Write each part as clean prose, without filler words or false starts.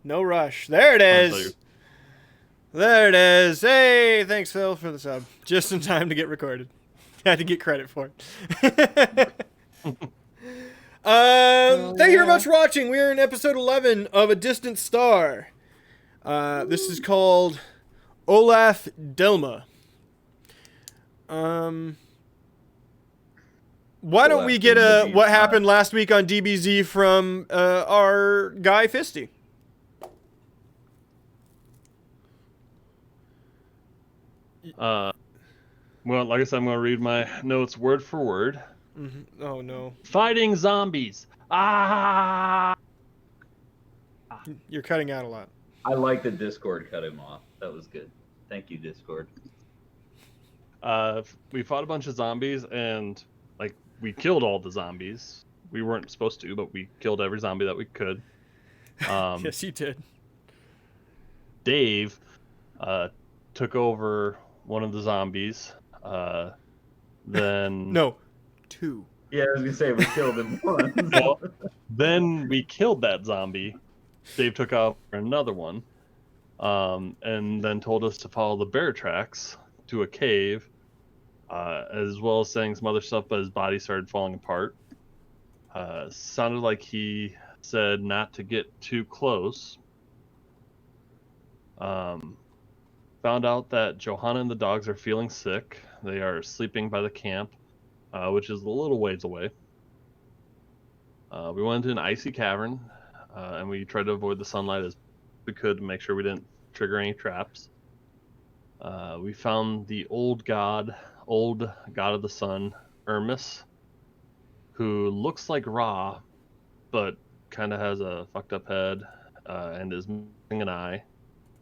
No rush. There it is. There it is. Hey, thanks, Phil, for the sub. Just in time to get recorded. Had to get credit for it. Thank you very much for watching. We are in episode 11 of A Distant Star. This is called Olath Delmah. Why don't we get what happened last week on DBZ from our guy Fisty? Well, like I said, I'm going to read my notes word for word. Mm-hmm. Oh, no. Fighting zombies. Ah! You're cutting out a lot. I like the Discord cut him off. That was good. Thank you, Discord. We fought a bunch of zombies, and we killed all the zombies. We weren't supposed to, but we killed every zombie that we could. Yes, you did. Dave took over one of the zombies. Then no, two. Yeah, I was gonna say we killed him once. Well, then we killed that zombie. Dave took out another one, and then told us to follow the bear tracks to a cave, as well as saying some other stuff. But his body started falling apart. Sounded like he said not to get too close. Found out that Johanna and the dogs are feeling sick. They are sleeping by the camp, which is a little ways away. We went into an icy cavern, and we tried to avoid the sunlight as we could to make sure we didn't trigger any traps. We found the old god of the sun, Hermes, who looks like Ra, but kind of has a fucked up head, and is missing an eye.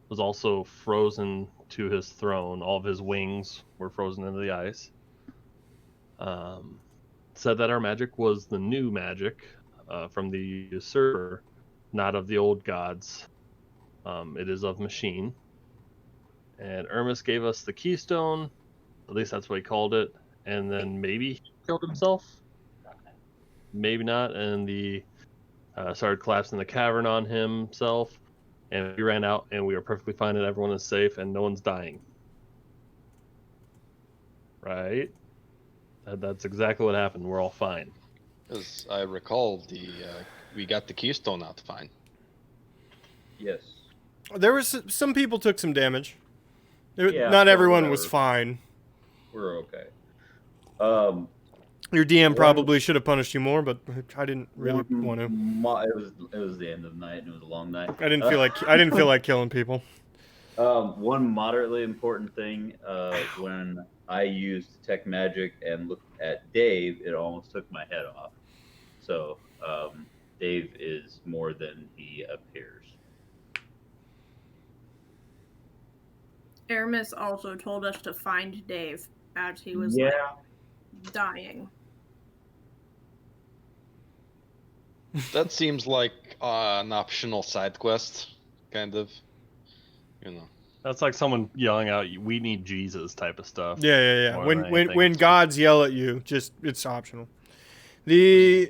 Was also frozen to his throne. All of his wings were frozen into the ice. Said that our magic was the new magic from the usurper, not of the old gods. It is of machine. And Hermes gave us the keystone, at least that's what he called it, and then maybe he killed himself, maybe not, and the started collapsing the cavern on himself. And we ran out, and we were perfectly fine, and everyone is safe, and no one's dying. Right? That's exactly what happened. We're all fine. As I recall, we got the keystone out fine. Yes. There was some people took some damage. Yeah, not everyone whatever. was fine. We're okay. Your DM probably should have punished you more, but I didn't really want to. It was the end of the night, and it was a long night. I didn't feel like killing people. One moderately important thing, when I used tech magic and looked at Dave, it almost took my head off. So Dave is more than he appears. Aramis also told us to find Dave as he was dying. That seems like an optional side quest, kind of. That's like someone yelling out, "We need Jesus" type of stuff. Yeah. When gods yell at you, just it's optional. The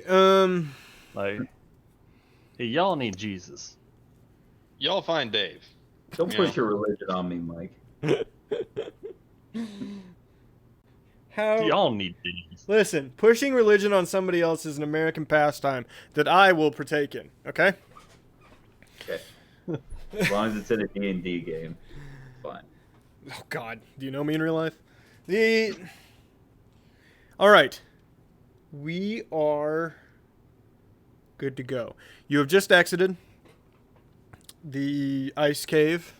hey, y'all need Jesus. Y'all find Dave. Don't push your religion on me, Mike. How y'all need Jesus. Listen, pushing religion on somebody else is an American pastime that I will partake in. Okay. Okay. As long as it's in a D&D game, fine. Oh God, do you know me in real life? All right, we are good to go. You have just exited the ice cave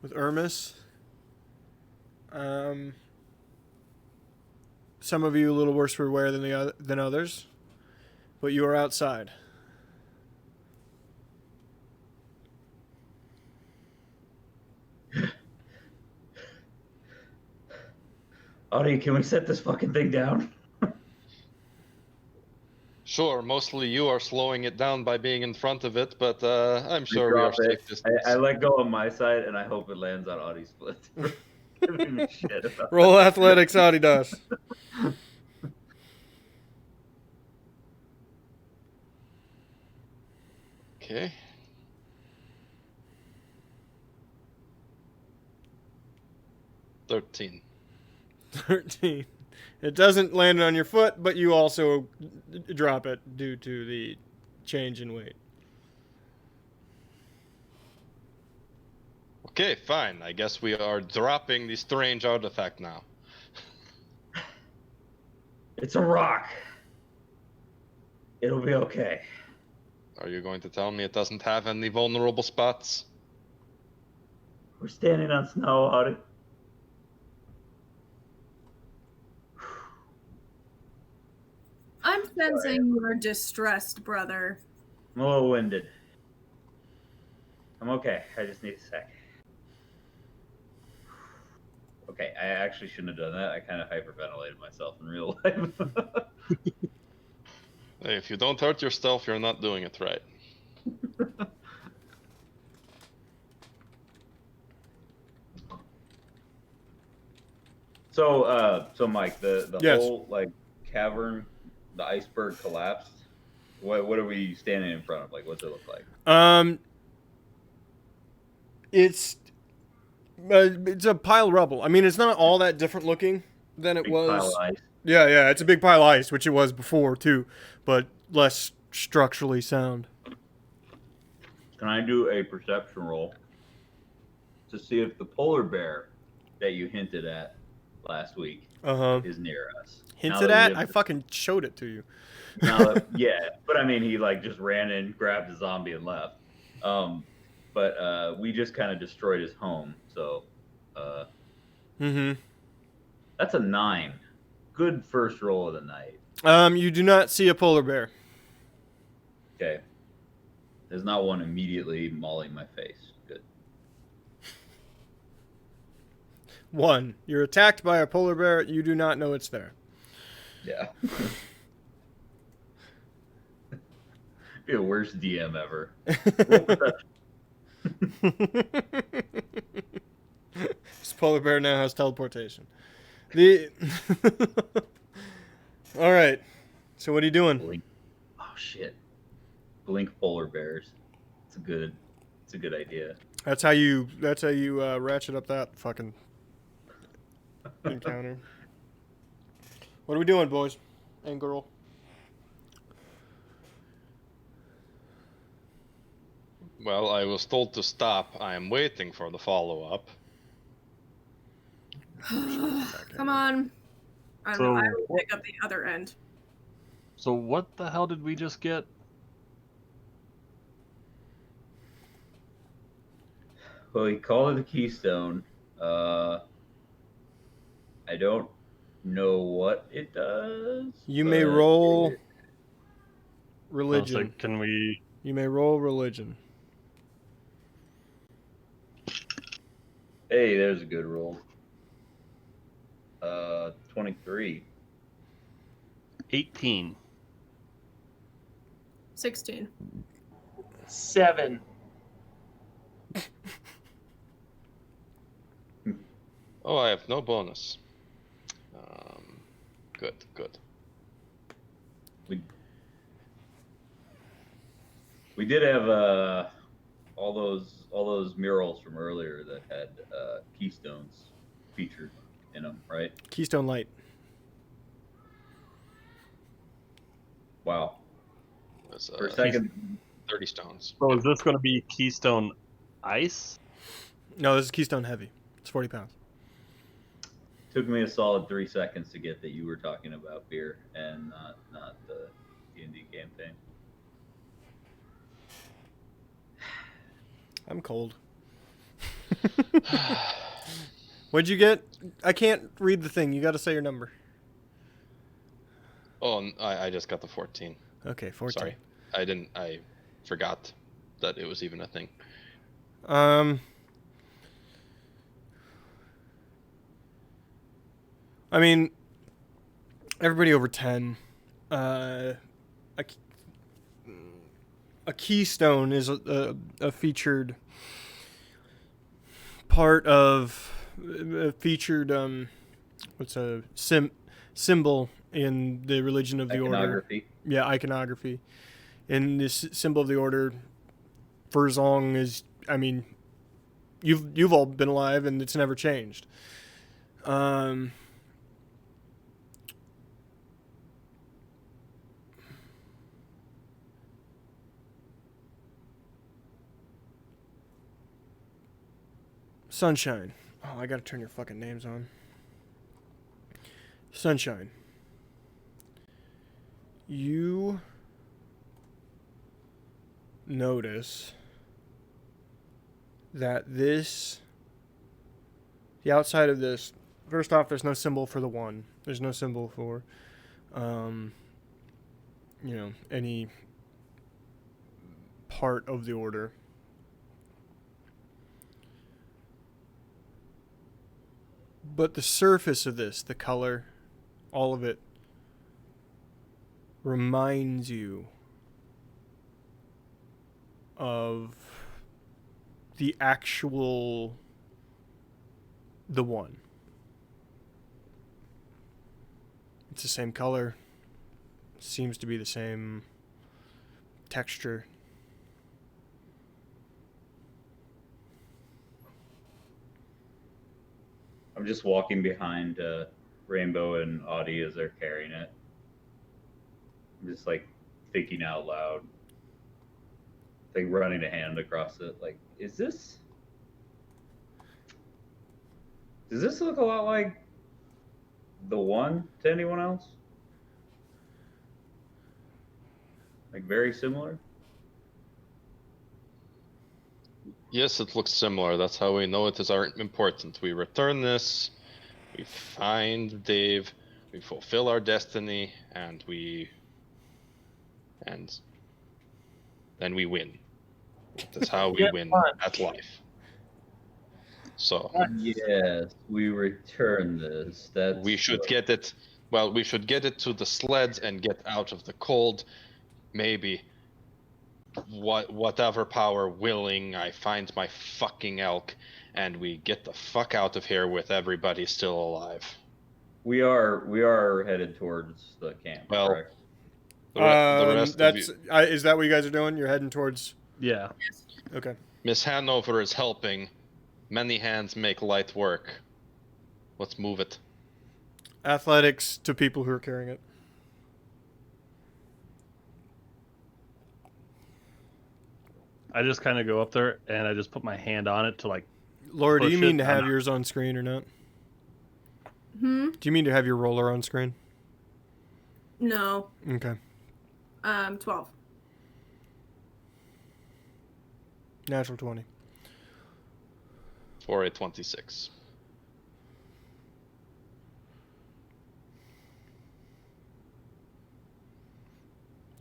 with Hermes. Some of you a little worse for wear than others, but you are outside. Audie, can we set this fucking thing down? Sure, mostly you are slowing it down by being in front of it, but I'm sure we are safe distance. I let go on my side, and I hope it lands on Audie's split. Shit about Roll athletics, Audie does. Okay. 13. 13. It doesn't land on your foot, but you also drop it due to the change in weight. Okay, fine. I guess we are dropping the strange artifact now. It's a rock. It'll be okay. Are you going to tell me it doesn't have any vulnerable spots? We're standing on snow, Howdy. I'm sensing you're distressed, brother. I'm a little winded. I'm okay. I just need a sec. Okay, I actually shouldn't have done that. I kind of hyperventilated myself in real life. Hey, if you don't hurt yourself, you're not doing it right. So Mike, the Yes. whole like cavern, the iceberg collapsed. What are we standing in front of? Like, what's it look like? It's a pile of rubble. I mean, it's not all that different looking than it Big was. pile of ice. Yeah, it's a big pile of ice, which it was before too, but less structurally sound. Can I do a perception roll to see if the polar bear that you hinted at last week is near us? Hinted at? I fucking showed it to you. Yeah, but I mean, he like just ran in, grabbed the zombie, and left. But we just kind of destroyed his home. So, that's a 9. Good first roll of the night. You do not see a polar bear. Okay. There's not one immediately mauling my face. Good. 1. You're attacked by a polar bear. You do not know it's there. Yeah. Be the worst DM ever. This polar bear now has teleportation. All right. So what are you doing? Blink. Oh shit. Blink polar bears. It's a good idea. That's how you ratchet up that fucking encounter. What are we doing, boys and girl? Well, I was told to stop. I am waiting for the follow-up. Come on. I don't know. I will pick up the other end. So what the hell did we just get? Well, he called it a keystone. I don't know what it does. You may roll So religion. can we? You may roll religion. Hey, there's a good roll. 23. 18. 16. 7. Oh, I have no bonus. Good. We did have all those murals from earlier that had keystones featured in them, right? Keystone Light. Wow. That's, For a second, 30 stones. So is this going to be Keystone Ice? No, this is Keystone Heavy. It's 40 pounds. took me a solid 3 seconds to get that you were talking about beer and not the D&D campaign. I'm cold. What'd you get? I can't read the thing. You got to say your number. Oh, I just got the 14. Okay, 14. Sorry. I forgot that it was even a thing. I mean, everybody over 10. A keystone is a featured part of a featured what's a symbol in the religion of the order. Iconography. Yeah, iconography. And this symbol of the order, for as long as, I mean, you've all been alive and it's never changed. Um, Sunshine. Oh, I gotta turn your fucking names on. Sunshine. You notice that the outside of this, first off, there's no symbol for the one. There's no symbol for, any part of the order. But the surface of this, the color, all of it, reminds you of the one. It's the same color. Seems to be the same texture. I'm just walking behind Rainbow and Audie as they're carrying it. I'm just like thinking out loud. Like running a hand across it. Like, does this look a lot like the one to anyone else? Like very similar? Yes, it looks similar. That's how we know it is important. We return this, we find Dave, we fulfill our destiny, and then we win. That's how we win at life. So Yes, we return this. we should get it. Well, we should get it to the sleds and get out of the cold. Maybe whatever power willing, I find my fucking elk, and we get the fuck out of here with everybody still alive. We are headed towards the camp. Well, correct? The rest of you. Is that what you guys are doing? You're heading towards... Yeah. Okay. Miss Hanover is helping. Many hands make light work. Let's move it. Athletics to people who are carrying it. I just kind of go up there and I just put my hand on it to like. Laura, do you push mean it. to have yours on screen or not? Hmm? Do you mean to have your roller on screen? No. Okay. 12. Natural 20. For a 26.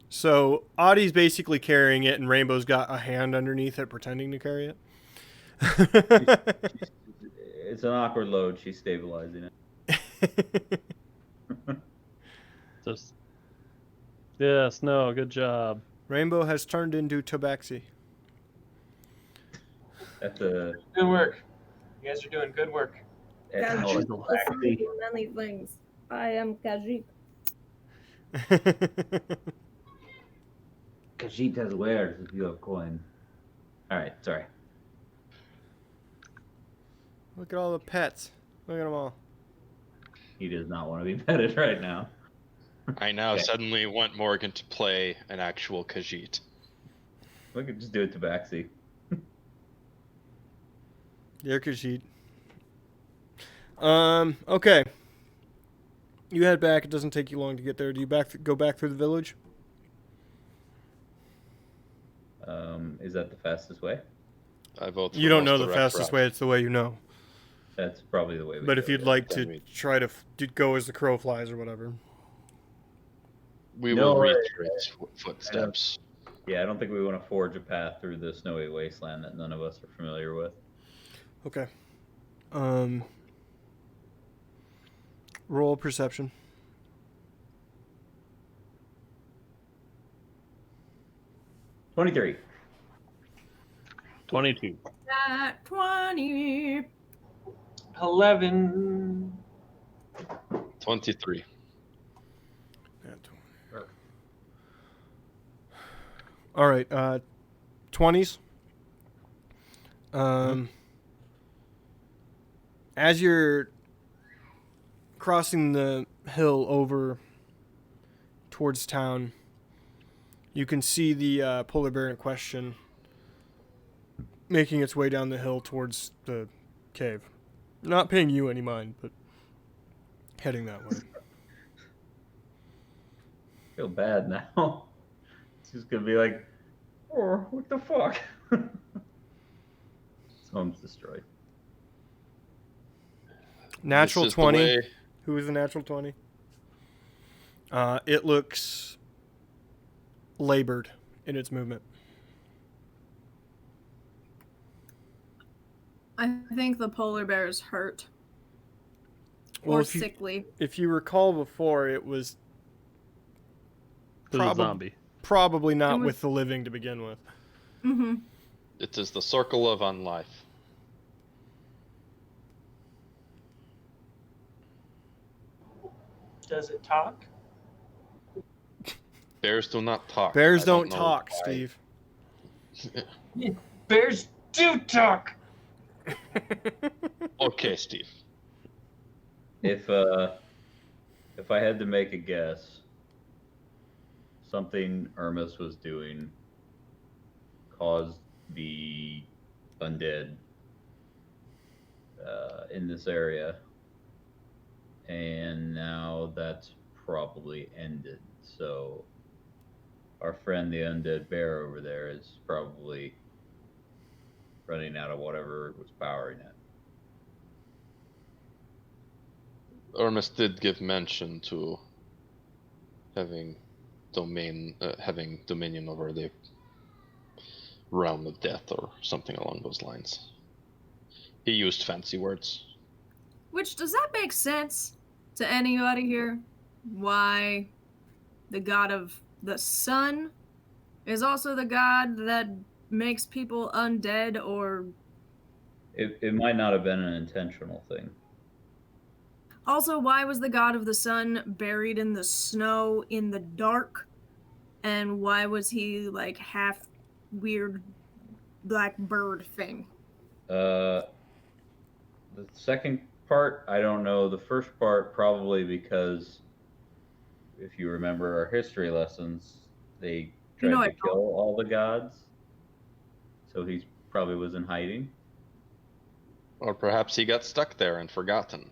So Audie's basically carrying it, and Rainbow's got a hand underneath it, pretending to carry it. It's an awkward load. She's stabilizing it. Just. Yes. No. Good job. Rainbow has turned into Tabaxi. That's a. Good work. You guys are doing good work. That's Guys, how listen to many things. I am Kajik. Khajiit has wares if you have coin. All right, sorry. Look at all the pets. Look at them all. He does not want to be petted right now. I now Okay. suddenly want Morgan to play an actual Khajiit. We could just do it to Baxi. Your Khajiit. Okay. You head back. It doesn't take you long to get there. Do you go back through the village? Is that the fastest way? I vote for You don't most know the direct fastest route. way. It's the way you know. That's probably the way we But go, if you'd yeah. like Then to we- try to go as the crow flies or whatever. We No, will retrace footsteps. Yeah, I don't think we want to forge a path through the snowy wasteland that none of us are familiar with. Okay. Roll perception. 23. 22. At 20. 11. 23. All right. 20s. As you're crossing the hill over towards town, you can see the polar bear in question making its way down the hill towards the cave. Not paying you any mind, but heading that way. I feel bad now. It's just gonna be like, oh, what the fuck? His home's destroyed. Natural This is the 20. way- Who is the natural 20? It looks labored in its movement. I think the polar bear is hurt. Well, Or if you- sickly. If you recall before, it was It was a zombie. probably not It was- with the living to begin with. Mm-hmm. It is the circle of unlife. Does it talk? Bears do not talk. Bears I don't know talk, why. Steve. Bears do talk. Okay, Steve. If I had to make a guess, something Hermes was doing caused the undead in this area, and now that's probably ended. So our friend the undead bear over there is probably running out of whatever was powering it. Hermes did give mention to having dominion over the realm of death or something along those lines. He used fancy words. Which, does that make sense to anybody here? Why the god of the sun is also the god that makes people undead, or It might not have been an intentional thing. also why was the god of the sun buried in the snow in the dark? And why was he like half weird black bird thing? The second part, I don't know. The first part, probably because if you remember our history lessons, they tried know to I kill all the gods. So he probably was in hiding. Or perhaps he got stuck there and forgotten.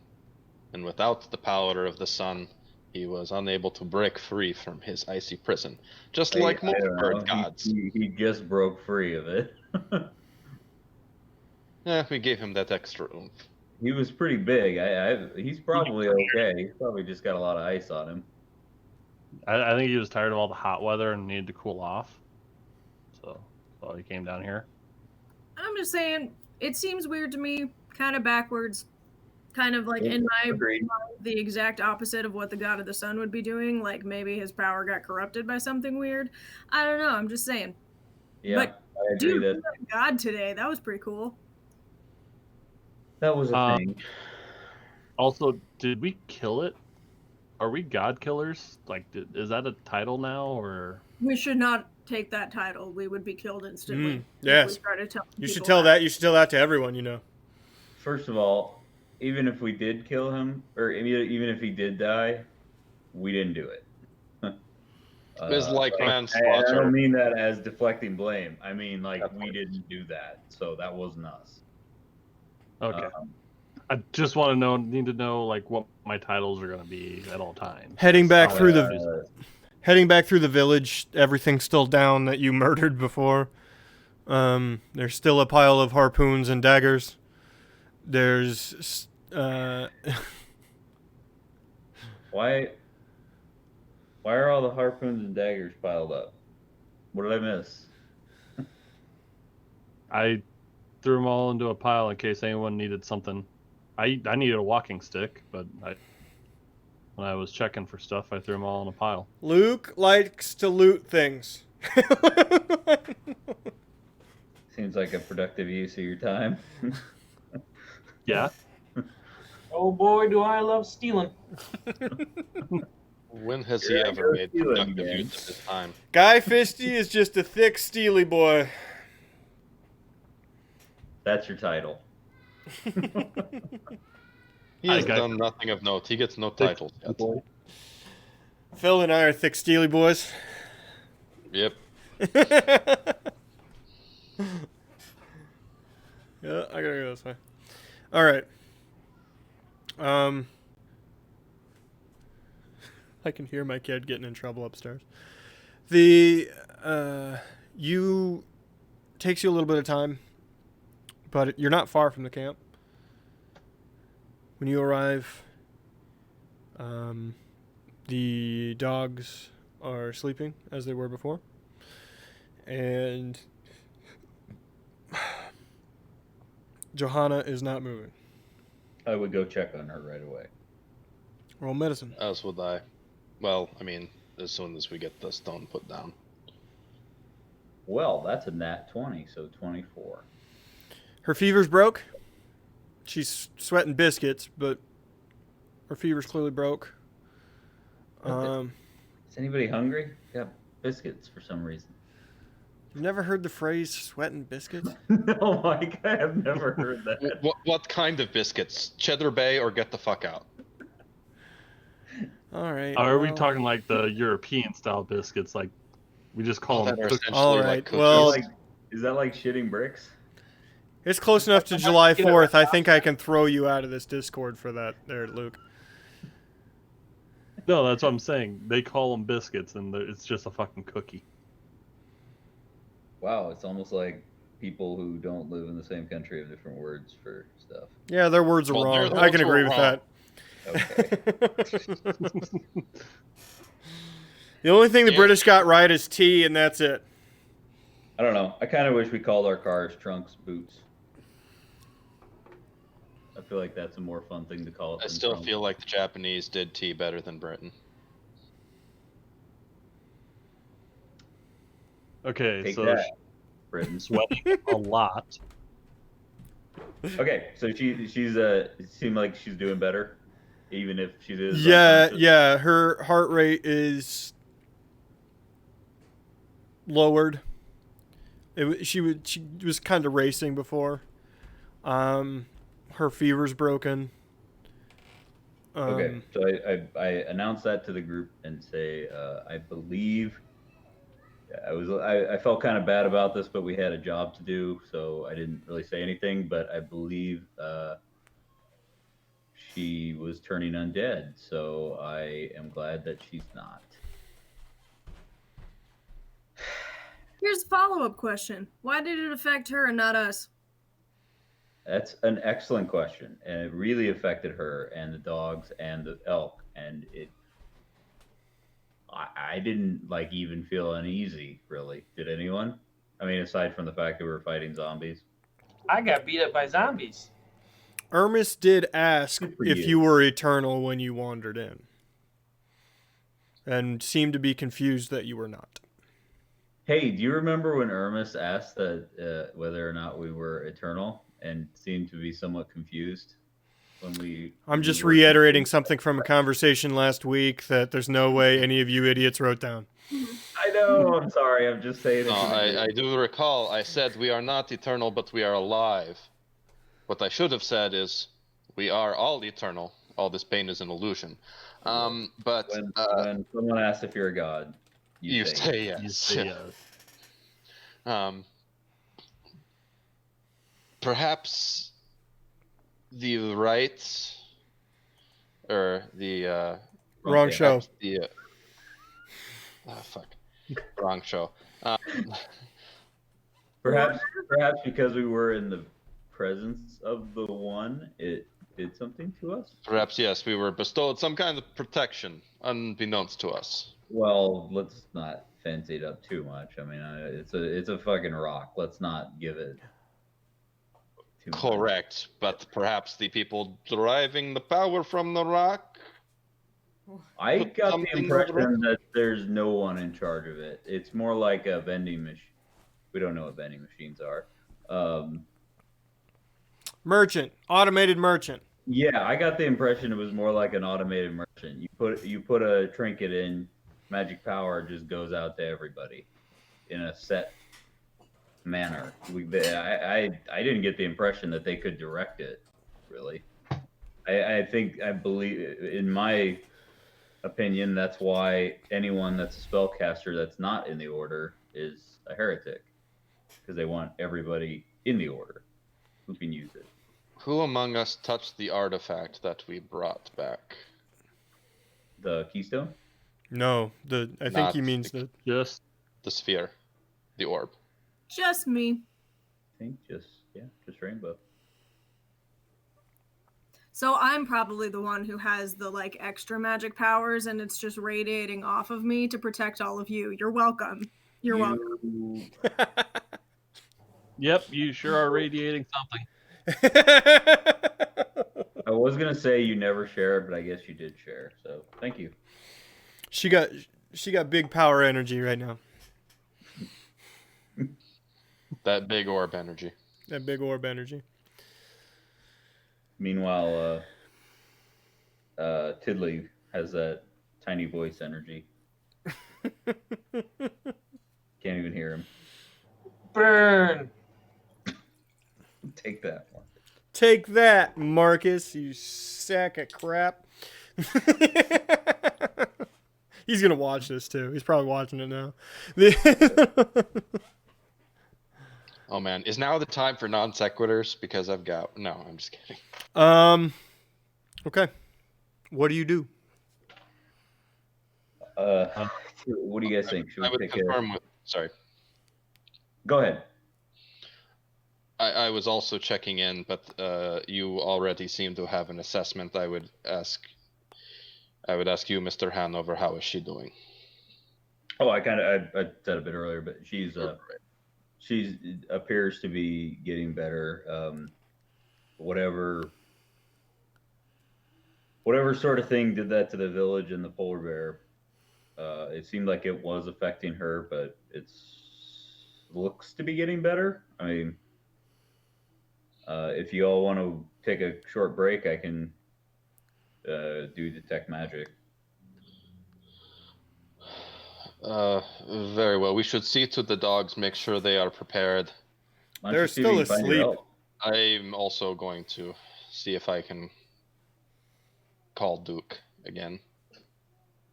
And without the power of the sun, he was unable to break free from his icy prison. Just like I most don't know. bird gods. He just broke free of it. Yeah, we gave him that extra oomph. He was pretty big. He's probably okay. He's probably just got a lot of ice on him. I think he was tired of all the hot weather and needed to cool off. So he came down here. I'm just saying, it seems weird to me, kind of backwards, kind of like in my Agreed. mind, the exact opposite of what the god of the sun would be doing. Like maybe his power got corrupted by something weird. I don't know. I'm just saying. Yeah, But, I agree Dude, that we got God today. That was pretty cool. that was a Um, thing. Also, did we kill it? Are we god killers? Like, is that a title now, or? We should not take that title. We would be killed instantly. if yes. we try to tell You should people tell that. You should tell that to everyone, you know. First of all, even if we did kill him, or even if he did die, we didn't do it. It's like I manslaughter. don't mean that as deflecting blame. I mean, like, we didn't do that, so that wasn't us. Okay. Um, I just need to know like what my titles are gonna be at all times. Heading back How through I the use it. heading back through the village, everything's still down that you murdered before. There's still a pile of harpoons and daggers. There's why are all the harpoons and daggers piled up? What did I miss? I threw them all into a pile in case anyone needed something. I needed a walking stick, but when I was checking for stuff, I threw them all in a pile. Luke likes to loot things. Seems like a productive use of your time. Yeah. Oh boy, do I love stealing. When has he Here I ever go made stealing productive again. use of his time? Guy Fisty is just a thick, steely boy. That's your title. He has got- done nothing of note. He gets no titles yet. Phil and I are thick steely boys. Yep. Yeah, I gotta go this way. All right. I can hear my kid getting in trouble upstairs. You takes you a little bit of time, but you're not far from the camp. When you arrive, the dogs are sleeping as they were before, and Johanna is not moving. I would go check on her right away. Roll medicine. As would I. Well, I mean, as soon as we get the stone put down. Well, that's a nat 20, so 24. Her fever's broke. She's sweating biscuits, but her fever's clearly broke. Is anybody hungry? Got biscuits for some reason. You've never heard the phrase "sweating biscuits"? No, Mike, I have never heard that. What kind of biscuits? Cheddar Bay or get the fuck out? All right. Are we well- talking like the European style biscuits? Like we just call them That are cookies? essentially All like right, cookies. well- Is that like shitting bricks? It's close enough to July 4th. I think I can throw you out of this Discord for that, there, Luke. No, that's what I'm saying. They call them biscuits, and it's just a fucking cookie. Wow, it's almost like people who don't live in the same country have different words for stuff. Yeah, their words are Well, wrong. their I can words were agree with wrong. that. Okay. The only thing the Yeah. British got right is tea, and that's it. I don't know. I kind of wish we called our cars trunks boots. I feel like that's a more fun thing to call it. I than still trunk. feel like the Japanese did tea better than Britain. Okay, Take so that, Britain. sweating a lot. Okay, so she's it seemed like she's doing better, even if she is. Yeah, unconscious. yeah. Her heart rate is lowered. She was kind of racing before. Her fever's broken. Okay, so I announce that to the group and say I believe I felt kind of bad about this, but we had a job to do, so I didn't really say anything. But I believe she was turning undead, so I am glad that she's not. Here's a follow-up question. Why did it affect her and not us? That's an excellent question, and it really affected her and the dogs and the elk, and I didn't like even feel uneasy, really. Did anyone? I mean, aside from the fact that we were fighting zombies. I got beat up by zombies. Ermis did ask Good for if you. you were eternal when you wandered in, and seemed to be confused that you were not. Hey, do you remember when Ermis asked that whether or not we were eternal, and seemed to be somewhat confused when we? I'm we just were reiterating confused? something from a conversation last week that there's no way any of you idiots wrote down. I know. I'm sorry. I'm just saying. No, it to the I group. do recall I said we are not eternal, but we are alive. What I should have said is we are all eternal. All this pain is an illusion. But When someone asks if you're a god, you say You yes. say yes. Perhaps the right or the Wrong Okay. show. the fuck, wrong show. Perhaps because we were in the presence of the one, it did something to us. Perhaps yes, we were bestowed some kind of protection unbeknownst to us. Well, let's not fancy it up too much. I mean, it's a fucking rock. Let's not give it too much. Correct, but perhaps the people deriving the power from the rock. I Put got the something impression over it? that there's no one in charge of it. It's more like a vending machine. We don't know what vending machines are. Merchant, automated merchant. Yeah, I got the impression it was more like an automated merchant. You put a trinket in, magic power just goes out to everybody in a set manner. I didn't get the impression that they could direct it, really. I believe, in my opinion, that's why anyone that's a spellcaster that's not in the order is a heretic, because they want everybody in the order who can use it. Who among us touched the artifact that we brought back? The keystone? No, I think he Not means the. Just the sphere, the orb. Just me. I think just Rainbow. So I'm probably the one who has the like extra magic powers, and it's just radiating off of me to protect all of you. You're welcome. You're welcome. yep, you sure are radiating something. I was gonna say you never shared, but I guess you did share. So thank you. She got big power energy right now. That big orb energy. That big orb energy. Meanwhile, Tidley has that tiny voice energy. Can't even hear him. Burn. Take that one. Take that, Marcus, you sack of crap. He's gonna watch this too. He's probably watching it now. Oh man, is now the time for non sequiturs? Because I've got I'm just kidding. Okay. What do you do? What do you guys think? Should I we would take confirm with. Sorry, Go ahead. I was also checking in, but you already seem to have an assessment. I would ask you, Mr. Hanover, how is she doing? Oh, I said a bit earlier, but she's appears to be getting better. Whatever sort of thing did that to the village and the polar bear. It seemed like it was affecting her, but looks to be getting better. I mean, if you all want to take a short break, I can do detect magic. Very well. We should see to the dogs, make sure they are prepared. Why don't They're you see if you still can find your asleep. elk? I'm also going to see if I can call Duke again.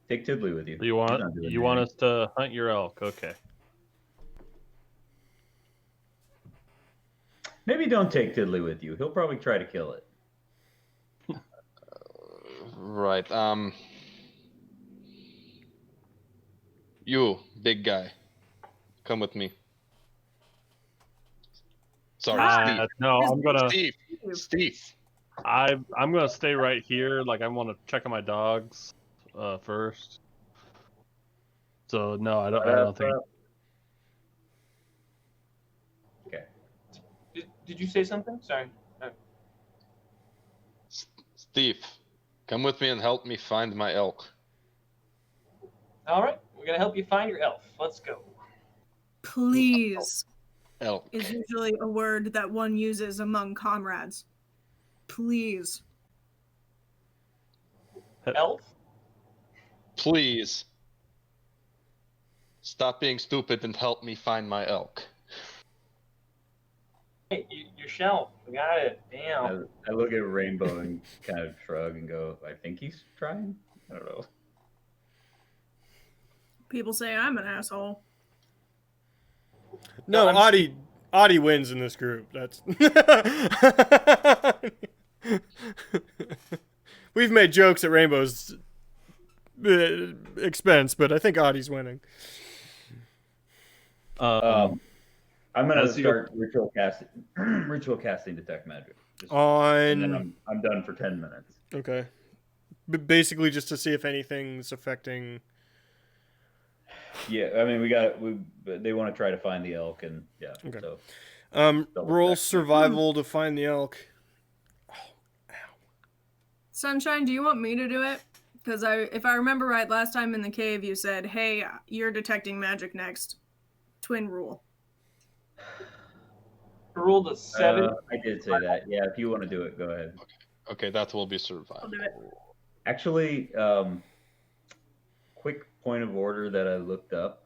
Take Tidley with you. You He's want not doing you want anything. us to hunt your elk? Okay. Maybe don't take Tidley with you. He'll probably try to kill it. Right. You, big guy, come with me. Sorry, Steve. No, I'm gonna. Steve. I'm gonna stay right here. Like I want to check on my dogs first. So no, I don't think. Okay. Did you say something? Sorry. Steve, come with me and help me find my elk. All right, we're gonna help you find your elf. Let's go. Please Elk. is usually a word that one uses among comrades. Please. Elf? Please. Stop being stupid and help me find my elk. Hey, your shelf. We got it. Damn. I look at Rainbow and kind of shrug and go, I think he's trying? I don't know. People say I'm an asshole. No, No, Audie wins in this group. That's We've made jokes at Rainbow's expense, but I think Audie's winning. I'm gonna As you- start ritual casting detect magic. And then I'm done for 10 minutes. Okay. Basically just to see if anything's affecting. Yeah, I mean they want to try to find the elk and yeah. Okay. So Roll survival to find the elk. Sunshine, do you want me to do it? Because if I remember right, last time in the cave you said, hey, you're detecting magic next. Twin rule. Rule the 7. I did say that. Yeah, if you want to do it, go ahead. Okay, that will be survival. I'll do it. Actually, quick point of order that I looked up.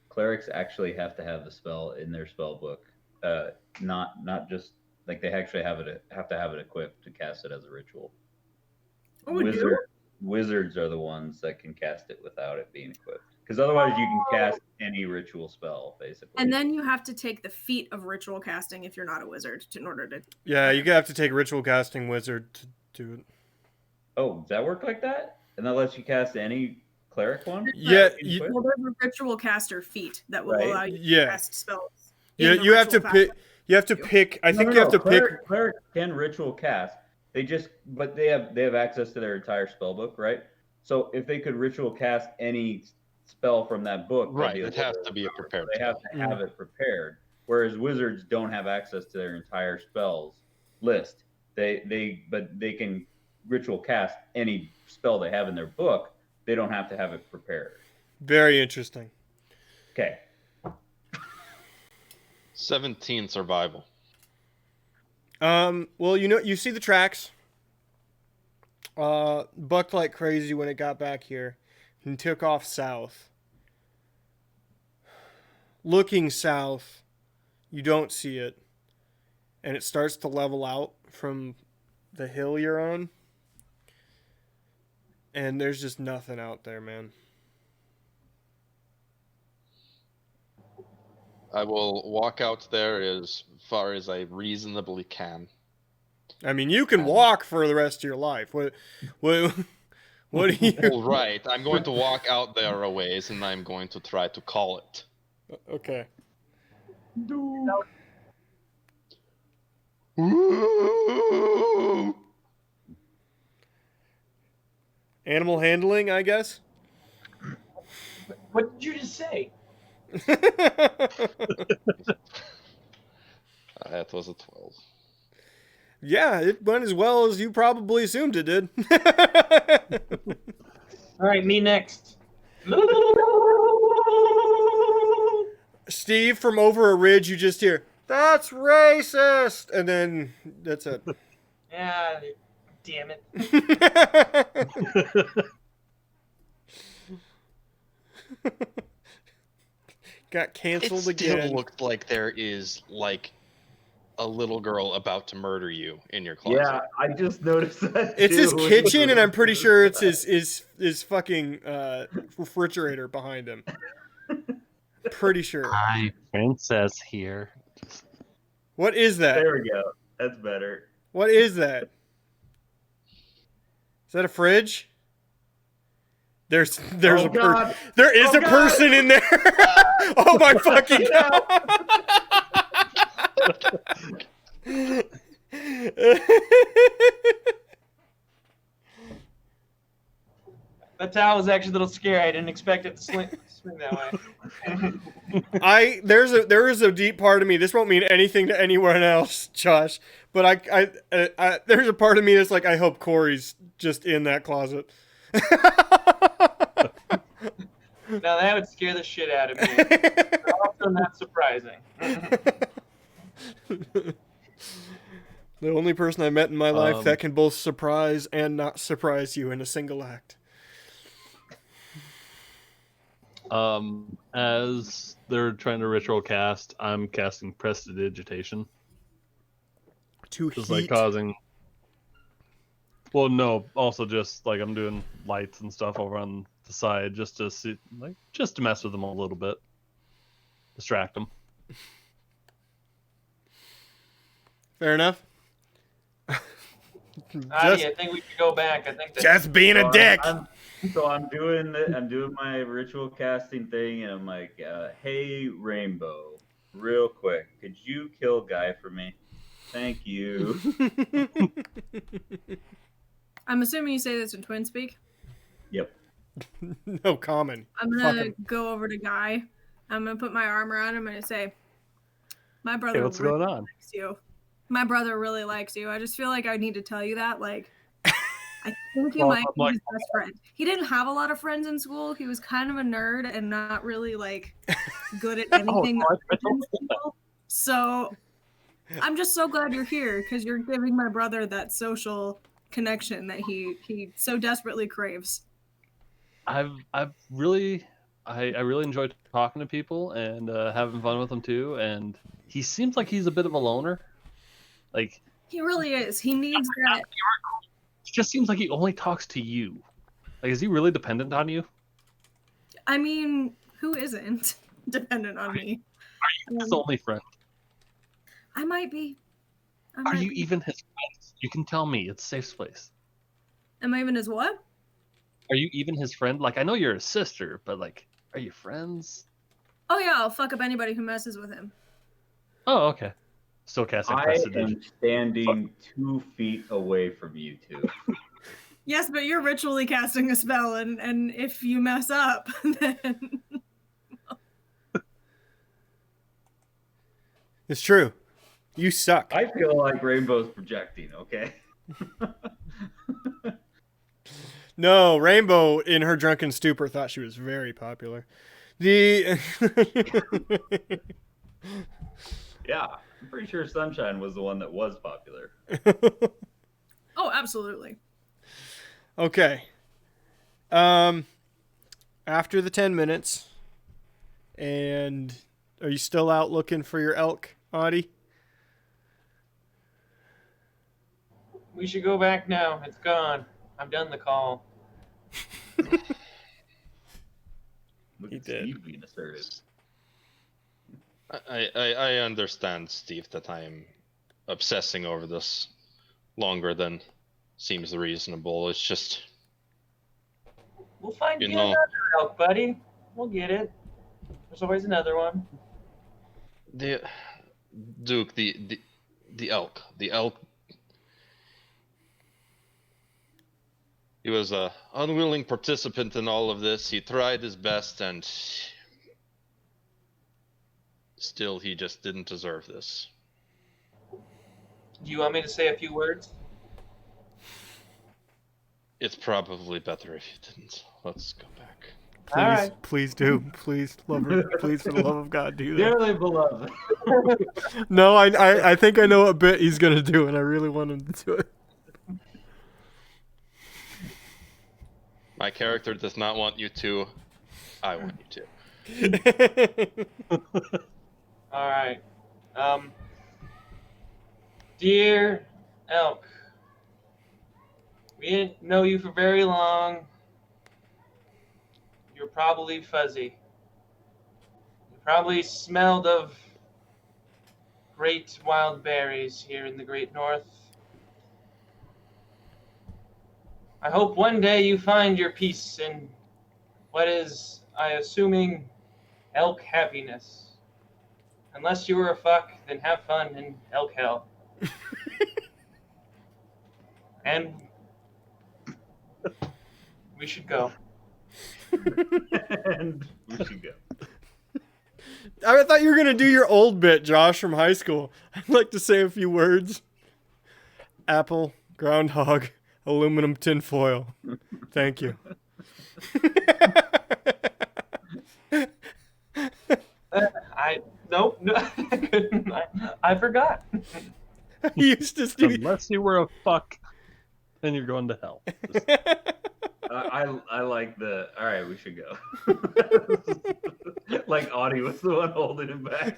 Clerics actually have to have the spell in their spell book, not just Like they actually have to have it equipped to cast it as a ritual. Oh, we do? Wizards are the ones that can cast it without it being equipped. Because otherwise, you can cast any ritual spell, basically. And then you have to take the feat of ritual casting if you're not a wizard in order to. Yeah, you have to take ritual casting wizard to do it. Oh, does that work like that? And that lets you cast any cleric one? Yeah, Well, there's a ritual caster feat that will allow you to cast spells. Yeah, you have to pick. You have to pick. I think you have to pick. Cleric can ritual cast. But they have access to their entire spell book, right? So if they could ritual cast any spell from that book, right, it has to be a prepared spell. They have to have it prepared. Whereas wizards don't have access to their entire spells list. They can ritual cast any spell they have in their book. They don't have to have it prepared. Very interesting. Okay. 17 survival. Well, you see the tracks. Bucked like crazy when it got back here and took off south. Looking south, you don't see it. And it starts to level out from the hill you're on. And there's just nothing out there, man. I will walk out there as far as I reasonably can. I mean, you can walk for the rest of your life. What do you... All right, I'm going to walk out there a ways, and I'm going to try to call it. Okay. Animal handling, I guess? What did you just say? That was a 12. Yeah, it went as well as you probably assumed it did. All right, me next. Steve, from over a ridge, you just hear, "That's racist!" And then that's it. Yeah, damn it. Got canceled It again. still looked like there is, like, a little girl about to murder you in your closet. Yeah, I just noticed that. It's his too. kitchen, and I'm pretty sure it's his fucking refrigerator behind him. Pretty sure. Hi, princess here. What is that? There we go. That's better. What is that? Is that a fridge? There's Oh, God. there is Oh, a God. person in there. Oh my fucking god. That towel was actually a little scary. I didn't expect it to swing that way. There is a deep part of me. This won't mean anything to anyone else, Josh. But I there's a part of me that's like, I hope Corey's just in that closet. Now that would scare the shit out of me. But also not surprising. The only person I met in my life that can both surprise and not surprise you in a single act. As they're trying to ritual cast, I'm casting prestidigitation. To Just heat. like causing. Well, no, also just like I'm doing lights and stuff over on the side just to see, like, just to mess with them a little bit, distract them. Fair enough. I think we could go back. I think that Just being a dick. I'm doing my ritual casting thing, and I'm like, "Hey, Rainbow, real quick, could you kill Guy for me? Thank you." I'm assuming you say this in twin speak. Yep. No common. I'm gonna go over to Guy. I'm gonna put my arm around him and say, "My brother Hey, what's really going on? likes you. My brother really likes you. I just feel like I need to tell you that. Like, I think you might be his best friend. He didn't have a lot of friends in school. He was kind of a nerd and not really like good at anything. So I'm just so glad you're here because you're giving my brother that social connection that he so desperately craves." I really enjoy talking to people and having fun with them too. And he seems like he's a bit of a loner. Like, He really is. He needs that. it just seems like he only talks to you. Like, is he really dependent on you? I mean, who isn't dependent on me? His only friend. I might be. Are you even his friend? You can tell me. It's a safe place. Am I even his what? Are you even his friend? Like, I know you're his sister, but like, are you friends? Oh yeah, I'll fuck up anybody who messes with him. Oh, okay. Still casting I prestidigitation. am standing 2 feet away from you two. Yes, but you're ritually casting a spell, and if you mess up, then It's true. You suck. I feel like Rainbow's projecting, okay? No, Rainbow, in her drunken stupor, thought she was very popular. The Yeah, I'm pretty sure Sunshine was the one that was popular. oh, absolutely. Okay. After the 10 minutes, and are you still out looking for your elk, Audie? We should go back now. It's gone. I've done the call. Look He at did. Steve being assertive. I understand, Steve, that I'm obsessing over this longer than seems reasonable. It's just, We'll find You you know- another elk, buddy. We'll get it. There's always another one. the Duke, the elk. He was a unwilling participant in all of this. He tried his best, and still, he just didn't deserve this. Do you want me to say a few words? It's probably better if you didn't. Let's go back. Please, All right. please do. Please, lover. Please, for the love of God, do that. Dearly beloved. No, I think I know what bit he's gonna do, and I really want him to do it. My character does not want you to. I want you to. All right. Dear elk, we didn't know you for very long. You're probably fuzzy. You probably smelled of great wild berries here in the Great North. I hope one day you find your peace in what is, I assuming, elk happiness. Unless you were a fuck, then have fun in elk hell. And we should go. And we should go. I thought you were gonna do your old bit, Josh, from high school. I'd like to say a few words. Apple, groundhog, aluminum tinfoil. Thank you. Nope, no, I forgot. He used to do. Unless you were a fuck, then you're going to hell. I like the. All right, we should go. Like Audie was the one holding him back.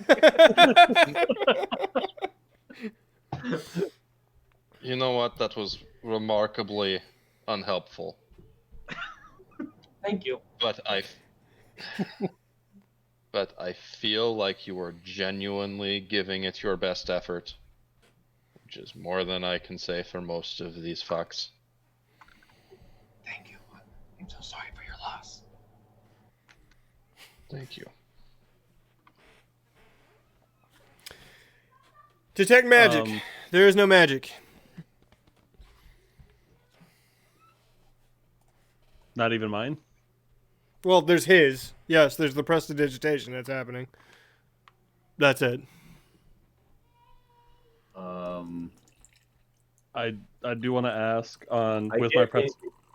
You know what? That was remarkably unhelpful. Thank you. But I feel like you were genuinely giving it your best effort, which is more than I can say for most of these fucks. Thank you. I'm so sorry for your loss. Thank you. Detect magic. There is no magic. Not even mine. Well, there's his. Yes, there's the prestidigitation that's happening. That's it. I do want to ask on I with my get press.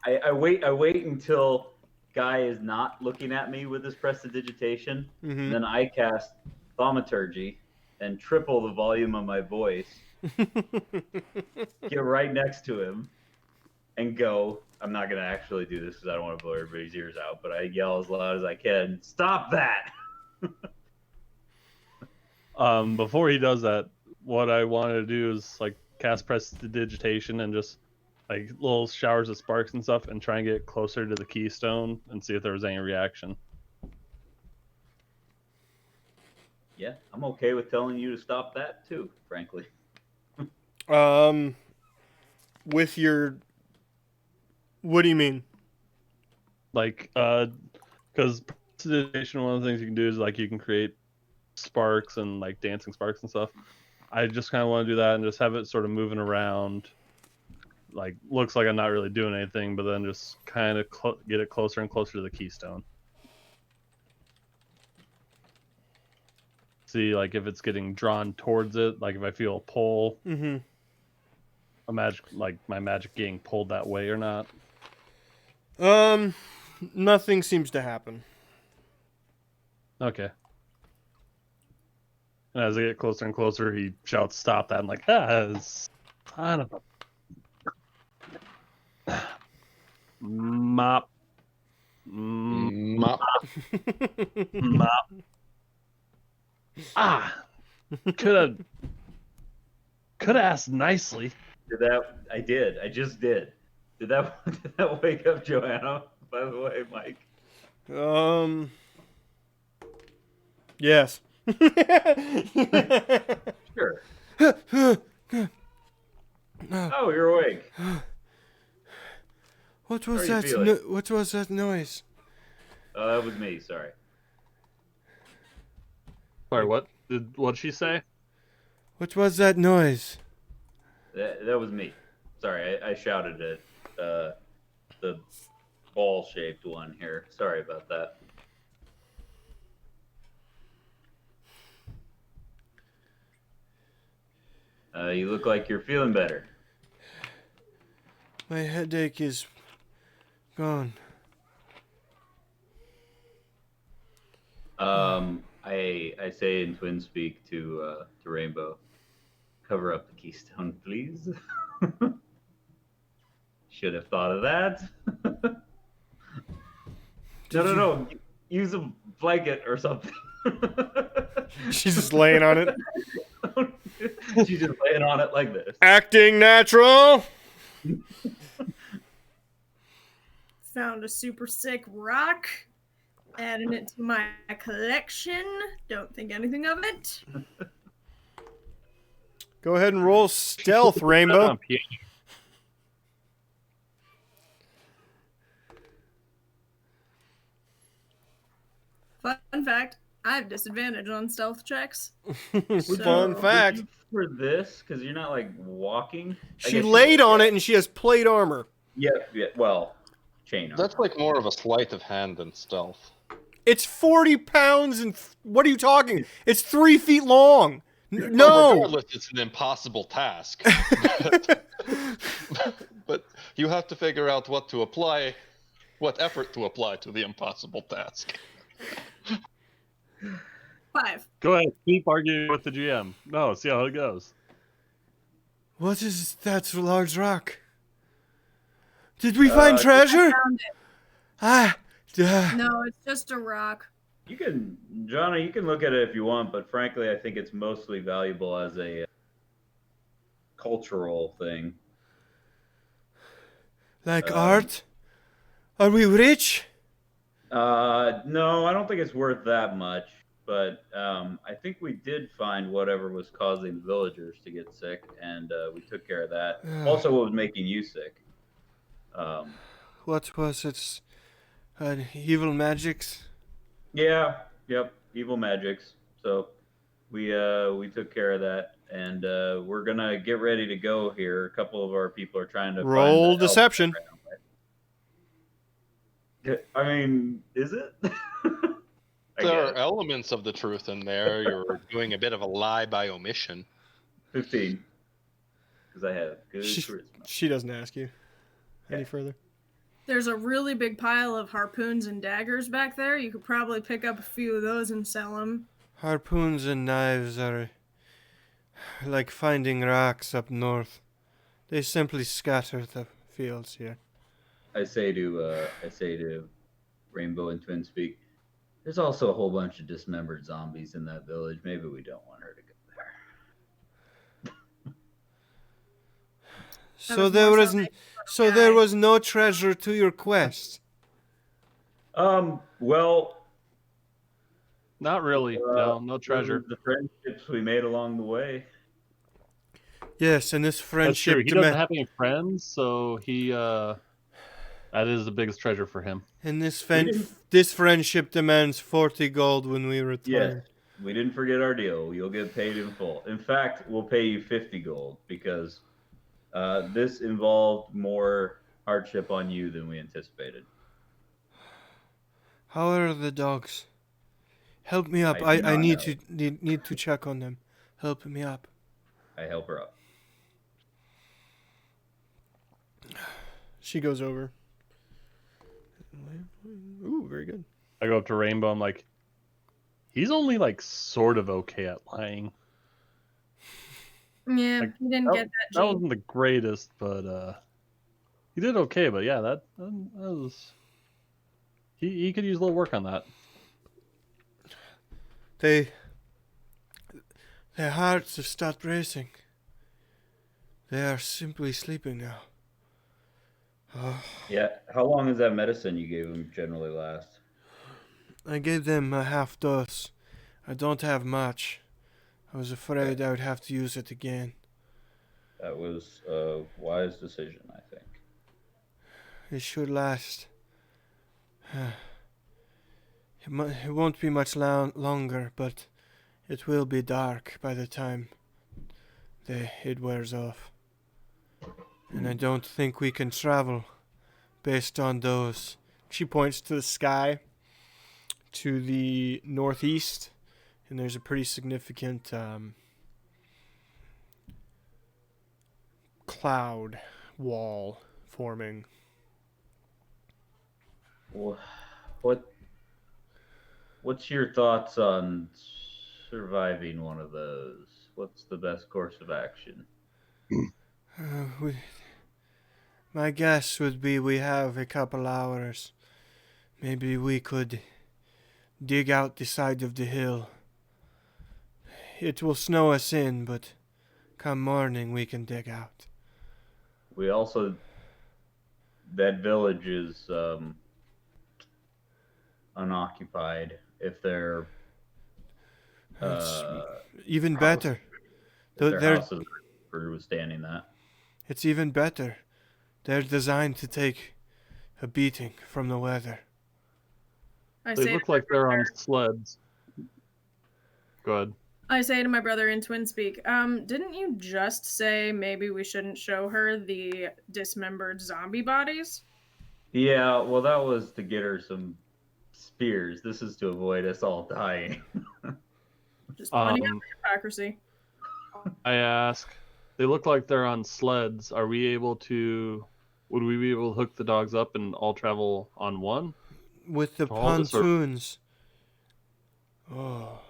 it. I wait until Guy is not looking at me with his prestidigitation. Mhm. Then I cast thaumaturgy and triple the volume of my voice. Get right next to him and go. I'm not gonna actually do this because I don't want to blow everybody's ears out. But I yell as loud as I can. Stop that! Before he does that, what I wanted to do is like cast prestidigitation and just like little showers of sparks and stuff, and try and get closer to the keystone and see if there was any reaction. Yeah, I'm okay with telling you to stop that too, frankly. With your, what do you mean? Like, because prestidigitation, one of the things you can do is like you can create sparks and like dancing sparks and stuff. I just kind of want to do that and just have it sort of moving around. Like, looks like I'm not really doing anything, but then just kind of get it closer and closer to the keystone. See, like, if it's getting drawn towards it, like if I feel a pull, Mm-hmm. my magic getting pulled that way or not. Nothing seems to happen. Okay. And as I get closer and closer, he shouts, "Stop that!" I'm like, "Ah, son of a mop, Mop. mop." Could have asked nicely. Did that? I did. I just did. Did that wake up Joanna? By the way, Mike. Yes. Sure. Oh, you're awake. What How was are you that? feeling? What was that noise? That was me. Sorry. Sorry, what'd she say? What was that noise? That was me. Sorry, I shouted at the ball-shaped one here. Sorry about that. You look like you're feeling better. My headache is gone. I say in twin speak to Rainbow, cover up the keystone, please. Should have thought of that. No. Use a blanket or something. She's just laying on it. She's just laying on it like this. Acting natural. Found a super sick rock. Adding it to my collection. Don't think anything of it. Go ahead and roll stealth, Rainbow. Fun fact, I have disadvantage on stealth checks. Fun fact. For this, because you're not like walking. She laid on it and she has plate armor. Yeah. Well, chain armor. That's like more of a sleight of hand than stealth. It's 40 pounds and what are you talking? It's 3 feet long. No. Regardless, it's an impossible task. But you have to figure out what effort to apply to the impossible task. 5. Go ahead, keep arguing with the GM. No, see how it goes. What is that large rock? Did we find treasure? Found it. Ah. No, it's just a rock. You can, Johnny, you can look at it if you want, but frankly, I think it's mostly valuable as a cultural thing. Like art? Are we rich? No, I don't think it's worth that much. But I think we did find whatever was causing the villagers to get sick, and we took care of that. Also, what was making you sick? What was it? Evil magics? Yeah, yep, evil magics. So we took care of that, and we're gonna get ready to go here. A couple of our people are trying to roll find the deception. I mean, is it? There are elements of the truth in there. You're doing a bit of a lie by omission. 15. Because I have good charisma. She doesn't ask you any further. There's a really big pile of harpoons and daggers back there. You could probably pick up a few of those and sell them. Harpoons and knives are like finding rocks up north. They simply scatter the fields here. I say to Rainbow and Twin Speak, there's also a whole bunch of dismembered zombies in that village. Maybe we don't want her to go So was there more was so n- so there was no treasure to your quest. Well, Not really. No treasure. those are the friendships we made along the way. Yes, and this That's friendship true. He doesn't have any friends, so that is the biggest treasure for him. this friendship demands 40 gold when we Yes, return. we didn't forget our deal. You'll get paid in full. In fact, we'll pay you 50 gold because this involved more hardship on you than we anticipated. How are the dogs? Help me up. I do I not need know. to need to check on them. Help me up. I help her up. She goes over. Ooh, very good. I go up to Rainbow. I'm like, he's only like sort of okay at lying. Yeah, Like, you didn't get that That gene. wasn't the greatest, but he did okay. But yeah, that was he could use a little work on that. Their hearts have stopped racing. They are simply sleeping now. Oh, Yeah. How long does that medicine you gave him generally last? I gave them a half dose. I don't have much. I was afraid I would have to use it again. That was a wise decision, I think. It should last. It won't be much longer, but it will be dark by the time it wears off. And I don't think we can travel based on those. She points to the sky to the northeast, and there's a pretty significant cloud wall forming. What's your thoughts on surviving one of those? What's the best course of action? My guess would be we have a couple hours. Maybe we could dig out the side of the hill. It will snow us in, but come morning we can dig out. We also, that village is unoccupied. If they're It's uh, even house- better. if their They're- houses are withstanding that. It's even better. They're designed to take a beating from the weather. I They say, look like they're on sleds. Go ahead. I say to my brother in twin speak, didn't you just say maybe we shouldn't show her the dismembered zombie bodies? Yeah, well, that was to get her some spears. This is to avoid us all dying. Just pointing out Um, the hypocrisy. I ask. They look like they're on sleds. Would we be able to hook the dogs up and all travel on one? With the All this or- pontoons. Oh.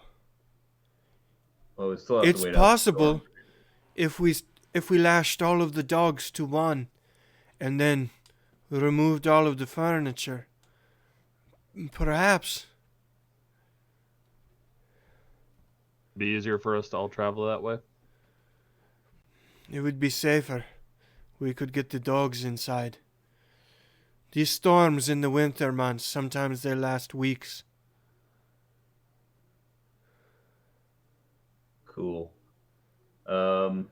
Well, we still have It's to wait possible out if we lashed all of the dogs to one and then removed all of the furniture. Perhaps. Be easier for us to all travel that way. It would be safer. We could get the dogs inside. These storms in the winter months, sometimes they last weeks. Cool. All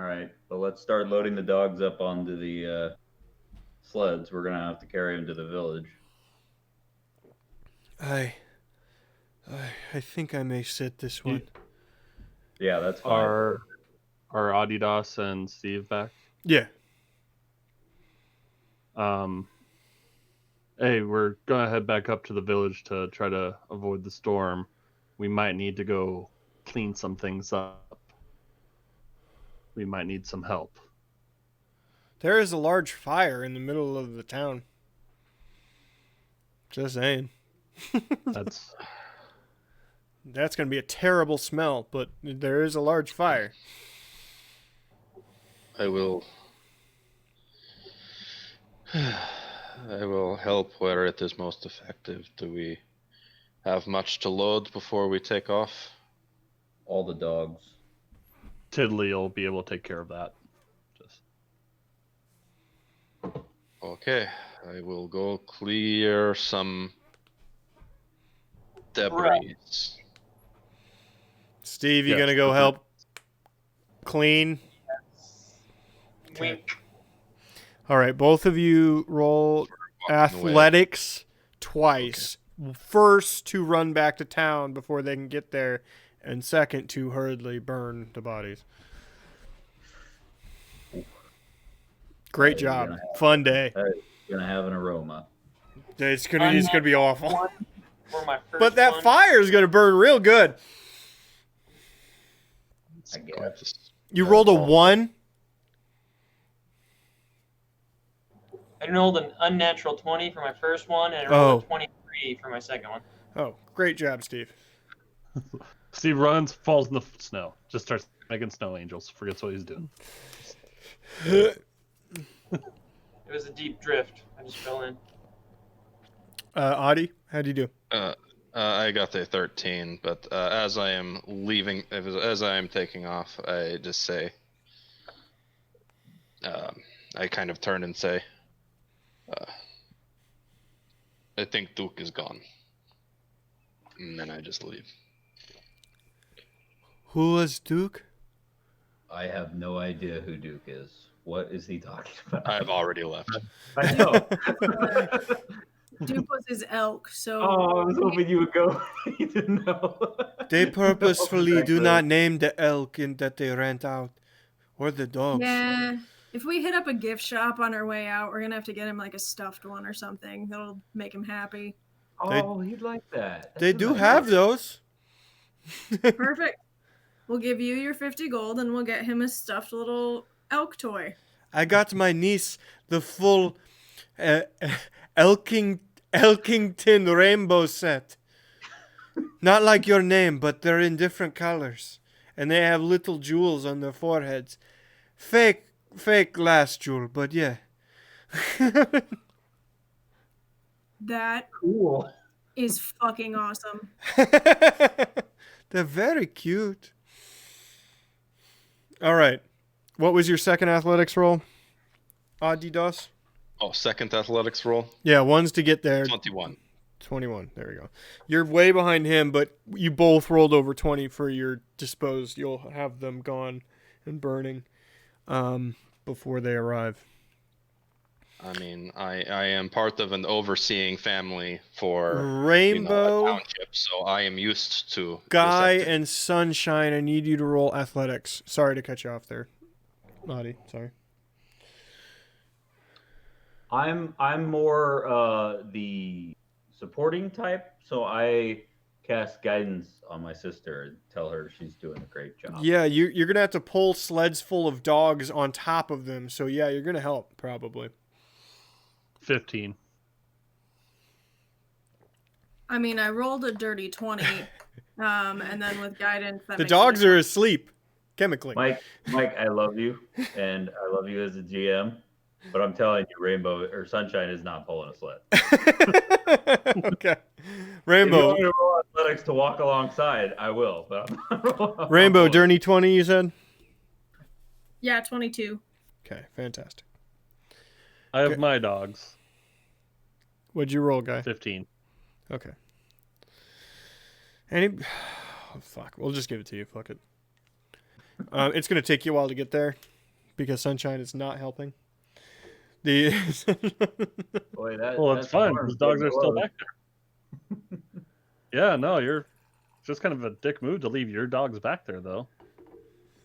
right, but let's start loading the dogs up onto the sleds. We're gonna have to carry them to the village. I think I may sit this one. Yeah, that's fine. Are Adidas and Steve back? Yeah. Hey, we're gonna head back up to the village to try to avoid the storm. We might need to go clean some things up. We might need some help. There is a large fire in the middle of the town. Just saying. That's That's going to be a terrible smell, but there is a large fire. I will help where it is most effective. Do we have much to load before we take off? All the dogs. Tiddly will be able to take care of that. Okay, I will go clear some debris. Steve, you Yes, gonna go perfect. help clean? Wink. All right, both of you roll Walking away. athletics twice. First, to run back to town before they can get there, and second, to hurriedly burn the bodies. Great That is job. gonna have- Fun day. That is gonna have an aroma. It's gonna be awful. One for my first But that one. fire is gonna burn real good. I guess. You rolled a 1. I rolled an unnatural 20 for my first one, and I rolled Oh. a 23 for my second one. Oh, great job, Steve. Steve runs, falls in the snow, just starts making snow angels. Forgets what he's doing. It was a deep drift. I just fell in. Audie, how'd you do? I got a 13, but as I am leaving, as I am taking off, I just say, I kind of turn and say, I think Duke is gone. And then I just leave. Who was Duke? I have no idea who Duke is. What is he talking about? I've already left. I know. Duke was his elk, so Oh, I was hoping you would go. You didn't know. They purposefully do Exactly. not name the elk in that they rent out, or the dogs. yeah. If we hit up a gift shop on our way out, we're gonna have to get him like a stuffed one or something. That'll make him happy. Oh, he'd like that. They That's do nice. have those. Perfect. We'll give you your 50 gold and we'll get him a stuffed little elk toy. I got my niece the full Elkington rainbow set. Not like your name, but they're in different colors. And they have little jewels on their foreheads. Fake glass jewel, but yeah. That Cool. is fucking awesome. They're very cute. All right. What was your second athletics roll? Adidas? Oh, second athletics roll, Yeah, one's to get there. 21. 21. There we go. You're way behind him, but you both rolled over 20 for your disposed. You'll have them gone and burning before they arrive. I mean, I am part of an overseeing family for Rainbow, a township, so I am used to Guy, this activity. and Sunshine, I need you to roll athletics. Sorry to cut you off there. Naughty, sorry. I'm more the supporting type, so I cast guidance on my sister and tell her she's doing a great job. Yeah, you're going to have to pull sleds full of dogs on top of them. So, yeah, you're going to help, probably. 15. I mean, I rolled a dirty 20, and then with guidance, that The makes dogs it are asleep, chemically. Mike, I love you, and I love you as a GM, but I'm telling you, Rainbow or Sunshine is not pulling a sled. Okay. If you Rainbow. want me to roll athletics to walk alongside, I will. But I'm not Rainbow, rolling. dirty 20, you said? Yeah, 22. Okay, fantastic. I have Okay. my dogs. What'd you roll, Guy? 15. Okay. Any? Oh, fuck. We'll just give it to you. Fuck it. It's gonna take you a while to get there, because Sunshine is not helping. The Boy, Well, it's that's fine. hard. Those dogs are still Close. back there. Yeah, no, you're it's just kind of a dick move to leave your dogs back there, though.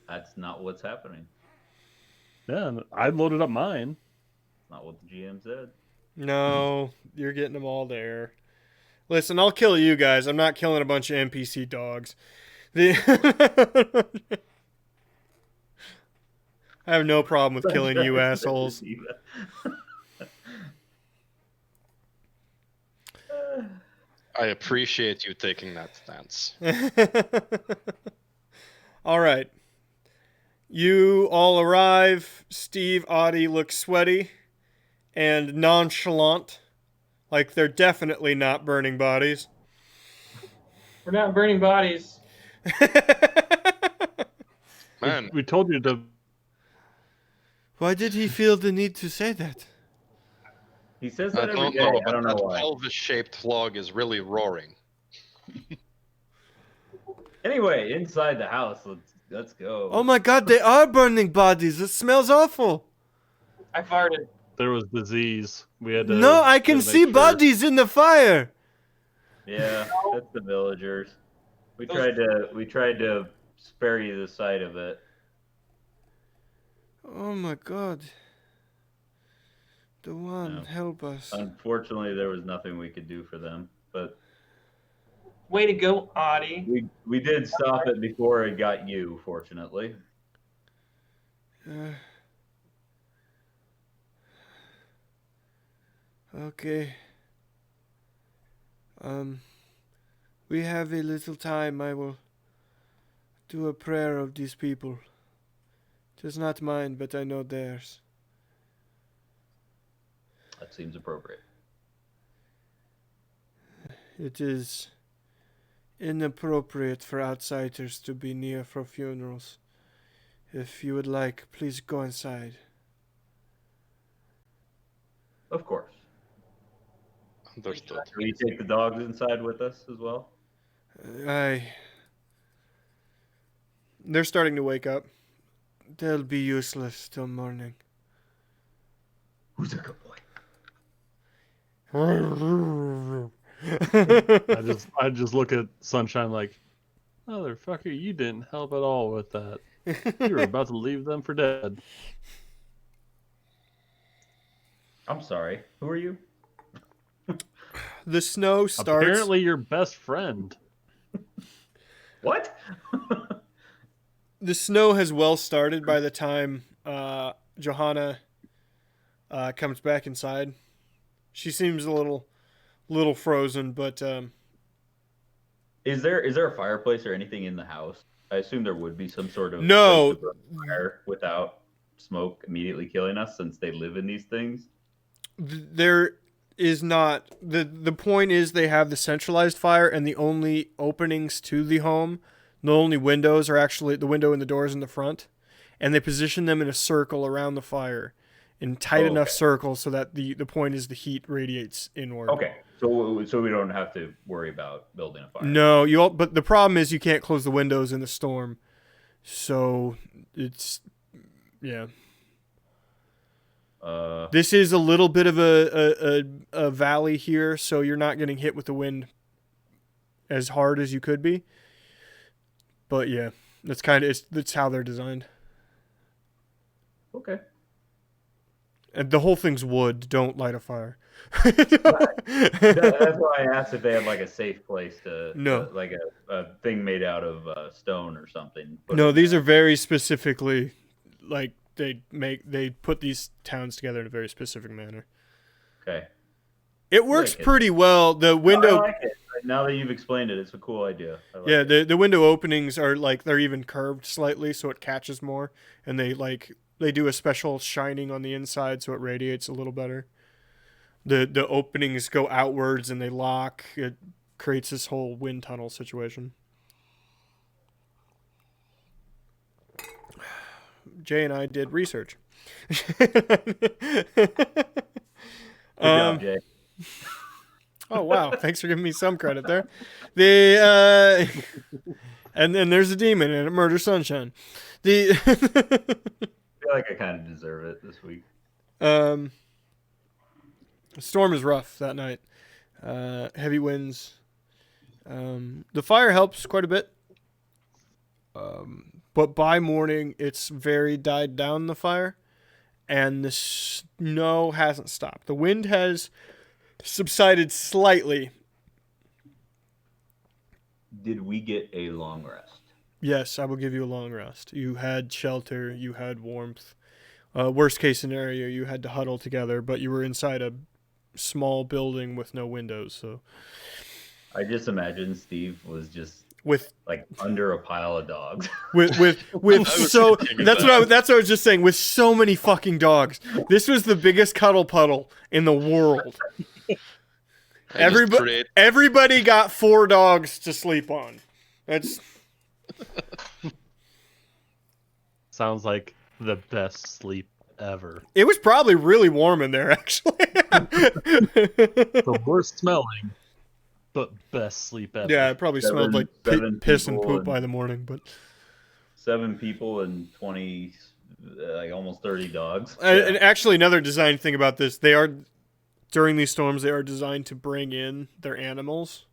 That's not what's happening. Yeah, and I loaded up mine. Not what the GM said. no, you're getting them all there. Listen, I'll kill you guys. I'm not killing a bunch of NPC dogs. I have no problem with killing you assholes. I appreciate you taking that stance. All right. You all arrive. Steve, Audie look sweaty and nonchalant. Like they're definitely not burning bodies. We're not burning bodies. Man, We told you to. Why did he feel the need to say that? He says I that every don't day. know, I don't but know that why. pelvis-shaped log is really roaring. Anyway, inside the house, let's go. Oh my god, they are burning bodies. It smells awful. I farted. There was disease. We had to. No, I we can had to make see sure. bodies in the fire. Yeah, that's the villagers. We Those- tried to spare you the sight of it. Oh my god. The one, No. help us. Unfortunately, there was nothing we could do for them, but Way to go, Audie. we did stop it before it got you. Fortunately, Okay. We have a little time. I will do a prayer of these people. It is not mine, but I know theirs. that seems appropriate. It is inappropriate for outsiders to be near for funerals. If you would like, please go inside. Of course. Understood. Will you take the dogs inside with us as well? They're starting to wake up. They'll be useless till morning. Who's a good boy? I just look at Sunshine like, motherfucker, you didn't help at all with that. You were about to leave them for dead. I'm sorry. Who are you? The snow starts. Apparently, your best friend. What? The snow has well started by the time Johanna comes back inside. She seems a little frozen, but Is there a fireplace or anything in the house? I assume there would be some sort of No. place to burn fire without smoke immediately killing us, since they live in these things. there is not. The point is they have the centralized fire, and the only openings to the home, the only windows are actually the window and the doors in the front, and they position them in a circle around the fire, in tight enough circles so that the point is the heat radiates inward. Okay, so we don't have to worry about building a fire. No, but the problem is you can't close the windows in the storm, so it's yeah. This is a little bit of a valley here, so you're not getting hit with the wind as hard as you could be. But yeah, that's how they're designed. Okay. And the whole thing's wood. Don't light a fire. That's why I asked if they had like a safe place to, No. like a thing made out of stone or something. No, these are very specifically like they put these towns together in a very specific manner. Okay. It works like it. pretty well. The I window, like it. Now that you've explained it, it's a cool idea. I like yeah, it. the window openings are like they're even curved slightly so it catches more, and they do a special shining on the inside so it radiates a little better. The openings go outwards and they lock. It creates this whole wind tunnel situation. Jay and I did research. Good job, Jay. Oh wow! Thanks for giving me some credit there. And then there's a demon and it murders Sunshine. I feel like I kind of deserve it this week. The storm is rough that night. Heavy winds. The fire helps quite a bit. But by morning, it's very died down, the fire, and the snow hasn't stopped. The wind has subsided slightly. Did we get a long rest? Yes, I will give you a long rest. You had shelter, you had warmth. Worst case scenario, you had to huddle together, but you were inside a small building with no windows. So I just imagine Steve was just with like under a pile of dogs. with so that's what I was just saying, with so many fucking dogs. This was the biggest cuddle puddle in the world. Everybody got 4 dogs to sleep on. That's Sounds like the best sleep ever. It was probably really warm in there, actually. The worst smelling, but best sleep ever. Yeah, it probably smelled like seven piss and people poop by the morning, but 7 people and 20, like almost 30 dogs. and actually another design thing about this, during these storms they are designed to bring in their animals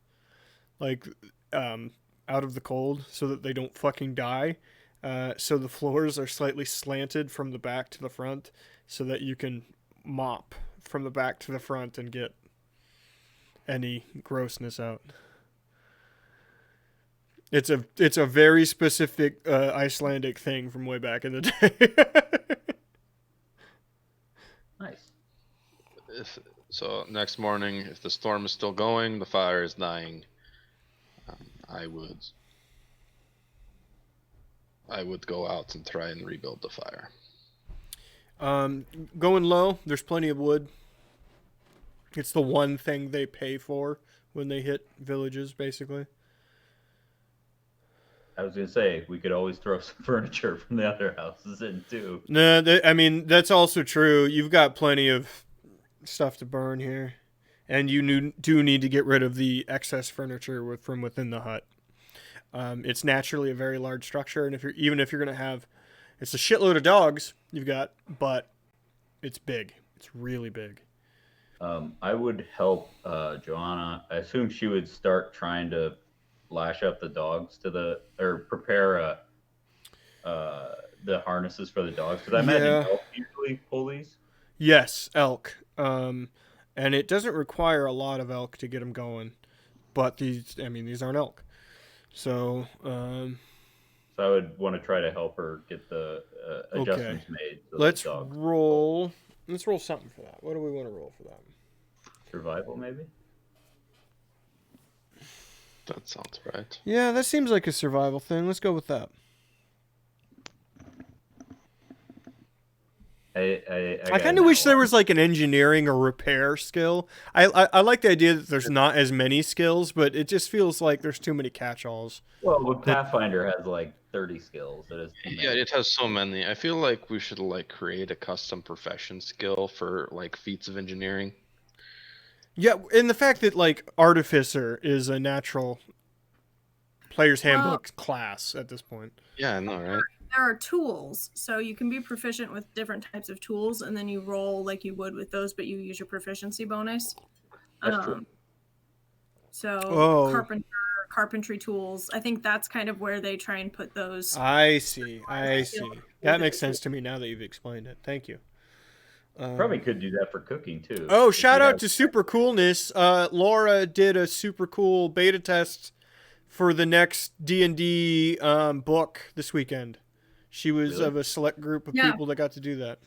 like out of the cold so that they don't fucking die. So the floors are slightly slanted from the back to the front so that you can mop from the back to the front and get any grossness out. It's a very specific Icelandic thing from way back in the day. Nice. So next morning, if the storm is still going, the fire is dying, I would go out and try and rebuild the fire. Going low, there's plenty of wood. It's the one thing they pay for when they hit villages, basically. I was gonna say we could always throw some furniture from the other houses in too. No, I mean that's also true. You've got plenty of stuff to burn here, and you do need to get rid of the excess furniture from within the hut. It's naturally a very large structure, and if you're gonna have, it's a shitload of dogs you've got, but it's big. It's really big. I would help Joanna. I assume she would start trying to lash up the dogs or prepare the harnesses for the dogs, because I imagine elk usually pull these. Yes, elk. And it doesn't require a lot of elk to get them going, but these aren't elk. So I would want to try to help her get the adjustments made. So let's roll. Let's roll something for that. What do we want to roll for that? Survival, maybe. That sounds right. Yeah, that seems like a survival thing. Let's go with that. I kind of wish there was like an engineering or repair skill. I like the idea that there's not as many skills, but it just feels like there's too many catch-alls. Well, but Pathfinder has like 30 skills. Yeah, it has so many. I feel like we should like create a custom profession skill for like feats of engineering. Yeah, and the fact that like artificer is a natural player's handbook class at this point. Yeah, I know, right? There are tools, so you can be proficient with different types of tools, and then you roll like you would with those, but you use your proficiency bonus. That's true. So carpentry tools. I think that's kind of where they try and put those. I see. That makes sense to me now that you've explained it. Thank you. Probably could do that for cooking too. Oh, shout out to Super Coolness. Laura did a super cool beta test for the next D&D book this weekend. She was of a select group of people that got to do that.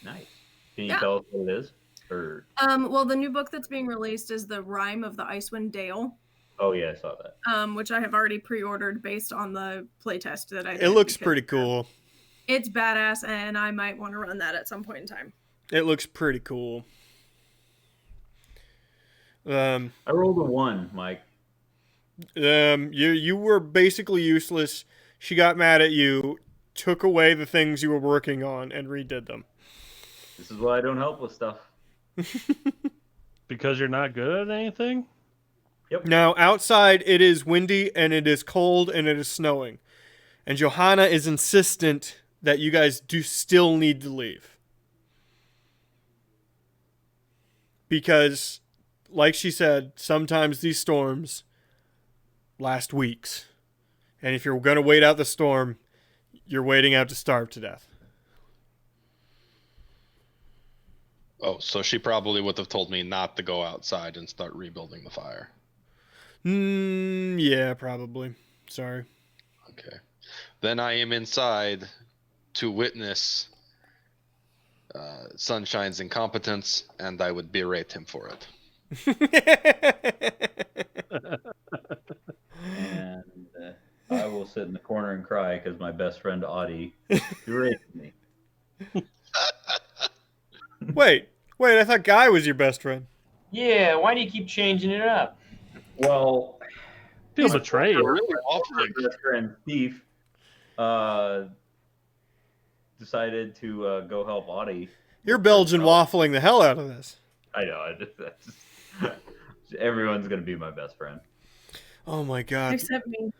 Nice. Can you tell us what it is? Or well, the new book that's being released is The Rime of the Icewind Dale. Oh yeah, I saw that. Which I have already pre-ordered based on the playtest that I did. It looks pretty cool. It's badass, and I might want to run that at some point in time. It looks pretty cool. I rolled a 1, Mike. You were basically useless. She got mad at you, took away the things you were working on, and redid them. This is why I don't help with stuff. Because you're not good at anything? Yep. Now, outside it is windy, and it is cold, and it is snowing. And Johanna is insistent that you guys do still need to leave. Because, like she said, sometimes these storms last weeks. And if you're going to wait out the storm, you're waiting out to starve to death. Oh, so she probably would have told me not to go outside and start rebuilding the fire. Yeah, probably. Sorry. Okay. Then I am inside to witness Sunshine's incompetence, and I would berate him for it. And I will sit in the corner and cry because my best friend Audie berated me. Wait, I thought Guy was your best friend. Yeah, why do you keep changing it up? Well, Feel betrayed. Really awful. my best friend Steve decided to go help Audie. You're Belgian waffling the hell out of this. I know. Everyone's gonna be my best friend. Oh my god, Except me.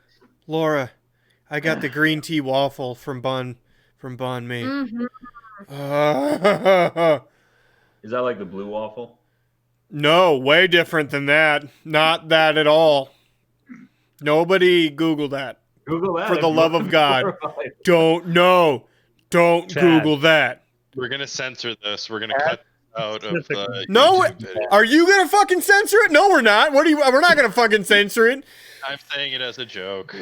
Laura, I got the green tea waffle from Bon Me. Mm-hmm. Is that like the blue waffle? No, way different than that. Not that at all. Nobody Google that. Google that. For if the you love want of to God. verify. Don't Chad. Google that. We're gonna censor this. We're gonna cut out of the No, YouTube video. are you gonna fucking censor it? No, we're not. We're not gonna fucking censor it. I'm saying it as a joke.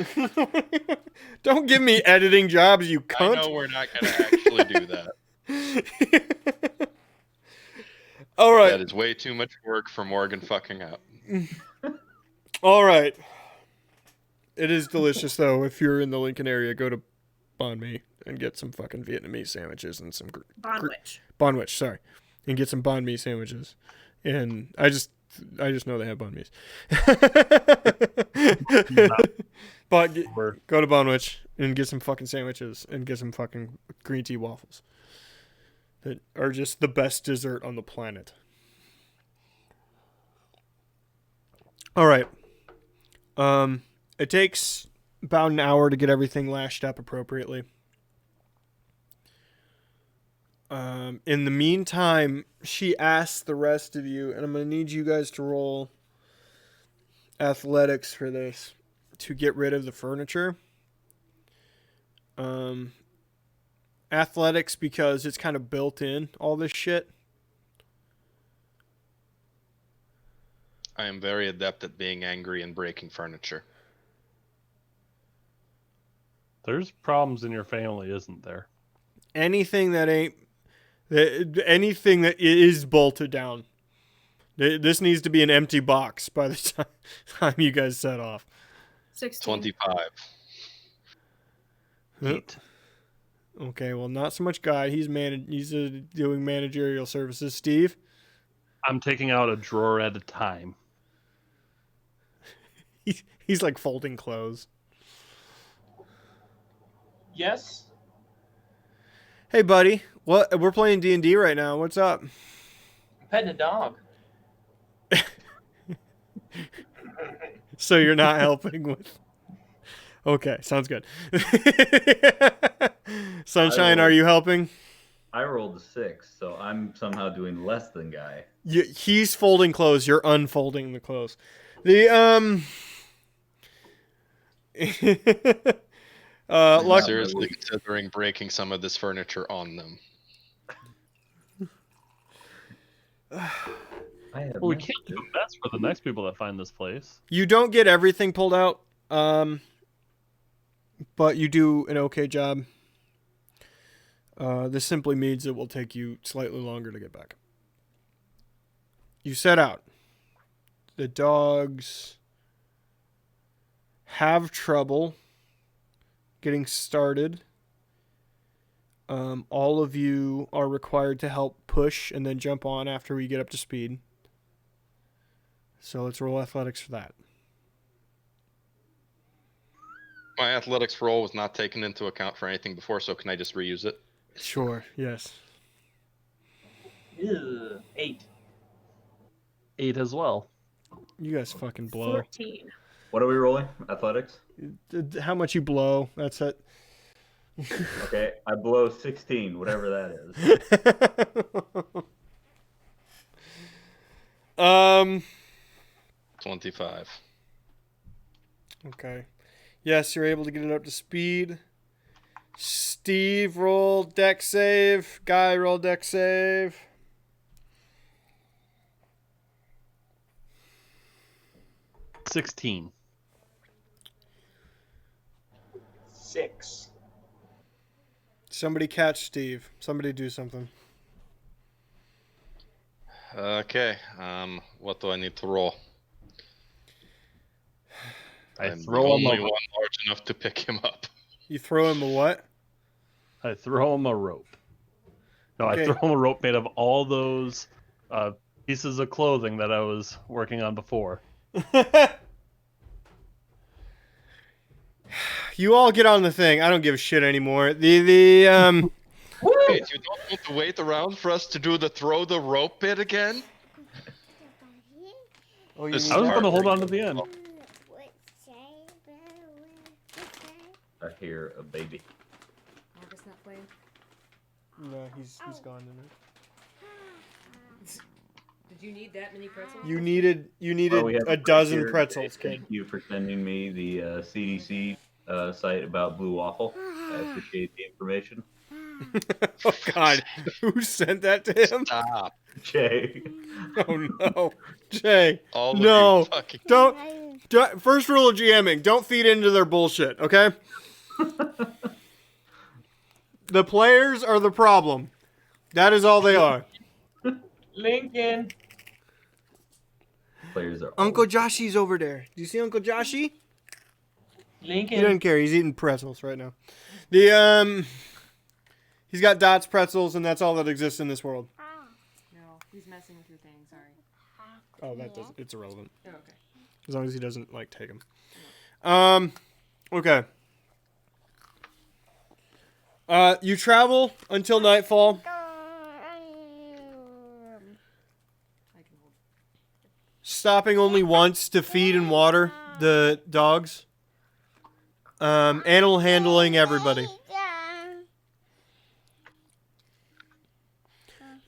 Don't give me editing jobs, you I cunt. know we're not gonna actually do that. All right. That is way too much work for Morgan fucking up. All right. It is delicious, though. If you're in the Lincoln area, go to Bon Me and get some fucking Vietnamese sandwiches and some Bonwich, sorry, and get some Bon Mi sandwiches. And I just know they have Bon Mi's. But go to Bonwich and get some fucking sandwiches and get some fucking green tea waffles that are just the best dessert on the planet. All right. It takes about an hour to get everything lashed up appropriately. In the meantime, she asks the rest of you, and I'm going to need you guys to roll athletics for this to get rid of the furniture. Athletics because it's kind of built in, all this shit. I am very adept at being angry and breaking furniture. There's problems in your family, isn't there? Anything that is bolted down. This needs to be an empty box by the time you guys set off. 16. 25. 8. Okay, well, not so much Guy. He's doing managerial services. Steve? I'm taking out a drawer at a time. He's like folding clothes. Yes. Hey, buddy. What? We're playing D&D right now. What's up? I'm petting a dog. So you're not helping with... Okay, sounds good. Sunshine, are you helping? I rolled a 6, so I'm somehow doing less than Guy. He's folding clothes. You're unfolding the clothes. I'm seriously considering breaking some of this furniture on them. Well, we can't do a mess for the next people that find this place. You don't get everything pulled out, but you do an okay job. This simply means it will take you slightly longer to get back. You set out. The dogs have trouble getting started. All of you are required to help push and then jump on after we get up to speed. So let's roll athletics for that. My athletics roll was not taken into account for anything before, so can I just reuse it? Sure, yes. Ew, 8. 8 as well. You guys fucking blow. 14. What are we rolling? Athletics? How much you blow, that's it. Okay, I blow 16, whatever that is. 25. Okay. Yes, you're able to get it up to speed. Steve, roll deck save. Guy, roll deck save. $16. 6. Somebody catch Steve. Somebody do something. Okay, what do I need to roll? I I'm throw the him only a one large enough to pick him up. You throw him a what? I throw him a rope. No, Okay. I throw him a rope made of all those pieces of clothing that I was working on before. You all get on the thing. I don't give a shit anymore. Wait, you don't want to wait around for us to do the throw the rope bit again? Oh, you This need I was that? going to hold on to the end. I hear a baby. Marcus not playing. No, he's gone tonight. Did you need that many pretzels? You needed Well, we have a friend dozen here pretzels, today. kid. Thank you for sending me the CDC site about blue waffle. I appreciate the information. Oh God, who sent that to him? Stop. Jay. Oh no, Jay. All of No, you fucking... don't. First rule of GMing: don't feed into their bullshit. Okay. The players are the problem. That is all they are. Lincoln. Players are Uncle Joshy's over there. Do you see Uncle Joshy? He Lincoln. doesn't care. He's eating pretzels right now. He's got Dots pretzels, and that's all that exists in this world. No, he's messing with your thing. Sorry. Oh, that does. It's irrelevant. Oh, okay. As long as he doesn't take them. Okay. You travel until nightfall. I can hold. Stopping only once to feed and water the dogs. Animal handling everybody.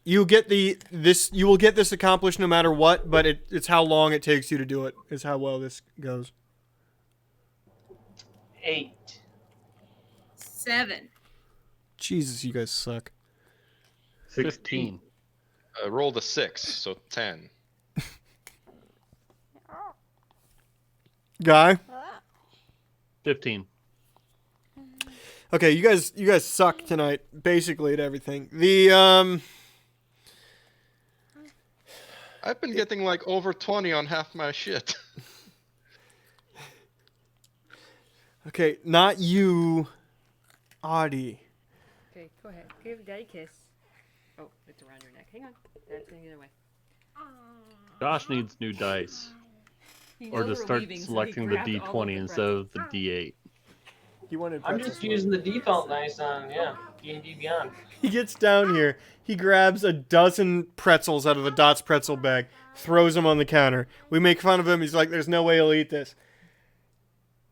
You get you will get this accomplished no matter what, but it's how long it takes you to do it is how well this goes. 8. 7. Jesus, you guys suck. 15. I rolled a 6, so 10. Guy. 15. Okay, you guys suck tonight, basically at everything. I've been getting like over 20 on half my shit. Okay, not you, Audie. Okay, go ahead. Give Daddy a kiss. Oh, it's around your neck. Hang on. Dad's going the other way. Josh needs new dice. He Or knows to we're start leaving, so he selecting the grabbed all of D20 the instead of the D8. He wanted I'm pretzels. just using the default dice on, D&D Beyond. He gets down here. He grabs a dozen pretzels out of the Dots pretzel bag, throws them on the counter. We make fun of him. He's like, "There's no way he'll eat this."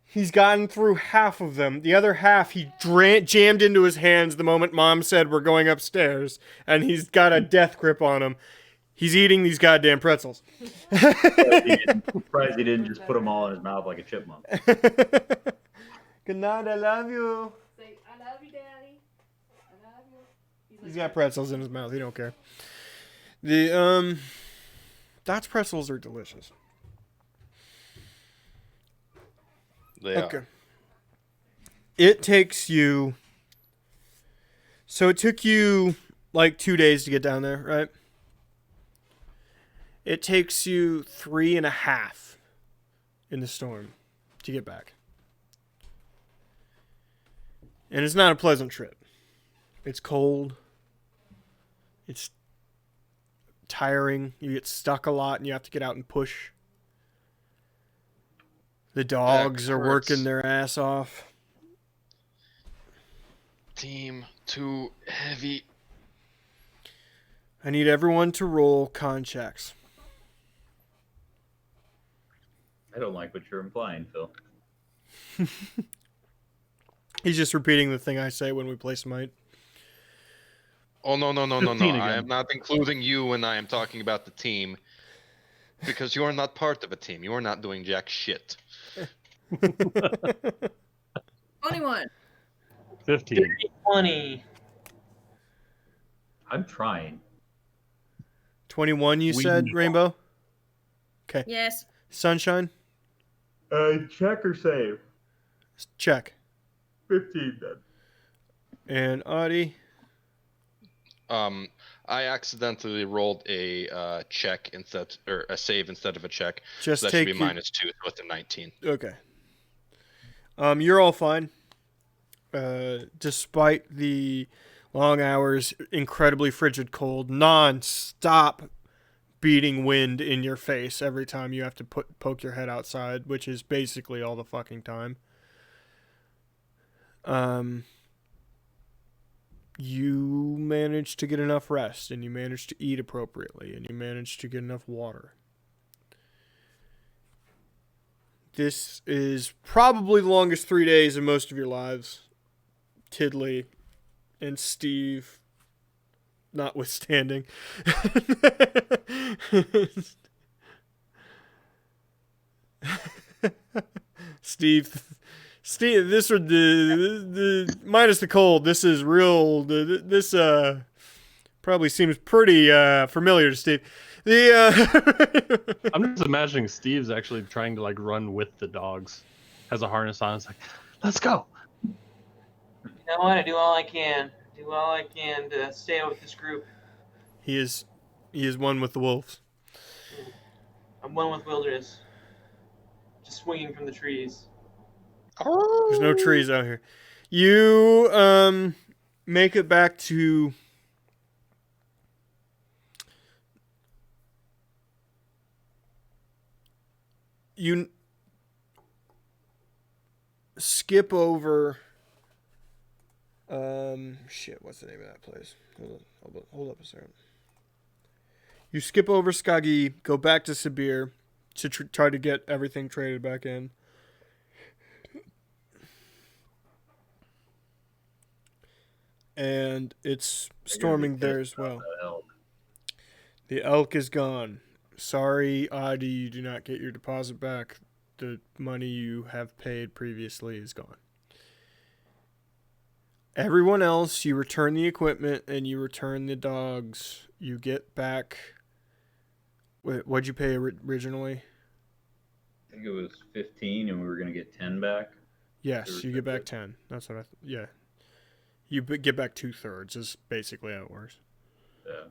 He's gotten through half of them. The other half he jammed into his hands the moment Mom said we're going upstairs, and he's got a death grip on him. He's eating these goddamn pretzels. Surprised he didn't just put them all in his mouth like a chipmunk. Good night, I love you. Say, I love you, Daddy. I love you. He's got pretzels in his mouth. He don't care. The Dots pretzels are delicious. They Okay. are. It takes you. So it took you like 2 days to get down there, right? It takes you 3.5 in the storm to get back. And it's not a pleasant trip. It's cold. It's tiring. You get stuck a lot and you have to get out and push. The dogs are hurts. working their ass off. Team too heavy. I need everyone to roll con checks. I don't like what you're implying, Phil. He's just repeating the thing I say when we play Smite. Oh, no. 15 I again. am not including you when I am talking about the team. Because you are not part of a team. You are not doing jack shit. 21. 15. 20. I'm trying. 21, you said, Rainbow? Okay. Yes. Sunshine? Check or save? Check. 15 then. And Audie? I accidentally rolled a check instead, or a save instead of a check. Just So that take should be your... -2, so it's a 19. Okay. You're all fine. Despite the long hours, incredibly frigid cold, non-stop beating wind in your face every time you have to poke your head outside, which is basically all the fucking time. You manage to get enough rest, and you manage to eat appropriately, and you manage to get enough water. This is probably the longest 3 days of most of your lives. Tiddly and Steve notwithstanding. Steve, this are the minus the cold. This is real. This probably seems pretty familiar to Steve. I'm just imagining Steve's actually trying to like run with the dogs, has a harness on. It's like, let's go. You know what? I do all I can. Do all I can to stay with this group. He is one with the wolves. I'm one with wilderness. Just swinging from the trees. There's no trees out here. You make it back to you skip over what's the name of that place? Hold up a second. You skip over Skagi, go back to Sibir to try to get everything traded back in. And it's storming there as well. The elk is gone. Sorry, Adi, you do not get your deposit back. The money you have paid previously is gone. Everyone else, you return the equipment and you return the dogs. You get back. What'd you pay originally? I think it was 15 and we were going to get 10 back. Yes, you get back 10. That's what yeah. You get back 2/3 is basically how it works. Yeah.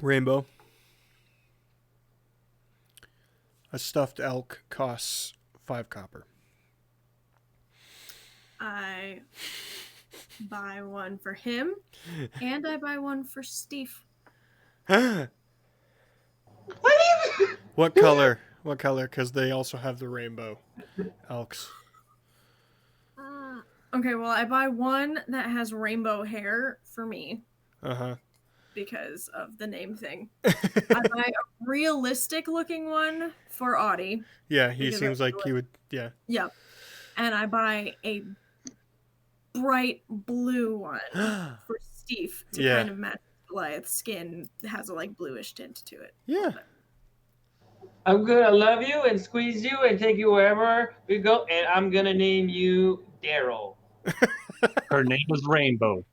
Rainbow. A stuffed elk costs 5 copper. I buy one for him, and I buy one for Steve. What color? What color? Because they also have the rainbow elks. Okay, well, I buy one that has rainbow hair for me. Uh-huh. Because of the name thing. I buy a realistic looking one for Audie. Yeah, he seems like he would, yeah. Yep. And I buy a bright blue one for Steve to kind of match Goliath's skin. It has a like bluish tint to it. Yeah. I'm gonna love you and squeeze you and take you wherever we go, and I'm gonna name you Daryl. Her name is Rainbow.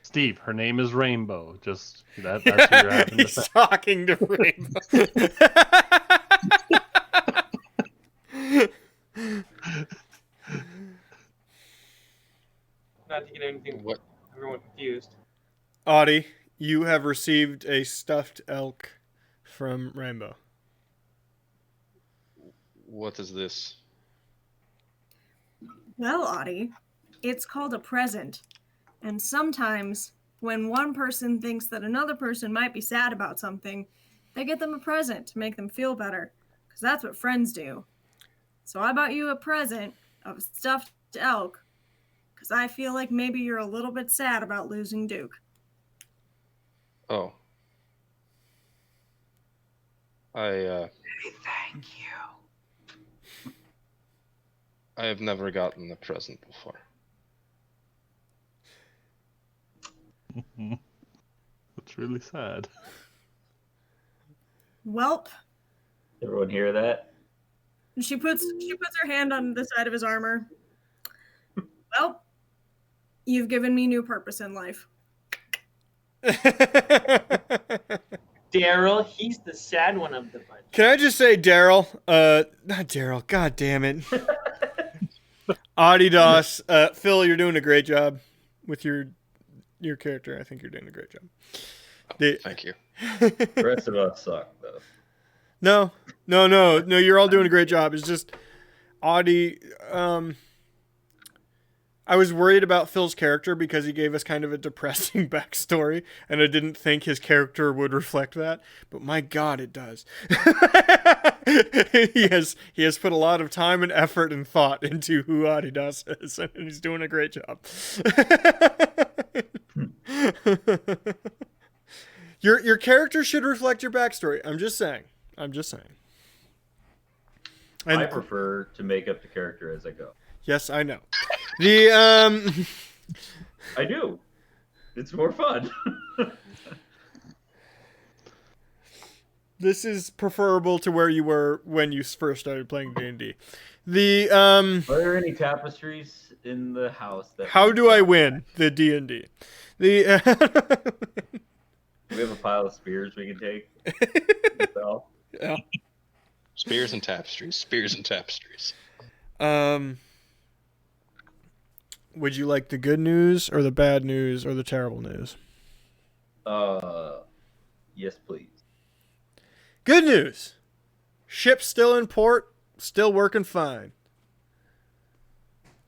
Steve, her name is Rainbow. Just that's who you're having to say. He's talking to Rainbow. Not to get everyone confused. Audie, you have received a stuffed elk from Rainbow. What is this? Well, Audie, it's called a present. And sometimes when one person thinks that another person might be sad about something, they get them a present to make them feel better. Because that's what friends do. So I bought you a present of a stuffed elk. Because I feel like maybe you're a little bit sad about losing Duke. Oh. Thank you. I have never gotten a present before. That's really sad. Welp. Everyone hear that? She puts her hand on the side of his armor. Well, you've given me new purpose in life. Daryl, he's the sad one of the bunch. Can I just say Daryl? Not Daryl. God damn it. Adidas. Phil, you're doing a great job with your character. I think you're doing a great job. Thank you. The rest of us suck, though. No. You're all doing a great job. It's just Audie. I was worried about Phil's character because he gave us kind of a depressing backstory, and I didn't think his character would reflect that. But my God, it does. he has put a lot of time and effort and thought into who Adidas is, and he's doing a great job. Your character should reflect your backstory. I'm just saying. And I prefer to make up the character as I go. yes, I know. I do. It's more fun. This is preferable to where you were when you first started playing D&D. Are there any tapestries in the house? How do I win the D&D? Do we have a pile of spears we can take? Yeah. Spears and tapestries. Would you like the good news or the bad news or the terrible news? Yes, please. Good news. Ship's still in port, still working fine.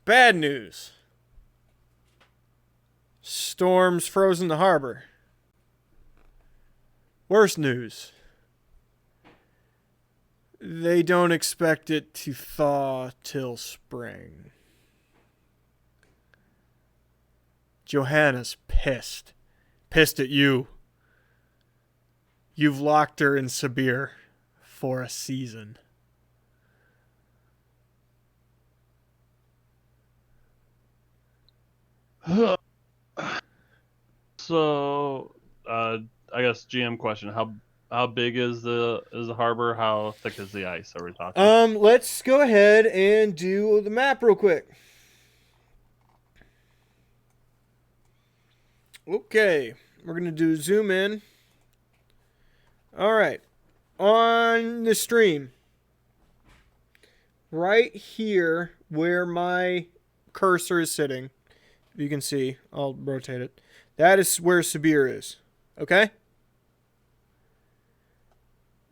Bad news. Storm's frozen the harbor. Worst news. They don't expect it to thaw till spring. Johanna's pissed. Pissed at you. You've locked her in Sibir for a season. So, I guess GM question: How big is the harbor? How thick is the ice? Are we talking? Let's go ahead and do the map real quick. Okay, we're gonna do zoom in. All right, on the stream, right here where my cursor is sitting, you can see. I'll rotate it. That is where Sibir is. Okay.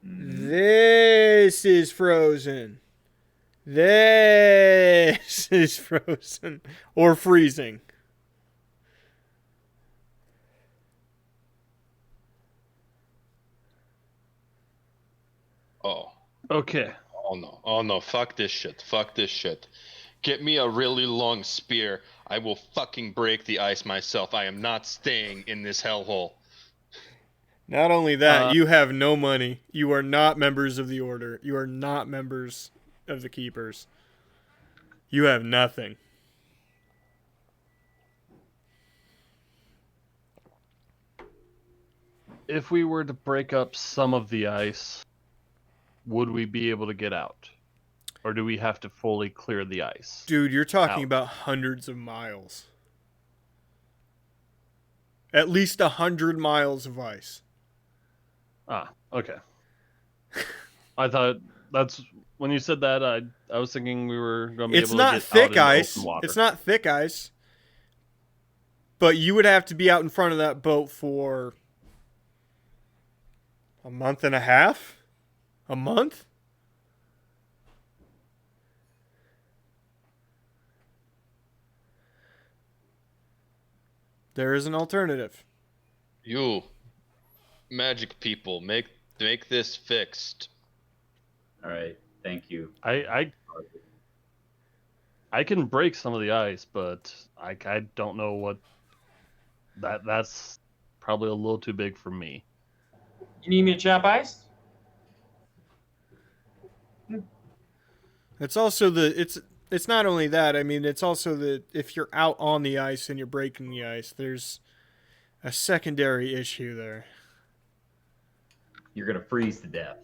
This is frozen. This is frozen. Or freezing. Oh. Okay. Oh no. Fuck this shit. Get me a really long spear. I will fucking break the ice myself. I am not staying in this hellhole. Not only that, you have no money. You are not members of the Order. You are not members of the Keepers. You have nothing. If we were to break up some of the ice, would we be able to get out? Or do we have to fully clear the ice? Dude, you're talking out? about hundreds of miles. At least 100 miles of ice. Ah, okay. I thought that's when you said that. I was thinking we were going to be It's able to not get thick out in ice. open water. It's not thick ice. But you would have to be out in front of that boat for a month and a half? A month? There is an alternative. You magic people, make this fixed. All right. Thank you. I can break some of the ice, but I don't know what that's probably a little too big for me. You need me to chop ice? It's also it's not only that. I mean, it's also that if you're out on the ice and you're breaking the ice, there's a secondary issue there. You're gonna freeze to death.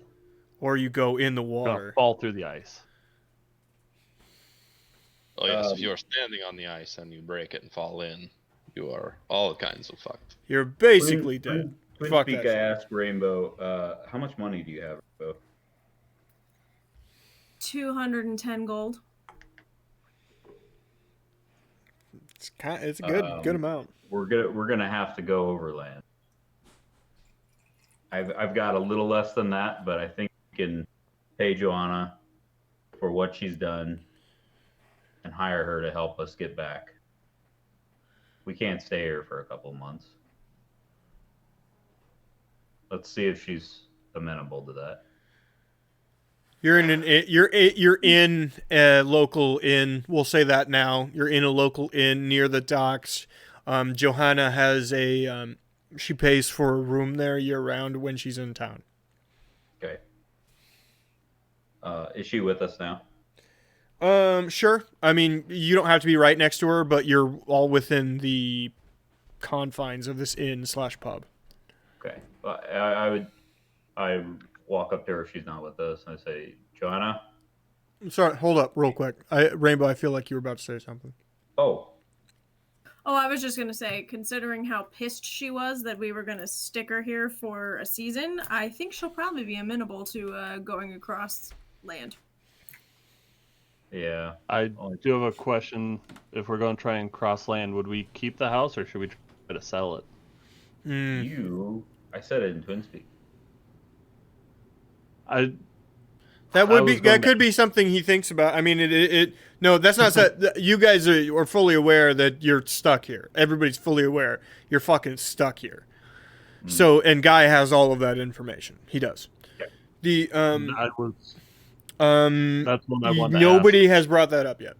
Or you go in the Gonna water. fall through the ice. Oh yes, if you are standing on the ice and you break it and fall in, you are all kinds of fucked. You're basically dead. Twin Fuck Speak, that I shit. asked Rainbow, how much money do you have, Rainbow? 210 gold. It's a good amount. We're gonna have to go overland. I've got a little less than that, but I think we can pay Joanna for what she's done and hire her to help us get back. we can't stay here for a couple months. Let's see if she's amenable to that. You're in a local inn. We'll say that now. You're in a local inn near the docks. Johanna has she pays for a room there year round when she's in town. Okay. Is she with us now? Sure. I mean, you don't have to be right next to her, but you're all within the confines of this inn/pub. Okay. I walk up to her if she's not with us, and I say, Joanna? Sorry, hold up real quick. Rainbow, I feel like you were about to say something. Oh, I was just gonna say, considering how pissed she was that we were gonna stick her here for a season, I think she'll probably be amenable to going across land. yeah. I do have a question. If we're going to try and cross land, would we keep the house or should we try to sell it? I said it in Twin Speak. That could be something he thinks about. I mean, no, that's not that. You guys are fully aware that you're stuck here. Everybody's fully aware you're fucking stuck here. So, and Guy has all of that information. He does. Okay. That's one I wanted to nobody has brought that up yet.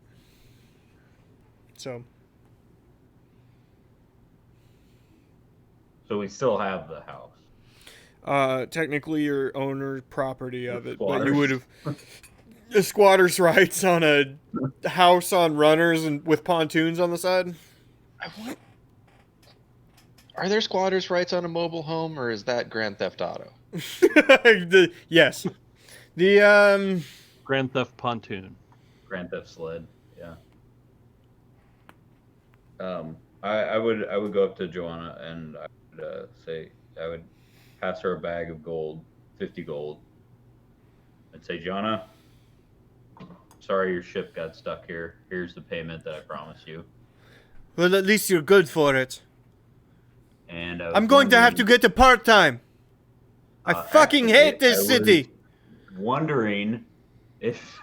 So we still have the house. technically your owner's property of it, Squatters. but you would have the squatter's rights on a house on runners and with pontoons on the side. Are there squatters' rights on a mobile home, or is that Grand Theft Auto? Yes. The Grand Theft Pontoon. Grand Theft Sled. Yeah. I would go up to Joanna and I would say I would pass her a bag of gold, 50 gold. I'd say, Joanna, sorry your ship got stuck here. Here's the payment that I promised you. well, at least you're good for it. And I'm going to have to get a part-time. I fucking hate this city. Wondering if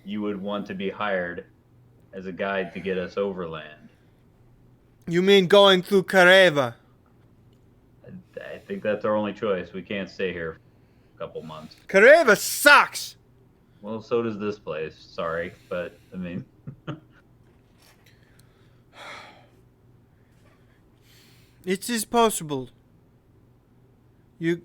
you would want to be hired as a guide to get us overland. You mean going through Kareva? I think that's our only choice. We can't stay here for a couple months. Kareva sucks. Well, so does this place. Sorry, but I mean, It is possible. We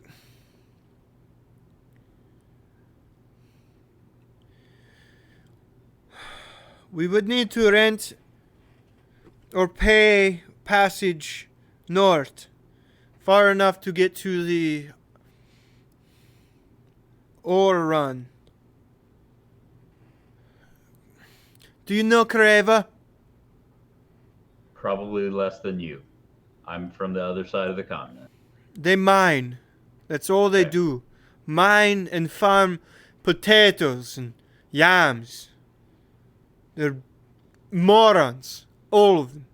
would need to rent or pay passage north, far enough to get to the ore run. Do you know Kareva? probably less than you. I'm from the other side of the continent. They mine. That's all they Okay. do. Mine and farm potatoes and yams. They're morons. All of them.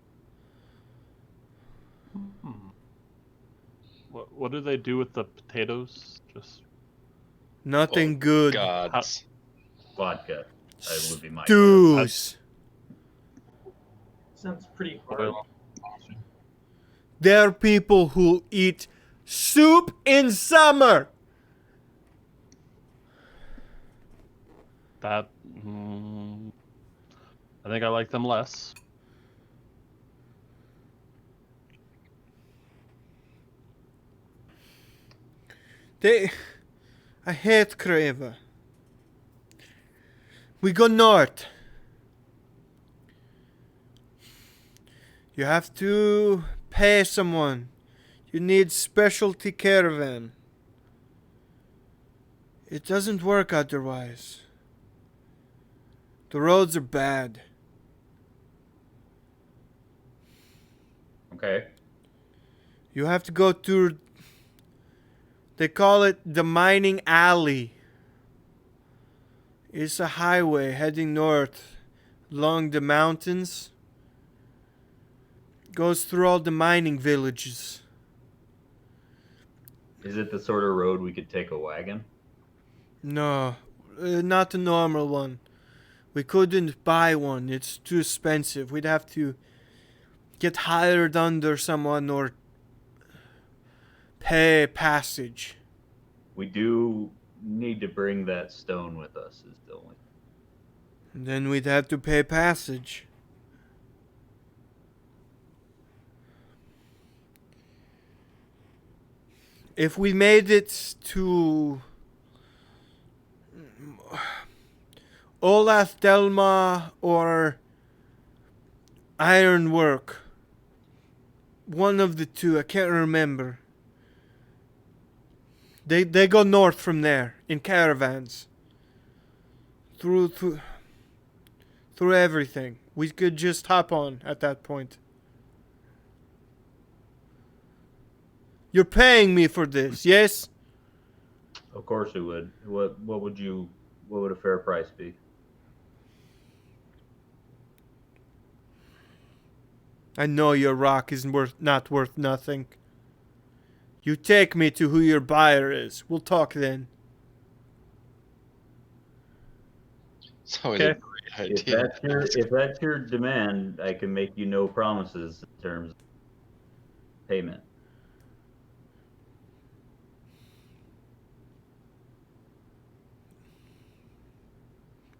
What do they do with the potatoes? Just Nothing Oh, good. Gods. Vodka. That would be my Stews. Sounds pretty hard. boil. They're people who eat soup in summer. That. I think I like them less. I hate Kareva. We go north. You have to pay someone. You need specialty caravan. It doesn't work otherwise. The roads are bad. Okay. You have to go through. They call it the mining alley. It's a highway heading north along the mountains. Goes through all the mining villages. Is it the sort of road we could take a wagon? No, not the normal one. We couldn't buy one. It's too expensive. We'd have to get hired under someone or pay passage. We do need to bring that stone with us. Is the only. Then we'd have to pay passage. If we made it to Olath Delmah or Ironwork, one of the two, I can't remember. They go north from there in caravans. Through everything. We could just hop on at that point. You're paying me for this, yes? Of course we would. What would a fair price be? I know your rock is not worth nothing. You take me to who your buyer is. We'll talk then. So it's Okay. a great idea. If that's your demand, I can make you no promises in terms of payment.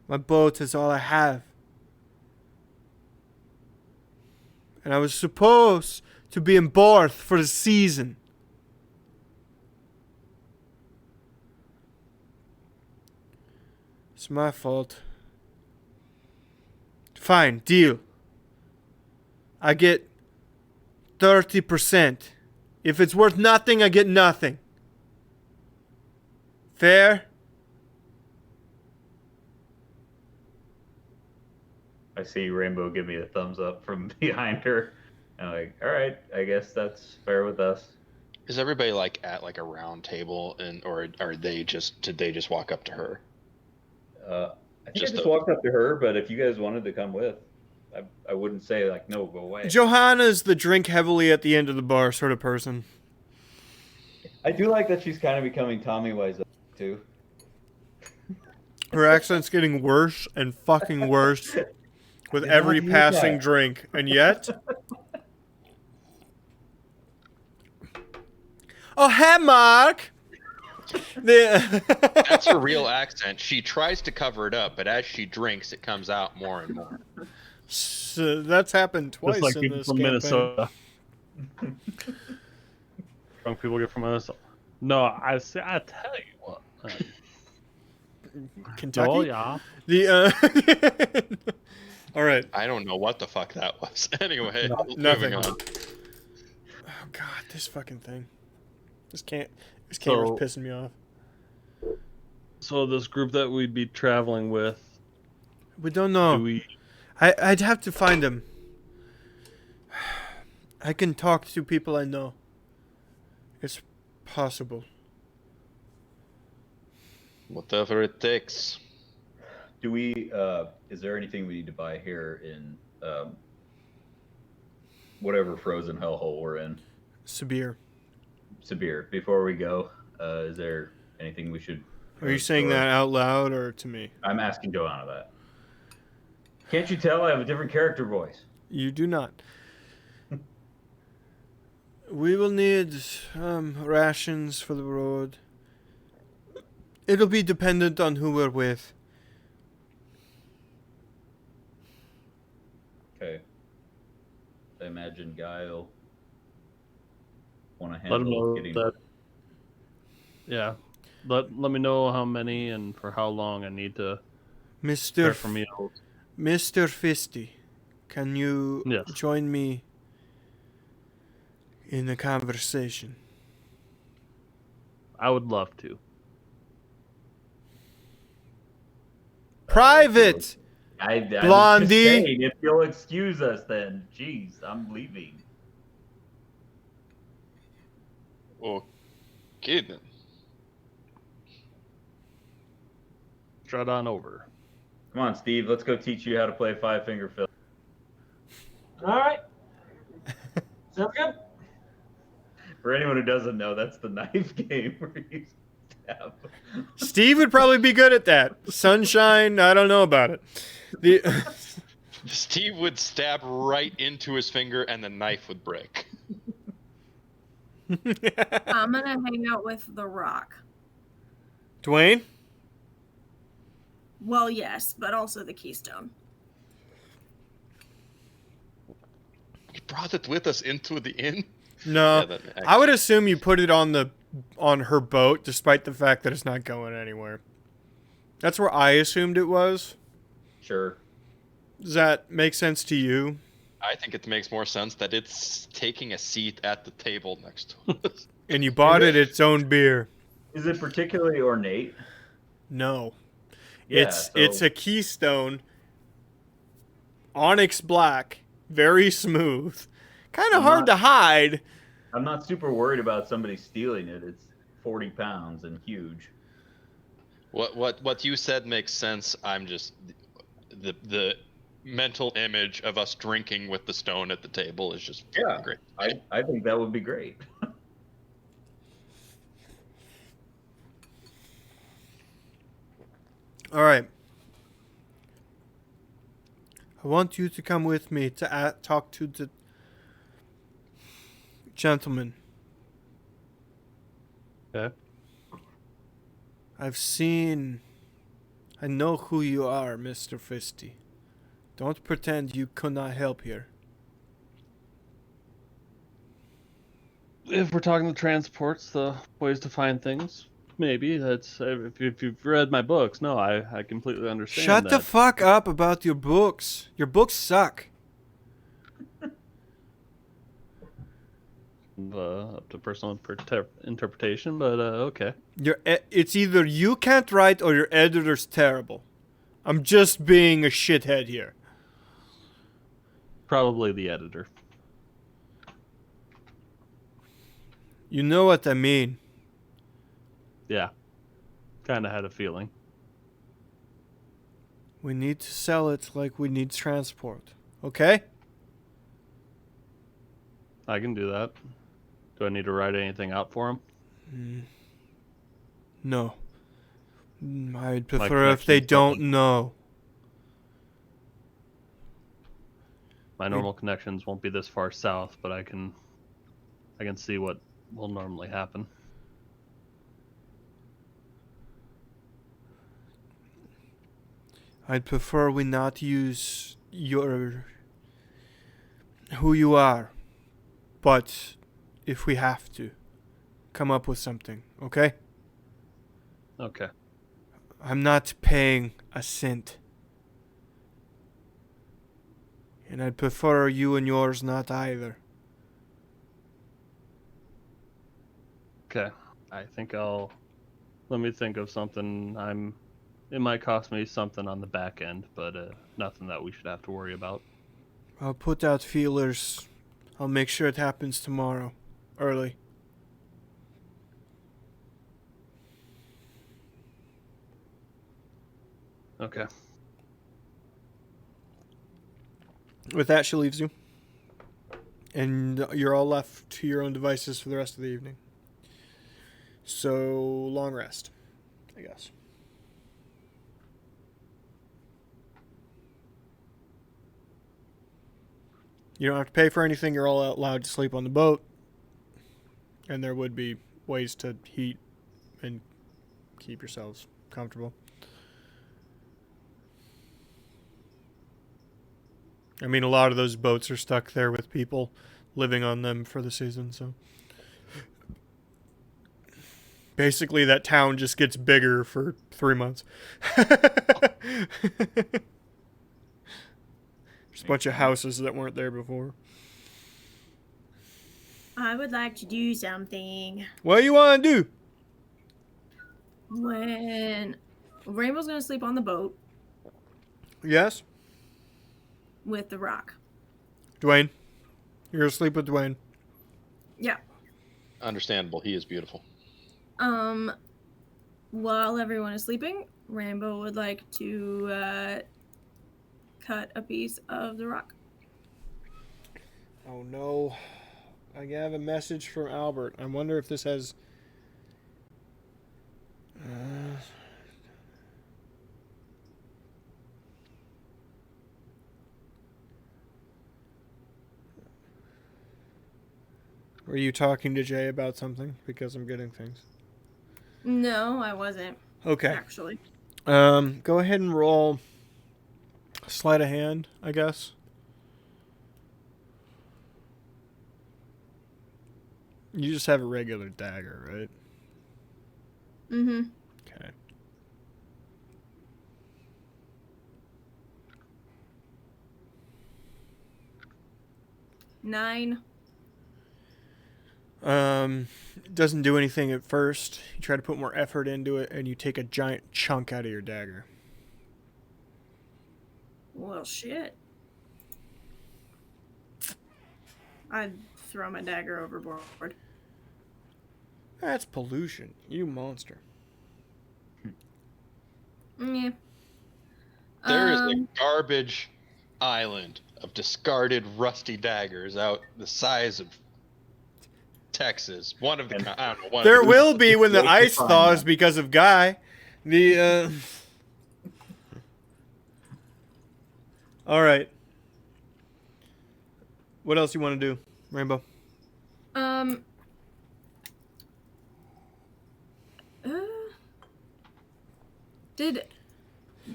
My boat is all I have. And I was supposed to be in Barth for the season. It's my fault. Fine, deal. I get 30%. If it's worth nothing, I get nothing. Fair? I see Rainbow give me a thumbs up from behind her. I'm like, all right, I guess that's fair with us. Is everybody like at like a round table, or are they just did they just walk up to her? I think Just I just the- walked up to her, but if you guys wanted to come with, I wouldn't say like, no, go away. Johanna's the drink heavily at the end of the bar sort of person. I do like that she's kind of becoming Tommy Wiseau too. Her accent's getting worse and fucking worse with It's every not you, passing Jack. drink. And yet... Oh, hey, Mark! That's her real accent. She tries to cover it up, but as she drinks, it comes out more and more. So that's happened twice Just like in people this from campaign. Minnesota. Drunk people get from Minnesota. No, I tell you what. Kentucky? Oh yeah. The all right. I don't know what the fuck that was. Anyway, Nothing. moving on. Oh god, this fucking thing. This camera's So- pissing me off. So this group that we'd be traveling with, We don't know. do we? I'd have to find them. I can talk to people I know. It's possible. Whatever it takes. Do we? Is there anything we need to buy here in whatever frozen hellhole we're in, Sibir. Sibir? Before we go, is there anything we should? Are you saying that out loud or to me? I'm asking Joanna that. Can't you tell I have a different character voice? You do not. We will need rations for the road. It'll be dependent on who we're with. Okay. I imagine Guy will want to Let them handle know getting. that. Yeah. Let me know how many and for how long I need to prepare for meals. Mr. Fisty, can you Yes. join me in the conversation? I would love to. Private! I was just Blondie. saying, if you'll excuse us, then. Jeez, I'm leaving. Okay then. Strut on over. Come on, Steve. Let's go teach you how to play Five Finger Phil. All right. Sounds good. For anyone who doesn't know, that's the knife game where you stab. Steve would probably be good at that. Sunshine, I don't know about it. Steve would stab right into his finger, and the knife would break. I'm gonna hang out with the rock. Dwayne? Well, yes, but also the keystone. We brought it with us into the inn. No. Yeah, that I would assume you put it on her boat, despite the fact that it's not going anywhere. That's where I assumed it was. Sure. Does that make sense to you? I think it makes more sense that it's taking a seat at the table next to us. And you bought it its own beer. Is it particularly ornate? No. Yeah, It's a keystone, onyx black, very smooth, kind of hard to hide. I'm not super worried about somebody stealing it. It's 40 pounds and huge. What you said makes sense. I'm just the mental image of us drinking with the stone at the table is just great. I think that would be great. All right. I want you to come with me to talk to the gentleman. Okay. I know who you are, Mr. Fisty. Don't pretend you could not help here. If we're talking the transports, the ways to find things, maybe that's if you've read my books. No, I completely understand. Shut that. the fuck up about your books. Your books suck. Up to personal interpretation, but okay. It's either you can't write or your editor's terrible. I'm just being a shithead here. Probably the editor. You know what I mean. Yeah. Kind of had a feeling. We need to sell it like we need transport. Okay? I can do that. Do I need to write anything out for him? No. I'd prefer if they don't know. My normal connections won't be this far south, but I can see what will normally happen. I'd prefer we not use who you are. But if we have to, come up with something, okay? Okay. I'm not paying a cent. And I'd prefer you and yours not either. Okay. I think let me think of something. It might cost me something on the back end, but nothing that we should have to worry about. I'll put out feelers. I'll make sure it happens tomorrow. Early. Okay. With that, she leaves you. And you're all left to your own devices for the rest of the evening. So, long rest, I guess. You don't have to pay for anything. You're all allowed to sleep on the boat. And there would be ways to heat and keep yourselves comfortable. I mean, a lot of those boats are stuck there with people living on them for the season, so. Basically, that town just gets bigger for 3 months. There's a bunch of houses that weren't there before. I would like to do something. What do you want to do? When Rainbow's gonna sleep on the boat Yes? with the rock. Dwayne? You're going to sleep with Dwayne. Yeah. Understandable. He is beautiful. While everyone is sleeping, Rainbow would like to cut a piece of the rock. Oh, no. I have a message from Albert. I wonder if this has... Were you talking to Jay about something? Because I'm getting things. No, I wasn't, Okay. actually. Go ahead and roll sleight of hand, I guess. You just have a regular dagger, right? Mm-hmm. Okay. Nine. It doesn't do anything at first. You try to put more effort into it, and you take a giant chunk out of your dagger. Well, shit. I'd throw my dagger overboard. That's pollution, you monster. Yeah. There is a garbage island of discarded rusty daggers out the size of Texas. One of the I don't know. One There of the, will be when the Wait to ice find thaws them. because of Guy. The All right. What else you want to do, Rainbow? Uh,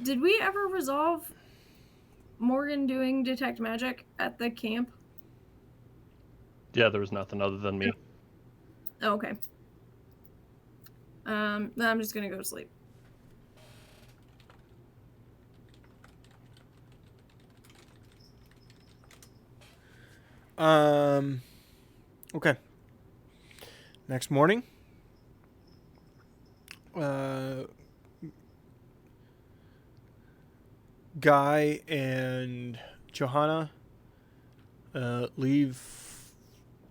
did we ever resolve Morgan doing detect magic at the camp? Yeah, there was nothing other than me. Oh, okay. Then I'm just gonna go to sleep. Okay. Next morning. Guy and Johanna leave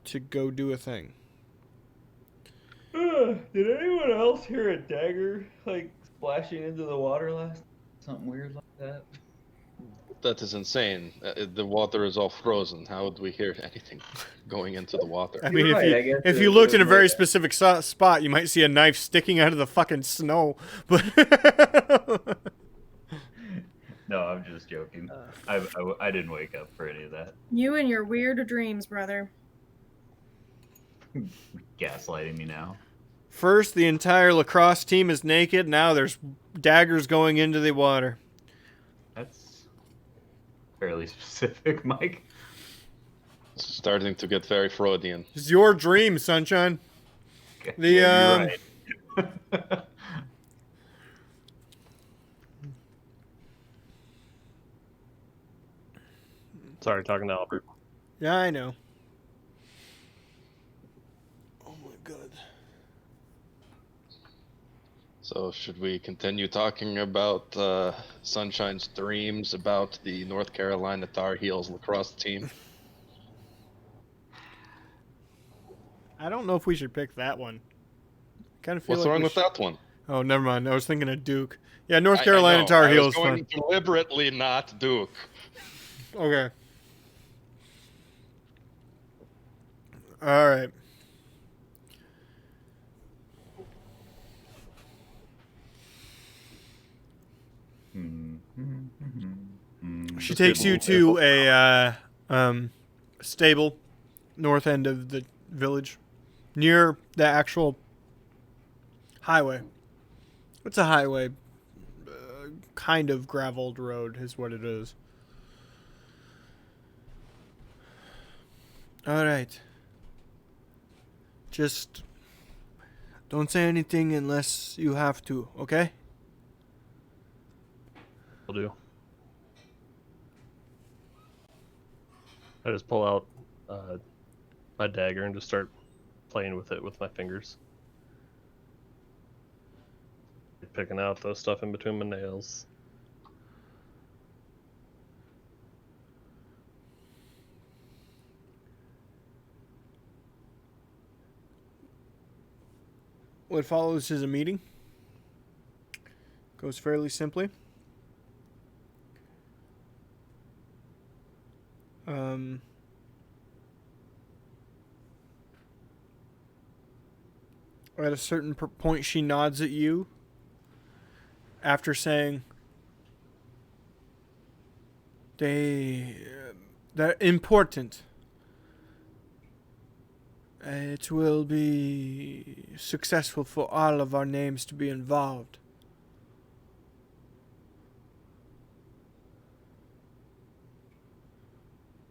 to go do a thing. Did anyone else hear a dagger like splashing into the water last? Something weird like that. that is insane. The water is all frozen. How would we hear anything going into the water? I mean, You're right, I guess if it you was looked in a very like- specific spot, you might see a knife sticking out of the fucking snow. But No, I'm just joking. I didn't wake up for any of that. You and your weird dreams, brother. Gaslighting me now. first, the entire lacrosse team is naked. Now there's daggers going into the water. That's fairly specific, Mike. It's starting to get very Freudian. It's your dream, sunshine. Okay, The, yeah, you're right. Sorry, talking to Albert. Yeah, I know. Oh my god. So should we continue talking about Sunshine's dreams about the North Carolina Tar Heels lacrosse team? I don't know if we should pick that one. Kind of feel What's like wrong we with should- that one? Oh, never mind. I was thinking of Duke. Yeah, North I Carolina know. Tar I Heels was fun. going to deliberately not Duke. Okay. All right. She takes you to a stable north end of the village, near the actual highway. It's a highway, kind of graveled road is what it is. All right. Just don't say anything unless you have to, okay? Will do. I just pull out my dagger and just start playing with it with my fingers. Picking out the stuff in between my nails. What follows is a meeting. Goes fairly simply. At a certain point, she nods at you after saying, they're important. It will be successful for all of our names to be involved.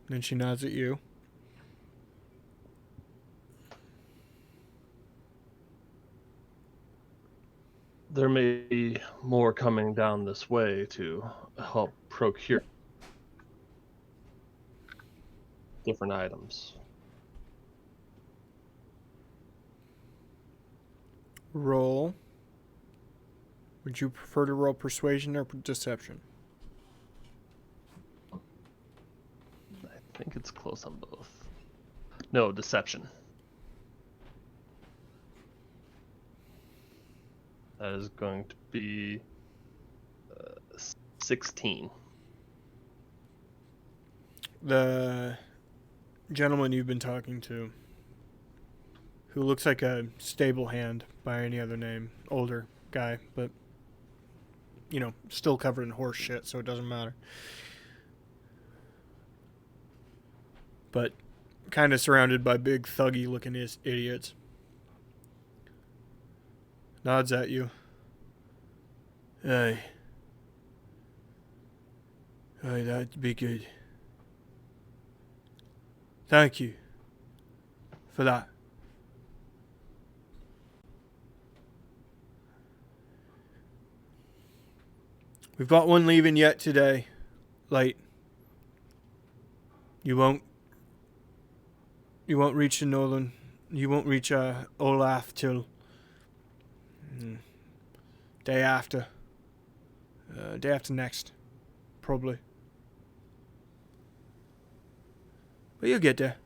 Then she nods at you. There may be more coming down this way to help procure different items. Roll. Would you prefer to roll persuasion or deception? I think it's close on both. No, deception. That is going to be 16. The gentleman you've been talking to, who looks like a stable hand by any other name, older guy, but, you know, still covered in horse shit, so it doesn't matter. But kind of surrounded by big thuggy looking idiots. Nods at you. Aye. Aye, that'd be good. Thank you for that. We've got one leaving yet today. Late. You won't reach the northern. You won't reach Olath till day after. Day after next, probably. But you'll get there.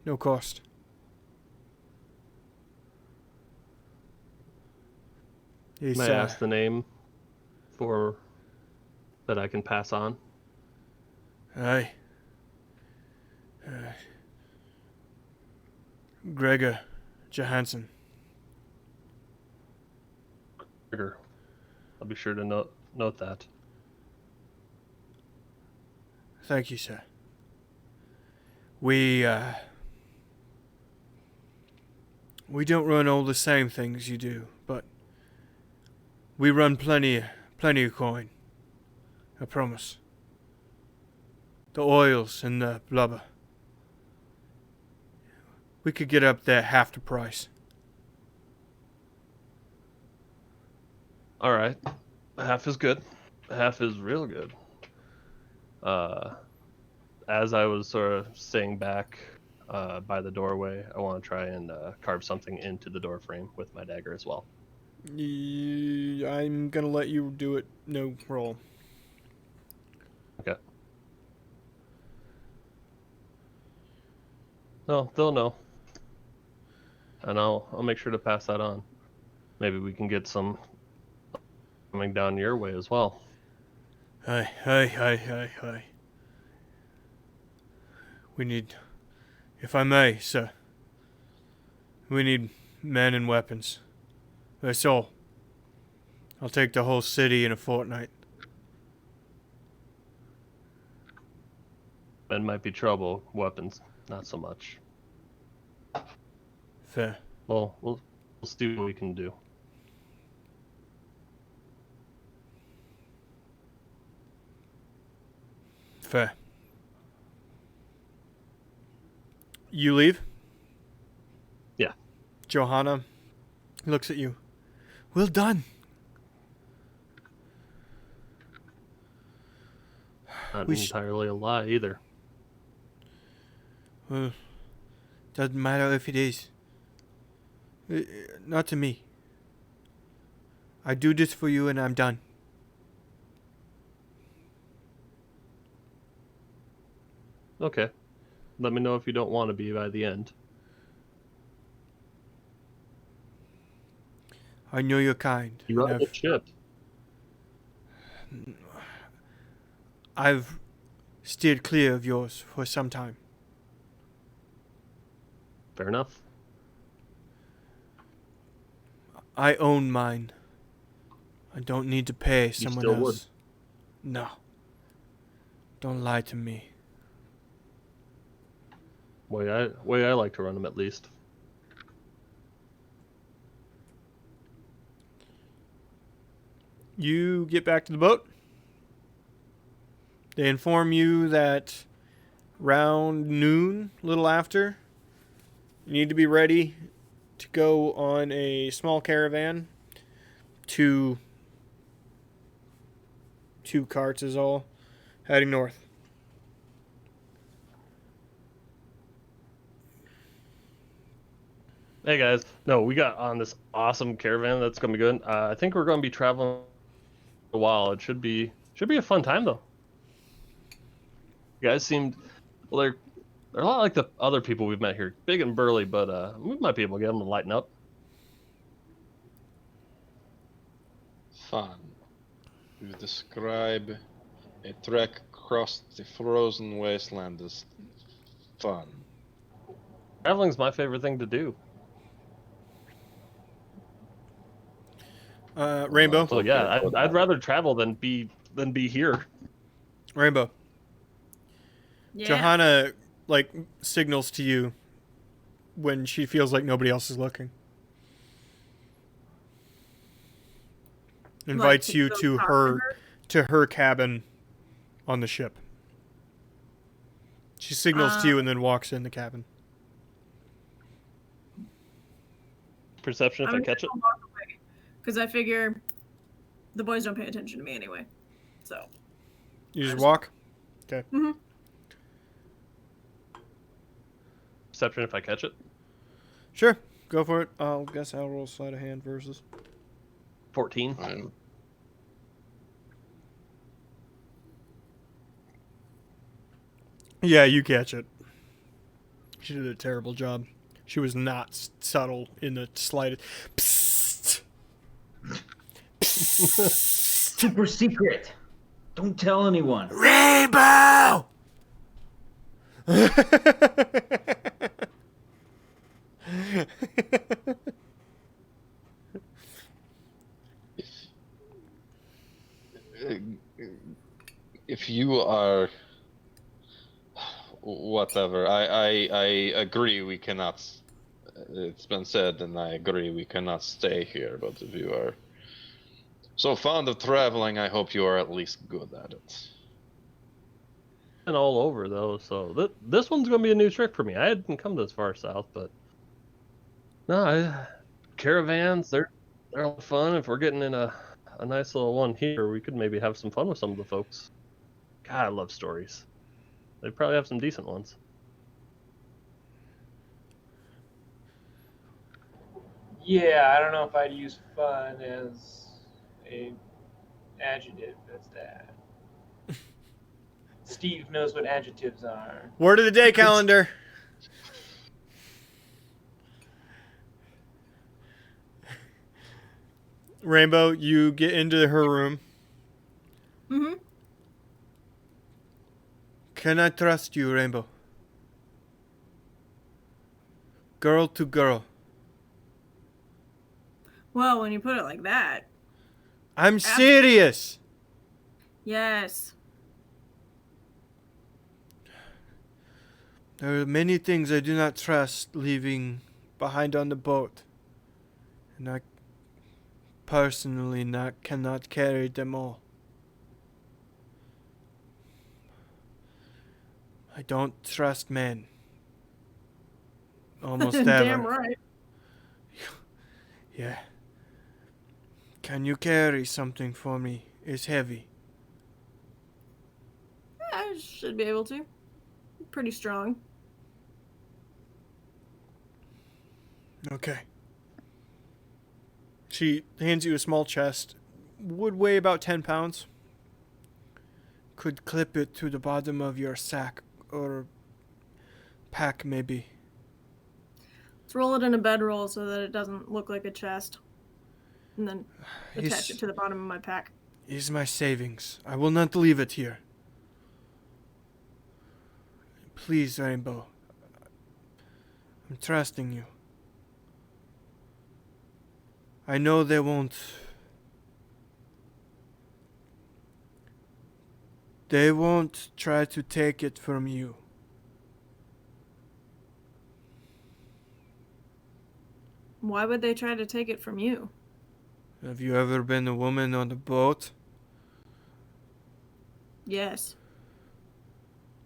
No cost. He's, May I ask the name for that I can pass on? Aye. Gregor Johansson. Gregor. I'll be sure to note that. Thank you, sir. We don't run all the same things you do, but we run plenty of coin. I promise. The oils and the blubber. We could get up there half the price. All right. Half is good. Half is real good. As I was sort of staying back by the doorway, I want to try and carve something into the door frame with my dagger as well. I'm gonna let you do it. No roll. Okay. No, they'll know. And I'll make sure to pass that on. Maybe we can get some coming down your way as well. Aye. We need, if I may, sir, we need men and weapons. That's all. I'll take the whole city in a fortnight. Men might be trouble, weapons, not so much. Fair. Well, we'll see what we can do. Fair. You leave? Yeah. Johanna looks at you. Well done. Not We entirely a lie either. Well, doesn't matter if it is. Not to me. I do this for you and I'm done. Okay. Let me know if you don't want to be by the end. I know you're kind. You and run the ship. I've steered clear of yours for some time. Fair enough. I own mine. I don't need to pay someone still else. would. No. Don't lie to me. Way I like to run them, at least. You get back to the boat. They inform you that round noon, a little after, you need to be ready to go on a small caravan. Two carts is all, heading north. Hey guys, no, we got on this awesome caravan that's gonna be good. I think we're gonna be traveling a while. It should be a fun time though. You guys seemed well. They're a lot like the other people we've met here, big and burly, but we might be able to get them to lighten up. Fun. You describe a trek across the frozen wasteland as fun. Traveling's my favorite thing to do. Rainbow. So yeah, I'd rather travel than be here. Rainbow. Yeah. Johanna, like, signals to you when she feels like nobody else is looking. Invites you go to talk her cabin on the ship. She signals to you and then walks in the cabin. Perception if I catch it. Because I figure the boys don't pay attention to me anyway. So. You just walk? Okay. Mm-hmm. Perception if I catch it. Sure. Go for it. I'll guess I'll roll sleight of hand versus. 14. Fine. Yeah, you catch it. She did a terrible job. She was not subtle in the slightest. Psst. Psst. Super secret. Don't tell anyone. Rainbow! If you are whatever, I agree we cannot. It's been said, and I agree we cannot stay here. But if you are so fond of traveling, I hope you are at least good at it. And all over though, so this one's gonna be a new trick for me. I hadn't come this far south, but no, caravans they're a lot of fun. If we're getting in a nice little one here, we could maybe have some fun with some of the folks. God, I love stories. They probably have some decent ones. Yeah, I don't know if I'd use fun as a adjective as that. Steve knows what adjectives are. Word of the day calendar. Rainbow, you get into her room. Mm-hmm. Can I trust you, Rainbow? Girl to girl. Well, when you put it like that, I'm serious. yes. There are many things I do not trust leaving behind on the boat. And I personally cannot carry them all. I don't trust men. Almost ever. Damn right. Yeah. Can you carry something for me? It's heavy. Yeah, I should be able to. Pretty strong. Okay. She hands you a small chest. Would weigh about 10 pounds. Could clip it to the bottom of your sack or pack, maybe. Let's roll it in a bedroll so that it doesn't look like a chest. And then attach it to the bottom of my pack. Is my savings. I will not leave it here. Please, Rainbow. I'm trusting you. I know they won't. They won't try to take it from you. Why would they try to take it from you? Have you ever been a woman on a boat? Yes.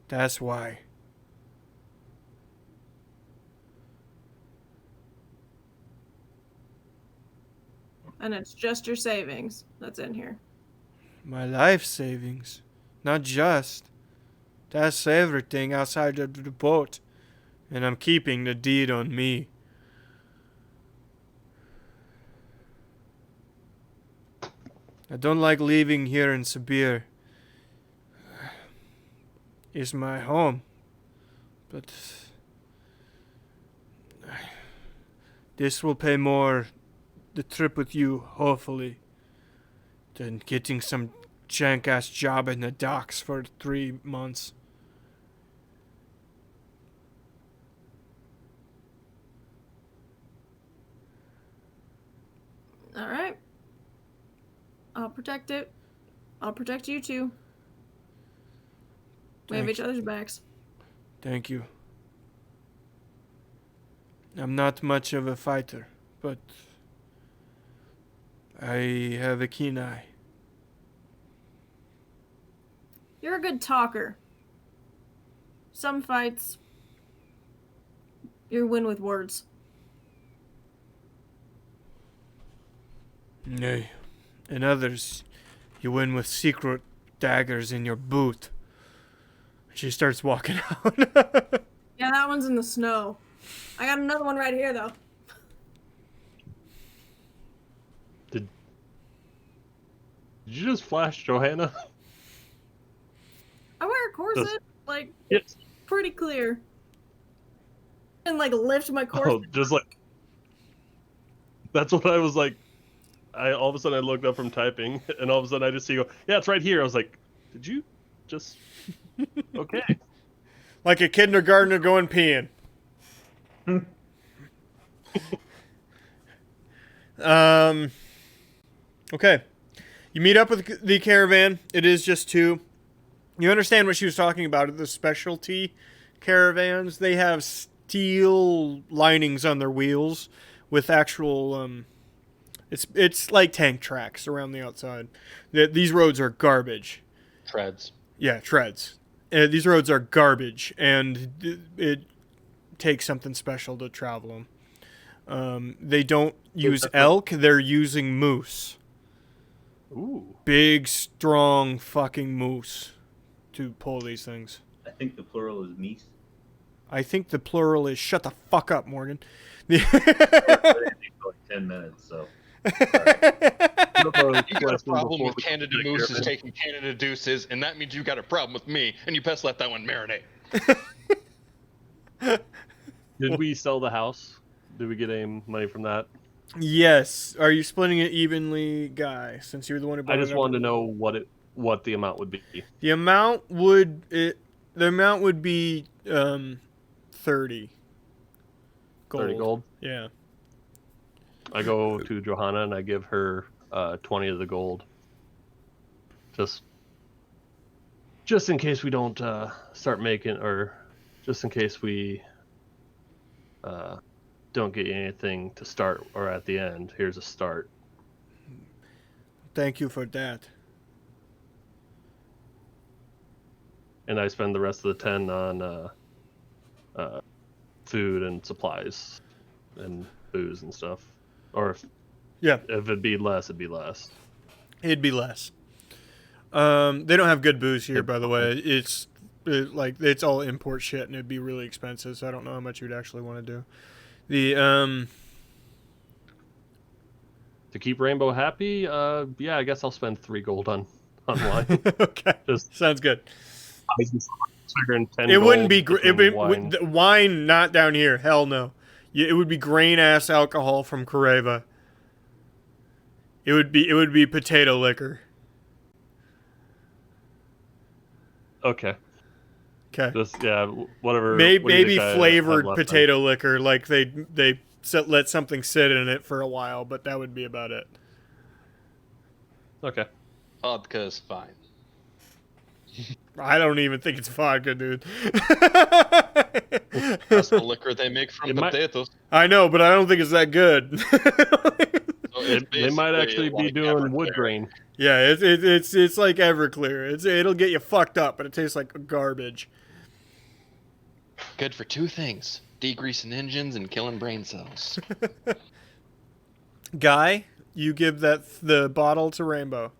That's why. And it's just your savings that's in here. My life savings. Not just. That's everything outside of the boat. And I'm keeping the deed on me. I don't like leaving here in Sibir. It's my home. But this will pay more the trip with you, hopefully, than getting some jank-ass job in the docks for 3 months. All right. I'll protect it. I'll protect you too. We have Thank each other's backs. Thank you. I'm not much of a fighter, but I have a keen eye. You're a good talker. Some fights, you win with words. Nay. In others, you win with secret daggers in your boot. She starts walking out. Yeah, that one's in the snow. I got another one right here, though. Did you just flash Johanna? I wear a corset, like, Yes. pretty clear. And, like, lift my corset. Oh, just like. That's what I was like. All of a sudden I looked up from typing, and all of a sudden I just see you go, yeah, it's right here. I was like, did you just? Okay. Like a kindergartner going peeing. Okay. You meet up with the caravan. It is just two. You understand what she was talking about, the specialty caravans. They have steel linings on their wheels with actual it's like tank tracks around the outside. These roads are garbage. Treads. Yeah, treads. These roads are garbage, and it takes something special to travel them. They don't use elk, they're using moose. Ooh. Big, strong fucking moose to pull these things. I think the plural is meese. I think the plural is shut the fuck up, Morgan. But it takes like 10 minutes, so. You got a problem with Canada Moose is taking Canada Deuces, and that means you got a problem with me, and you best let that one marinate. Did we sell the house? Did we get any money from that? Yes. Are you splitting it evenly, Guy? Since you're the one who brought I it just up? wanted to know what the amount would be. The amount would be 30 gold. 30 gold. Yeah. I go to Johanna and I give her 20 of the gold. Just in case we don't start making, or just in case we don't get anything to start or at the end. Here's a start. Thank you for that. And I spend the rest of the 10 on food and supplies and booze and stuff. Or if it'd be less, it'd be less. It'd be less. They don't have good booze here, by the way. It's all import shit, and it'd be really expensive. So I don't know how much you'd actually want to do. To keep Rainbow happy, yeah, I guess I'll spend 3 gold on wine. Okay, sounds good. I was figuring 10 It gold wouldn't be wine. wine. Not down here. Hell no. It would be grain ass alcohol from Coreva. It would be potato liquor. Okay. Okay. Just whatever. Maybe flavored potato liquor, like they let something sit in it for a while, but that would be about it. Okay. Vodka is fine. I don't even think it's vodka, dude. That's the liquor they make from It might- potatoes. I know, but I don't think it's that good. So it's They might basically actually be like doing wood Everclear. grain. Yeah, it's like Everclear. It'll get you fucked up, but it tastes like garbage. Good for two things: degreasing engines and killing brain cells. Guy, you give the bottle to Rainbow.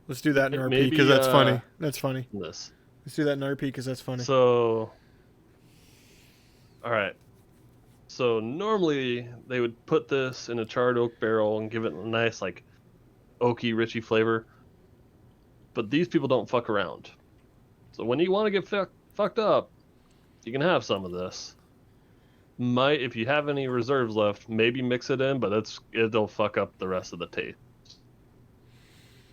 Let's do that in RP Maybe, because that's funny. That's funny. This. Let's do that in RP because that's funny. So, all right. So normally they would put this in a charred oak barrel and give it a nice like oaky, richy flavor. But these people don't fuck around. So when you want to get fucked up, you can have some of this. If you have any reserves left, maybe mix it in, but it'll fuck up the rest of the taste.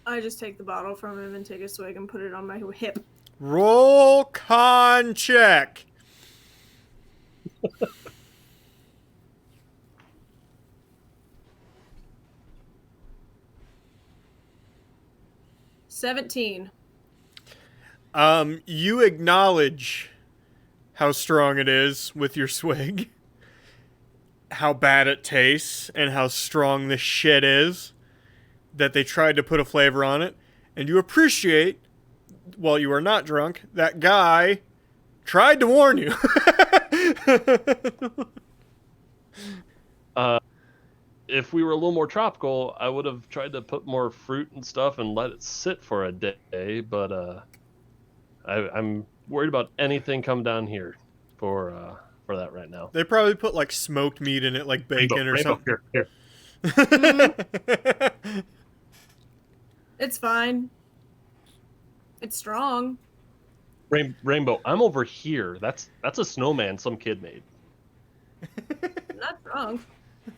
I just take the bottle from him and take a swig and put it on my hip. Roll con check. $17. You acknowledge how strong it is with your swig, how bad it tastes, and how strong this shit is, that they tried to put a flavor on it, and you appreciate, while you are not drunk, that guy tried to warn you. If we were a little more tropical, I would have tried to put more fruit and stuff and let it sit for a day, but I'm worried about anything come down here for that right now. They probably put like smoked meat in it, like bacon or Rainbow, something. here. It's fine. It's strong. Rainbow, I'm over here. That's a snowman some kid made. I'm not drunk.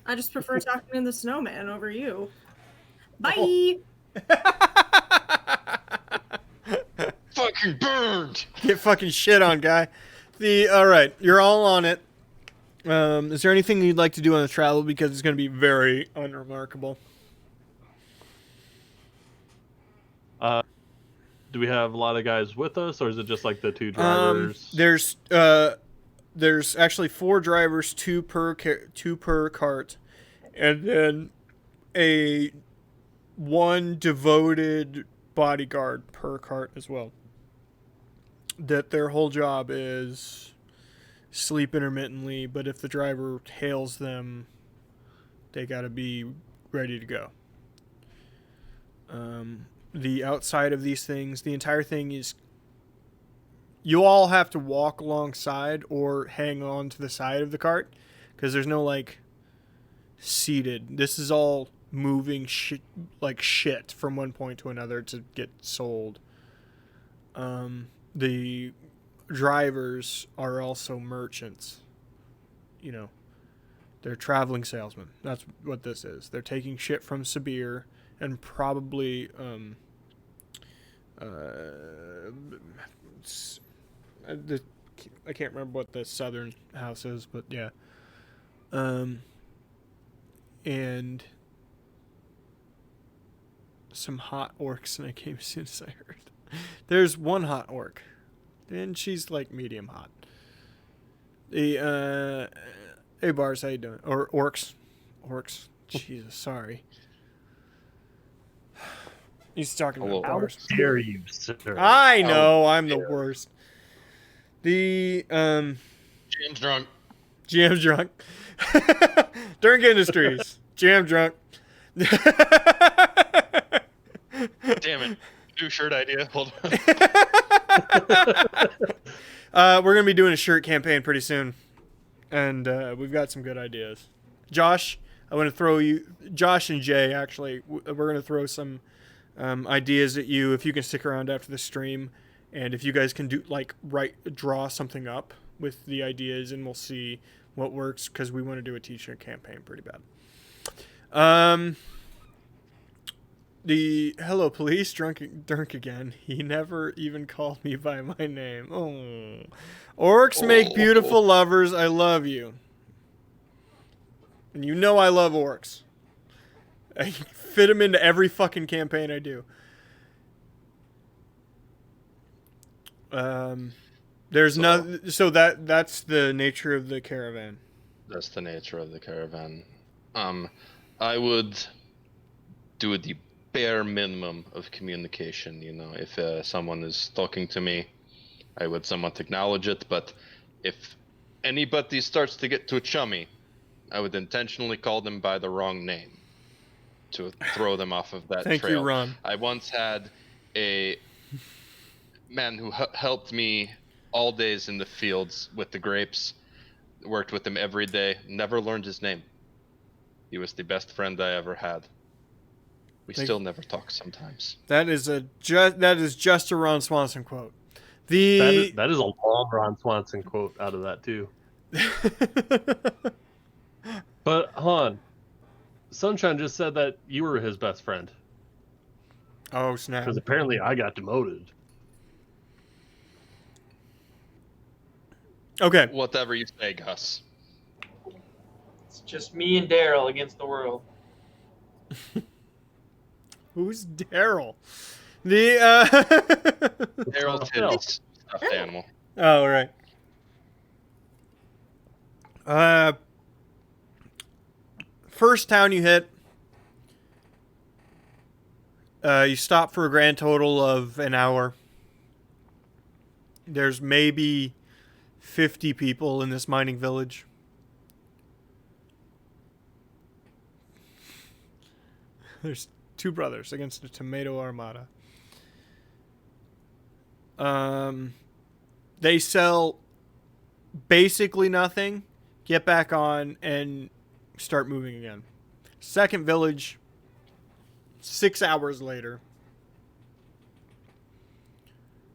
I just prefer talking in the snowman over you. Bye. Fucking burned. Get fucking shit on, guy. All right, you're all on it. Is there anything you'd like to do on the travel because it's going to be very unremarkable? Do we have a lot of guys with us, or is it just like the two drivers? There's actually 4 drivers, 2 per cart, and then one devoted bodyguard per cart as well. That their whole job is sleep intermittently, but if the driver hails them, they got to be ready to go. The outside of these things, the entire thing is, you all have to walk alongside or hang on to the side of the cart because there's no like seated. This is all moving like shit from one point to another to get sold. The drivers are also merchants. You know, they're traveling salesmen. That's what this is. They're taking shit from Sabir and probably I can't remember what the southern house is, but yeah. And some hot orcs, and I came as soon as I heard. There's one hot orc, and she's like medium hot. The hey Bars, how you doing? Or orcs, Jesus, sorry. He's talking Hello. about How Bars. dare you, sir? I know, I'm the worst. The James drunk. GM's drunk. Dirk Industries. GM drunk. Damn it. New shirt idea. Hold on. We're gonna be doing a shirt campaign pretty soon, and we've got some good ideas. Josh, I want to throw you. Josh and Jay, actually, we're gonna throw some ideas at you if you can stick around after the stream, and if you guys can do draw something up with the ideas, and we'll see what works because we want to do a t-shirt campaign pretty bad. The hello police, drunk again. He never even called me by my name. Oh, orcs make beautiful lovers. I love you, and you know I love orcs. I fit them into every fucking campaign I do. There's So- no. So that's the nature of the caravan. That's the nature of the caravan. I would do the bare minimum of communication. You know, if someone is talking to me, I would somewhat acknowledge it. But if anybody starts to get too chummy, I would intentionally call them by the wrong name to throw them off of that Thank trail. you, Ron. I once had a man who helped me all days in the fields with the grapes. Worked with him every day. Never learned his name. He was the best friend I ever had. We Thank- still never talk sometimes. That is just a Ron Swanson quote. That is a long Ron Swanson quote out of that too. But Han, Sunshine just said that you were his best friend Oh snap! because apparently I got demoted. Okay. Whatever you say, Gus. It's just me and Daryl against the world. Who's Daryl? The Daryl Phil. Titties, stuffed animal. Oh right. First town you hit. You stop for a grand total of an hour. There's maybe 50 people in this mining village. There's two brothers against a tomato armada. They sell basically nothing, get back on, and start moving again. Second village, 6 hours later.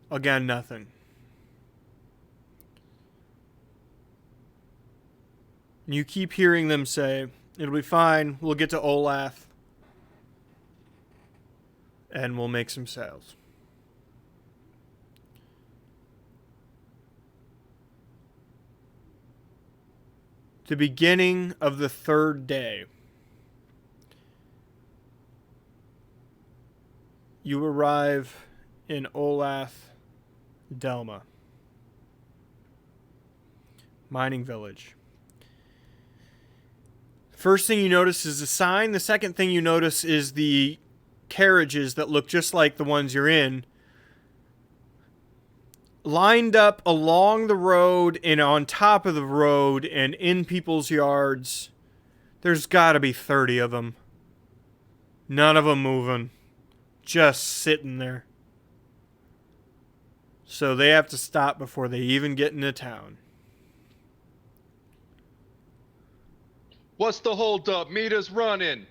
Again, nothing. You keep hearing them say, it'll be fine, we'll get to Olath, and we'll make some sales. The beginning of the third day, you arrive in Olath Delmah, mining village. First thing you notice is a sign. The second thing you notice is the carriages that look just like the ones you're in, lined up along the road and on top of the road and in people's yards. There's got to be 30 of them. None of them moving. Just sitting there. So they have to stop before they even get into town. What's the holdup? Meet us running.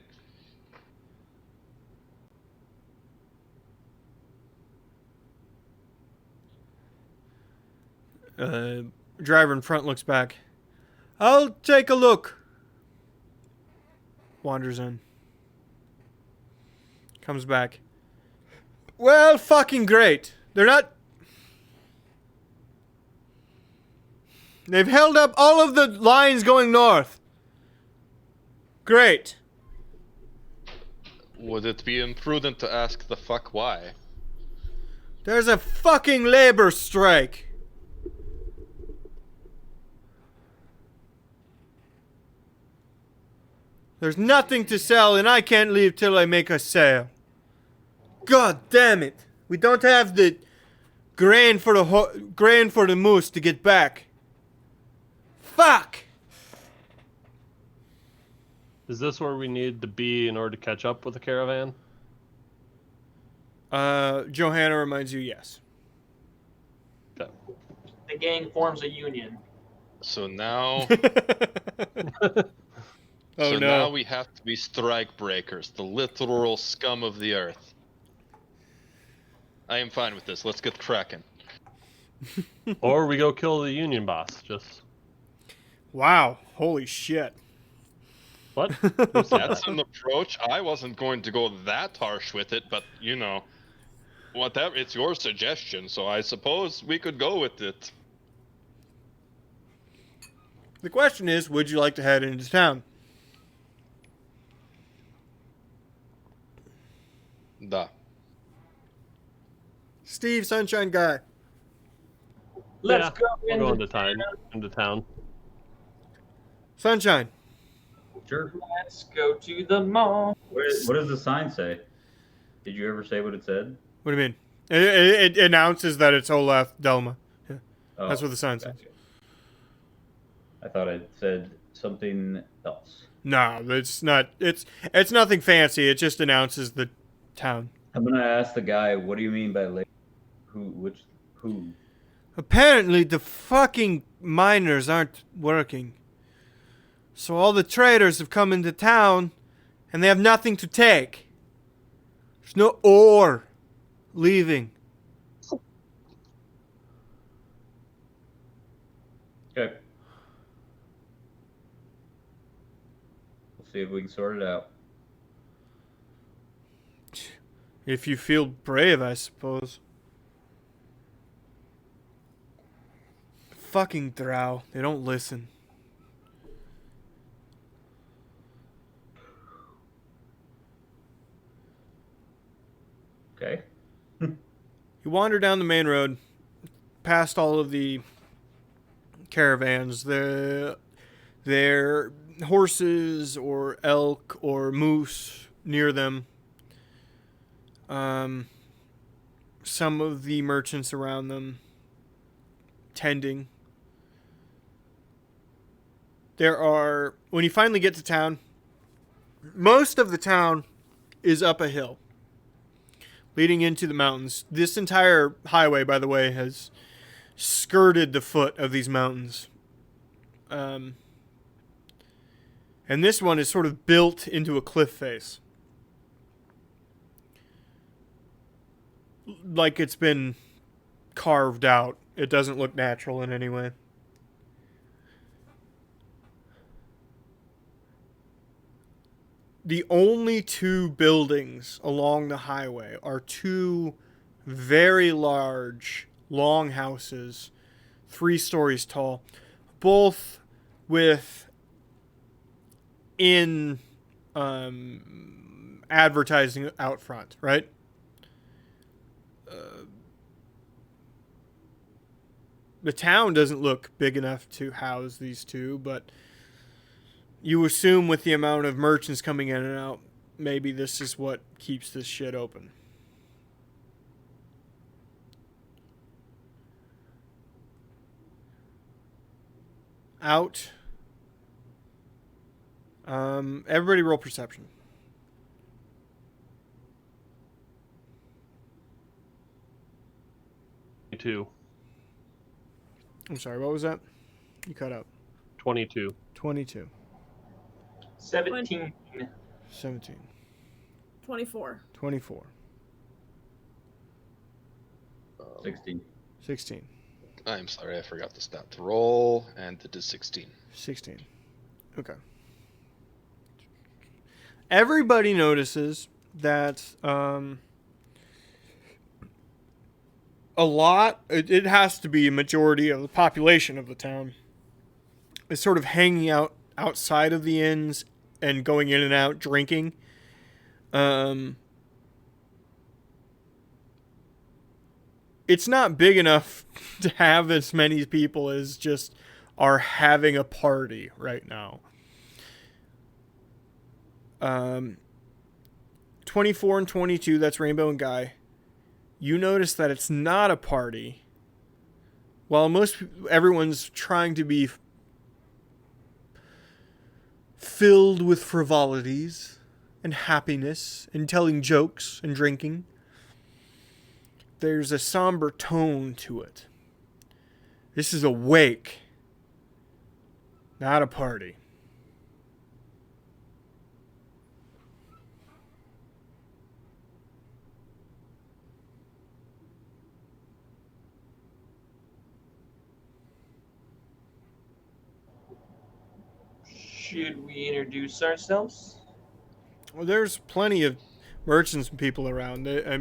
Driver in front looks back. I'll take a look. Wanders in. Comes back. Well, fucking great. They're not... They've held up all of the lines going north. Great. Would it be imprudent to ask the fuck why? There's a fucking labor strike. There's nothing to sell and I can't leave till I make a sale. God damn it. We don't have the grain for the moose to get back. Fuck. Is this where we need to be in order to catch up with the caravan? Johanna reminds you, yes. Okay. The gang forms a union. So now, Oh so no. now we have to be strike breakers, the literal scum of the earth. I am fine with this. Let's get cracking. Or we go kill the union boss. Just Wow. Holy shit. what? Who said That's that? an approach. I wasn't going to go that harsh with it, but you know, whatever. It's your suggestion, so I suppose we could go with it. The question is, would you like to head into town? Duh. Steve, Sunshine Guy. Let's go We're going into into town. Sunshine. Sure. Let's go to the mall. What does the sign say? Did you ever say what it said? What do you mean? It announces that it's Olath Delmah. Yeah, Oh, that's what the sign says. gotcha. I thought it said something else. No, it's not. It's nothing fancy. It just announces the town. I'm gonna ask the guy, what do you mean by late? Who? Apparently, the fucking miners aren't working. So all the traders have come into town, and they have nothing to take. There's no ore leaving. Okay. We'll see if we can sort it out. If you feel brave, I suppose. Fucking drow. They don't listen. Okay. You wander down the main road, past all of the caravans. Their horses or elk or moose near them. Some of the merchants around them tending. When you finally get to town, most of the town is up a hill leading into the mountains. This entire highway, by the way, has skirted the foot of these mountains. And this one is sort of built into a cliff face. Like it's been carved out. It doesn't look natural in any way. The only two buildings along the highway are two very large, long houses, 3 stories tall, both with advertising out front, right? The town doesn't look big enough to house these two, but you assume with the amount of merchants coming in and out, maybe this is what keeps this shit open. Out. Everybody roll perception. 22. I'm sorry, what was that? You cut out. 22. 22. 17. 17. 24. 24. 16. 16. I'm sorry, I forgot the stat to roll, and it is 16. 16. Okay. Everybody notices that it has to be a majority of the population of the town is sort of hanging out outside of the inns and going in and out drinking. It's not big enough to have as many people as just are having a party right now. 24 and 22, that's Rainbow and Guy. You notice that it's not a party. While everyone's trying to be filled with frivolities and happiness and telling jokes and drinking, there's a somber tone to it. This is a wake, not a party. Should we introduce ourselves? Well, there's plenty of merchants and people around. The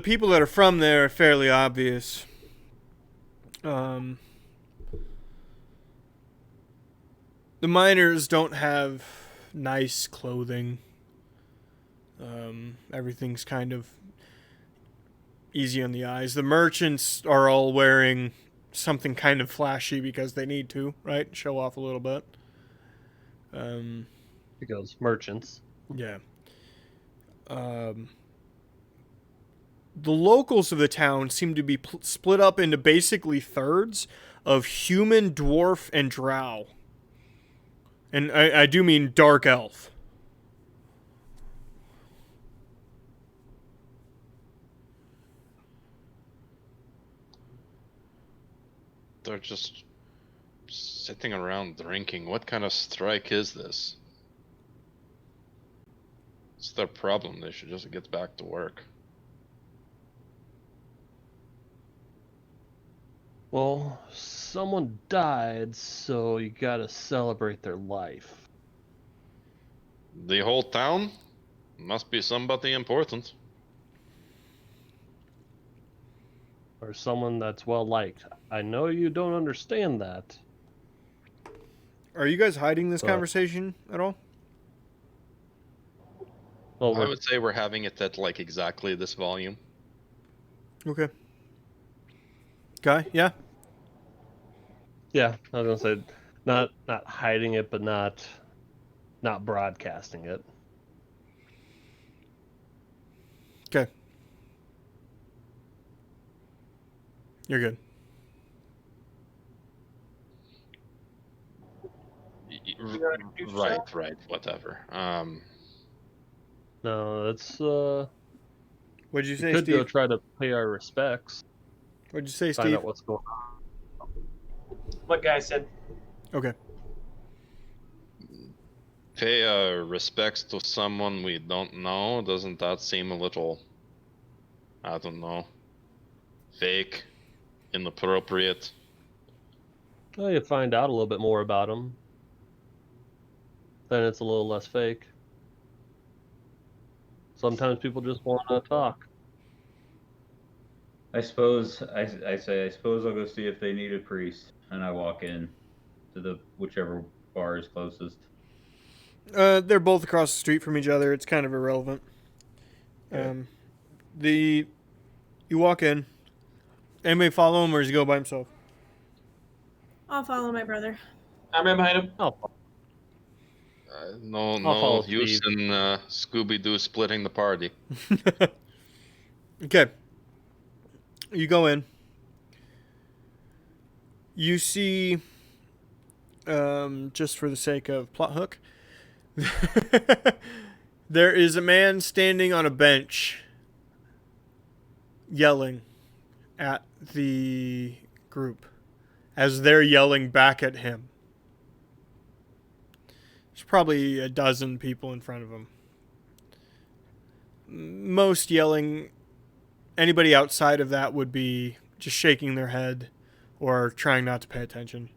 people that are from there are fairly obvious. The miners don't have nice clothing. Everything's kind of... easy on the eyes. The merchants are all wearing something kind of flashy because they need to, right? Show off a little bit. Because merchants. Yeah. The locals of the town seem to be split up into basically thirds of human, dwarf, and drow. And I do mean dark elf. They're just sitting around drinking. What kind of strike is this? It's their problem. They should just get back to work. Well, someone died, so you gotta celebrate their life. The whole town? Must be somebody important. Or someone that's well liked. I know you don't understand that. Are you guys hiding this conversation at all? Well, I would say we're having it at like exactly this volume. Okay. Guy, yeah? yeah, I was gonna say not hiding it, but not broadcasting it. Okay. You're good. Right, whatever. No, that's What'd you we say, could Steve? go try to pay our respects. What'd you say, Find Steve? out what's going on. What guy said? Okay. Pay respects to someone we don't know. Doesn't that seem a little, I don't know, fake, inappropriate? Well, you find out a little bit more about them. Then it's a little less fake. Sometimes people just want to talk. I suppose I say I suppose I'll go see if they need a priest, and I walk in to the whichever bar is closest. They're both across the street from each other. It's kind of irrelevant. Okay. You walk in. Anybody follow him, or does he go by himself? I'll follow my brother. I'm right behind him. Oh, No follow use Steve. in Scooby-Doo splitting the party. Okay. You go in. You see, just for the sake of plot hook, there is a man standing on a bench yelling at the group as they're yelling back at him. There's probably a dozen people in front of him. Most yelling. Anybody outside of that would be just shaking their head or trying not to pay attention.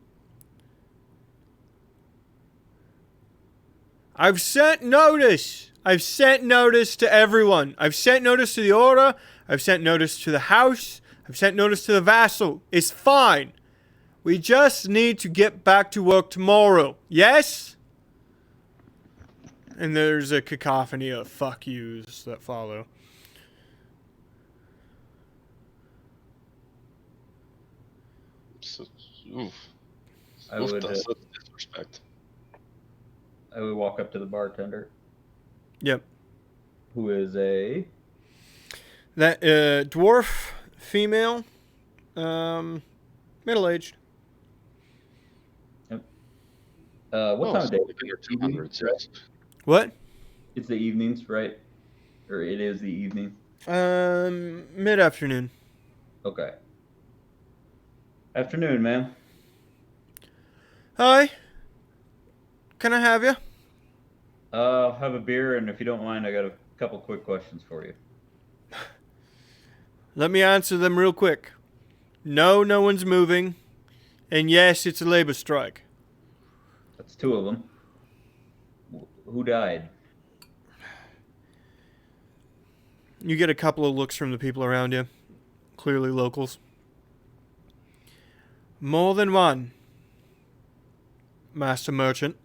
I've sent notice. I've sent notice to everyone. I've sent notice to the order. I've sent notice to the house. I've sent notice to the vassal. It's fine. We just need to get back to work tomorrow. Yes? And there's a cacophony of fuck yous that follow. So, oof. I Oof, would that's such disrespect. I would walk up to the bartender, Yep. who is a That dwarf, female, middle-aged. what time of day? So like in your 200s, yes. What? It's the evenings, right? Or it is the evening. Mid-afternoon. Okay. Afternoon, ma'am. Hi. Can I have you? Have a beer, and if you don't mind, I got a couple quick questions for you. Let me answer them real quick. No, no one's moving. And yes, it's a labor strike. That's two of them. Who died? You get a couple of looks from the people around you. Clearly locals. More than one. Master Merchant.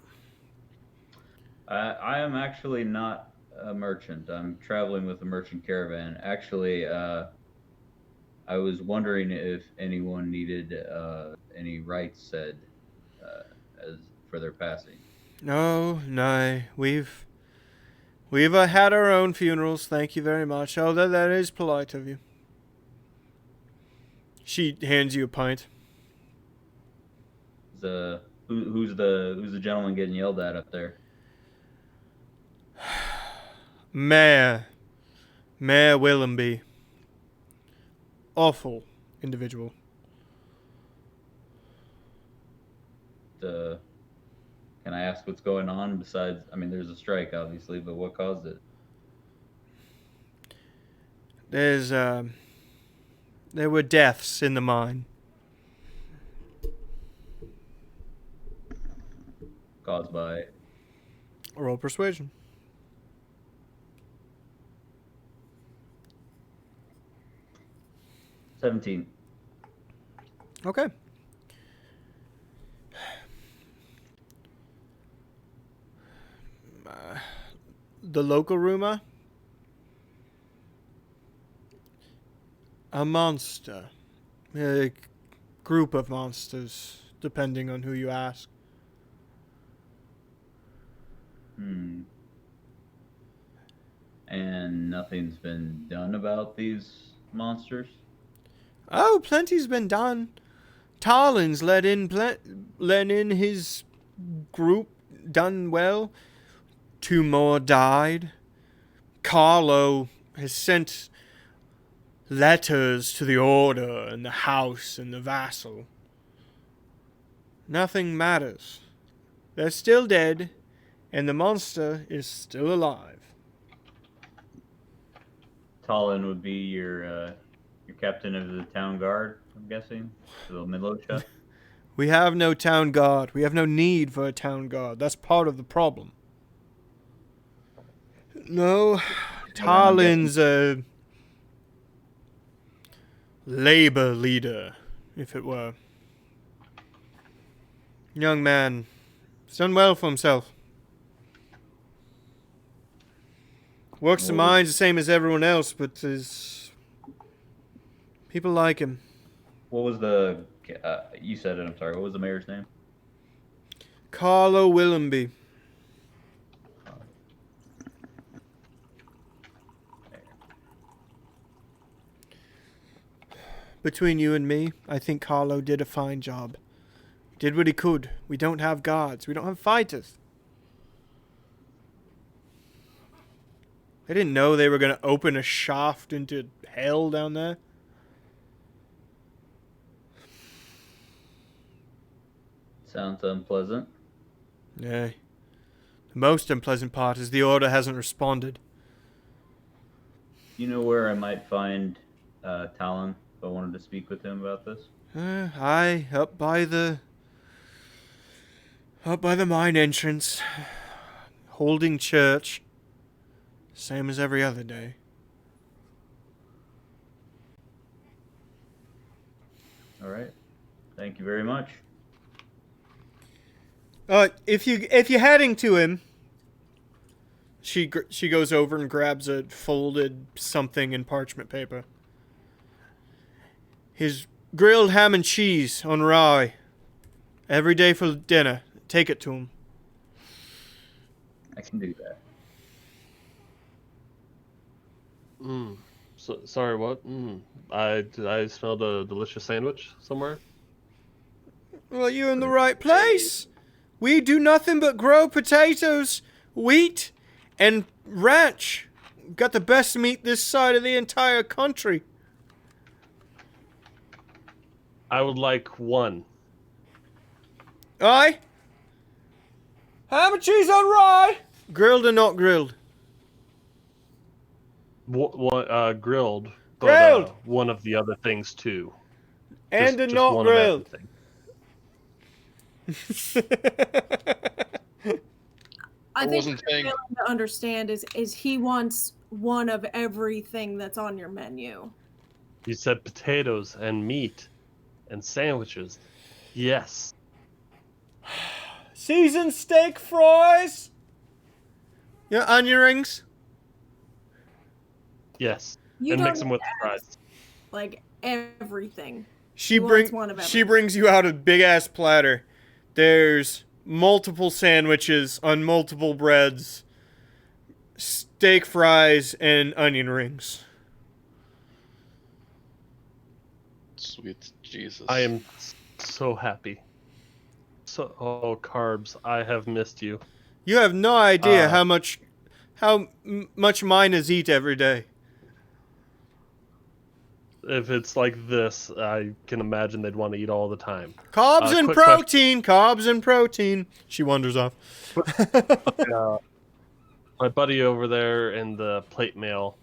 I am actually not a merchant. I'm traveling with a merchant caravan. Actually, I was wondering if anyone needed any rites said as for their passing. No, we've had our own funerals. Thank you very much. Oh, that is polite of you. She hands you a pint. Who's the gentleman getting yelled at up there? Mayor Willoughby. Awful individual. Can I ask what's going on besides? I mean, there's a strike, obviously, but what caused it? There were deaths in the mine. Caused by? Roll persuasion. $17. Okay. The local rumor? A monster. A group of monsters, depending on who you ask. And nothing's been done about these monsters? Oh, plenty's been done. Tarlin's let in his group, done well. 2 more died. Carlo has sent letters to the Order and the House and the Vassal. Nothing matters. They're still dead, and the monster is still alive. Talon would be your captain of the town guard, I'm guessing? The militia? We have no town guard. We have no need for a town guard. That's part of the problem. No, Tarlin's a labor leader, if it were. Young man. He's done well for himself. Works the mines the same as everyone else, but people like him. What was the... you said it, I'm sorry. What was the mayor's name? Carlo Willoughby. Between you and me, I think Carlo did a fine job. He did what he could. We don't have guards. We don't have fighters. I didn't know they were going to open a shaft into hell down there. Sounds unpleasant. Yeah. The most unpleasant part is the Order hasn't responded. You know where I might find Talon if I wanted to speak with him about this? Aye, up by the mine entrance, holding church, same as every other day. All right. Thank you very much. If you're heading to him, she goes over and grabs a folded something in parchment paper. His grilled ham and cheese on rye. Every day for dinner. Take it to him. I can do that. So, sorry, what? I smelled a delicious sandwich somewhere. Well, you're in the right place. We do nothing but grow potatoes, wheat, and ranch. Got the best meat this side of the entire country. I would like one. Aye? Ham and cheese on rye. Grilled or not grilled? Grilled. But, Grilled. One of the other things too. And Just not one of grilled. everything. I think wasn't what you're saying- failing to understand is he wants one of everything that's on your menu. You said potatoes and meat and sandwiches. Yes. Seasoned steak fries. Yeah, onion rings. Yes. You and don't mix them need with to the ask. fries. Like everything. She He wants one of everything. brings you out a big ass platter. There's multiple sandwiches on multiple breads, steak fries, and onion rings. Sweet Jesus. I am so happy. Oh, carbs, I have missed you. You have no idea how much miners eat every day. If it's like this, I can imagine they'd want to eat all the time. Carbs and quick protein, carbs and protein. She wanders off. My buddy over there in the plate mail,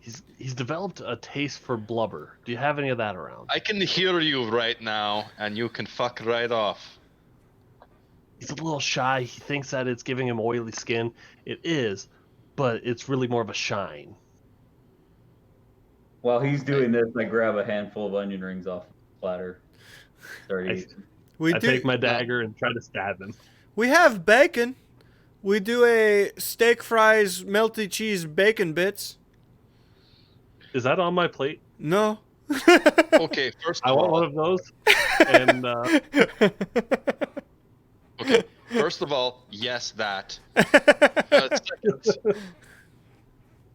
he's developed a taste for blubber. Do you have any of that around? I can hear you right now, and you can fuck right off. He's a little shy. He thinks that it's giving him oily skin. It is, but it's really more of a shine. While he's doing this, I grab a handful of onion rings off the platter. Sorry. I take my dagger and try to stab him. We have bacon. We do a steak fries, melty cheese bacon bits. Is that on my plate? No. Okay, first I of want all, one of those. And okay, first of all, yes, that. Second,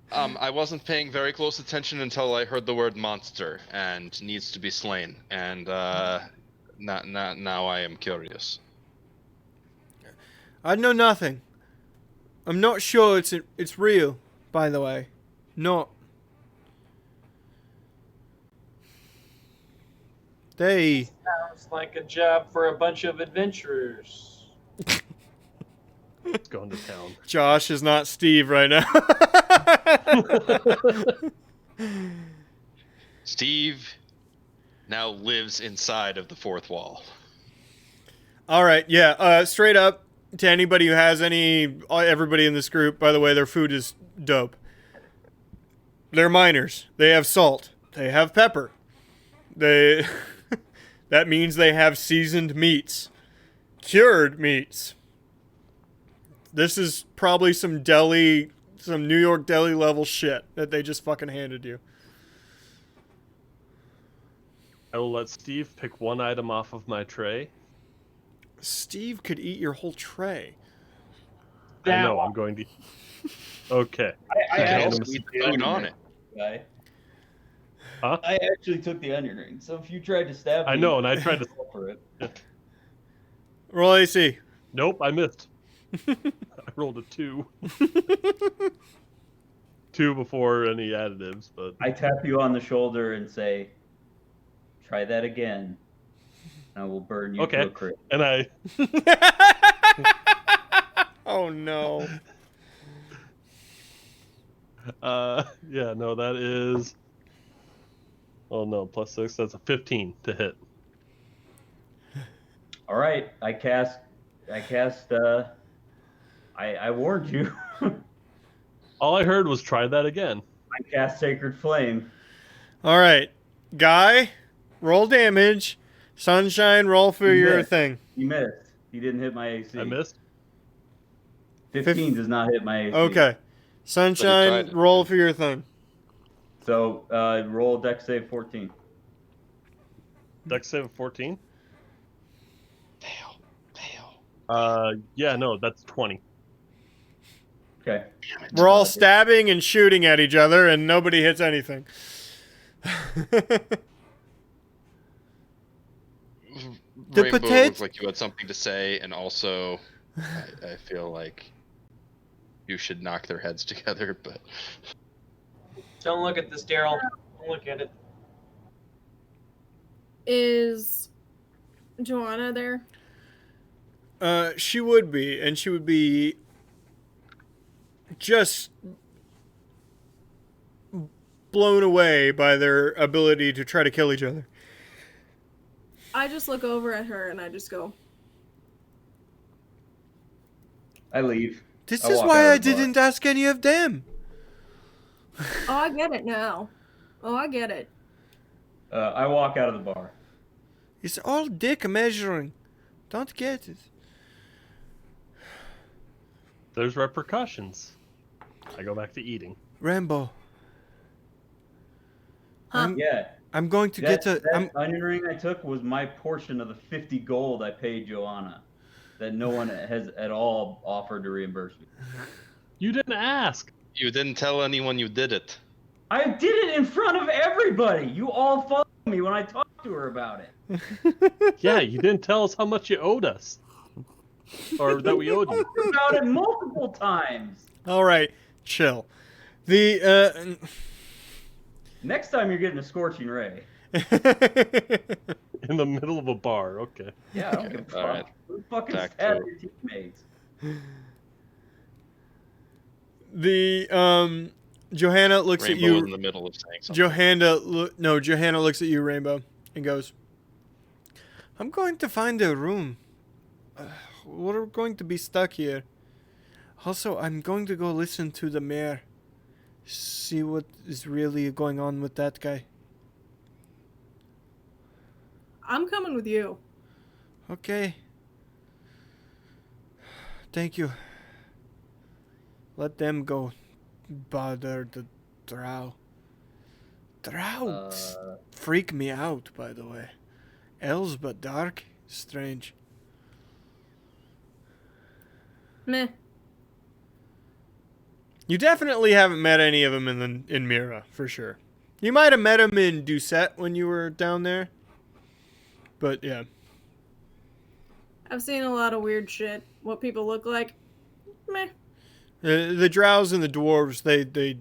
I wasn't paying very close attention until I heard the word monster and needs to be slain, and now I am curious. I know nothing. I'm not sure it's real, by the way. Not. They. Sounds like a job for a bunch of adventurers. it's going to town. Josh is not Steve right now. Steve now lives inside of the fourth wall. All right, yeah. Straight up to anybody who has everybody in this group. By the way, their food is dope. They're miners. They have salt. They have pepper. That means they have seasoned meats, cured meats. This is probably some New York deli level shit that they just fucking handed you. I will let Steve pick one item off of my tray. Steve could eat your whole tray. I know, I'm going to. Okay. I actually food on it. Guy. Huh? I actually took the onion ring, so if you tried to stab me... I know, and I tried to. go for it. Roll AC. Nope, I missed. I rolled a 2. 2 before any additives, but. I tap you on the shoulder and say, try that again. And I will burn you to a crit. And I. Oh no. Yeah, no, that is. Oh no, +6. That's a 15 to hit. All right, I warned you. All I heard was try that again. I cast Sacred Flame. All right, Guy, roll damage. Sunshine, roll for your thing. You missed. You didn't hit my AC. I missed. 15 does not hit my AC. Okay. Sunshine, roll for your thing. So roll Dex save 14. Dex save 14? Fail. Yeah, no, that's 20. Okay. We're all stabbing and shooting at each other, and nobody hits anything. The Rainbow potato. looked like you had something to say, and also, I feel like you should knock their heads together, but... Don't look at this, Daryl. Don't look at it. Is Joanna there? She would be, and she would be just blown away by their ability to try to kill each other. I just look over at her and I just go, I leave. This I is walk why out I of the bar. didn't ask any of them. oh, I get it now. Oh, I get it. I walk out of the bar. It's all dick measuring. Don't get it. There's repercussions. I go back to eating. Rambo. Huh? Yeah, I'm going to get to. that onion ring I took was my portion of the 50 gold I paid Joanna that no one has at all offered to reimburse me. You didn't ask. You didn't tell anyone you did it. I did it in front of everybody. You all followed me when I talked to her about it. Yeah, you didn't tell us how much you owed us. Or that we owed you. About it multiple times. All right, chill. The Next time you're getting a scorching ray. In the middle of a bar, okay. Yeah, I don't give a fuck. All right. Who fucking Back stab to- your teammates? the Johanna looks Rainbow at you. in the middle of saying something. Johanna looks at you, Rainbow, and goes, "I'm going to find a room. We're going to be stuck here. Also, I'm going to go listen to the mayor. See what is really going on with that guy." I'm coming with you. Okay. Thank you. Let them go bother the drow. Drow freak me out, by the way. Elves but dark? Strange. Meh. You definitely haven't met any of them in Mira, for sure. You might have met them in Doucette when you were down there. But yeah. I've seen a lot of weird shit. What people look like? Meh. The drows and the dwarves, they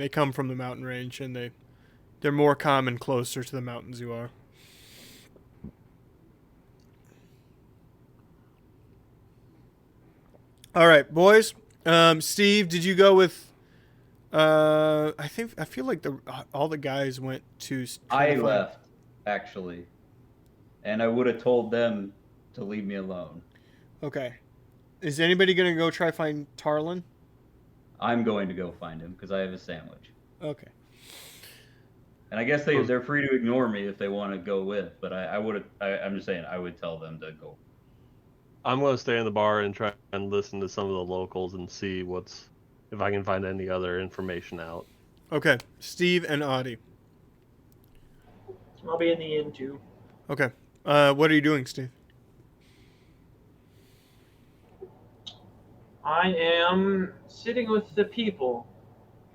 come from the mountain range, and they're more common closer to the mountains you are. All right, boys. Steve, did you go with? I feel like all the guys went to. I left, actually. And I would have told them to leave me alone. Okay. Is anybody gonna go try find Tarlin? I'm going to go find him because I have a sandwich. Okay. And I guess they're free to ignore me if they want to go with, but I'm just saying I would tell them to go. I'm going to stay in the bar and try and listen to some of the locals and see if I can find any other information out. Okay. Steve and Audie. I'll be in the inn too. Okay. What are you doing, Steve? I am sitting with the people,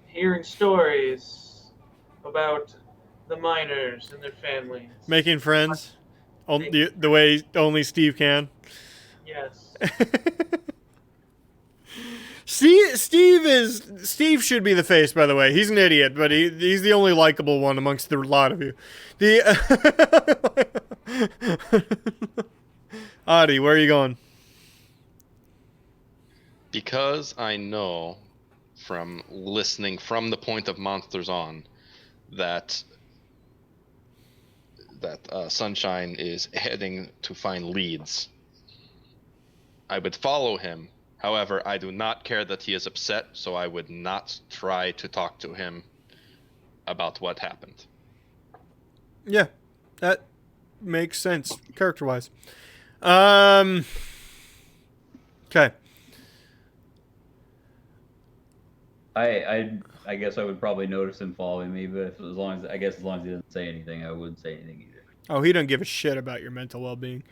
hearing stories about the miners and their families. Making friends? The way only Steve can? Yes. Steve should be the face, by the way. He's an idiot, but he's the only likable one amongst the lot of you. Audie, where are you going? Because I know from listening from the point of monsters on that Sunshine is heading to find leads, I would follow him. However, I do not care that he is upset, so I would not try to talk to him about what happened. Yeah, that makes sense character-wise. Okay. I guess I would probably notice him following me, but as long as he doesn't say anything, I wouldn't say anything either. Oh, he doesn't give a shit about your mental well-being.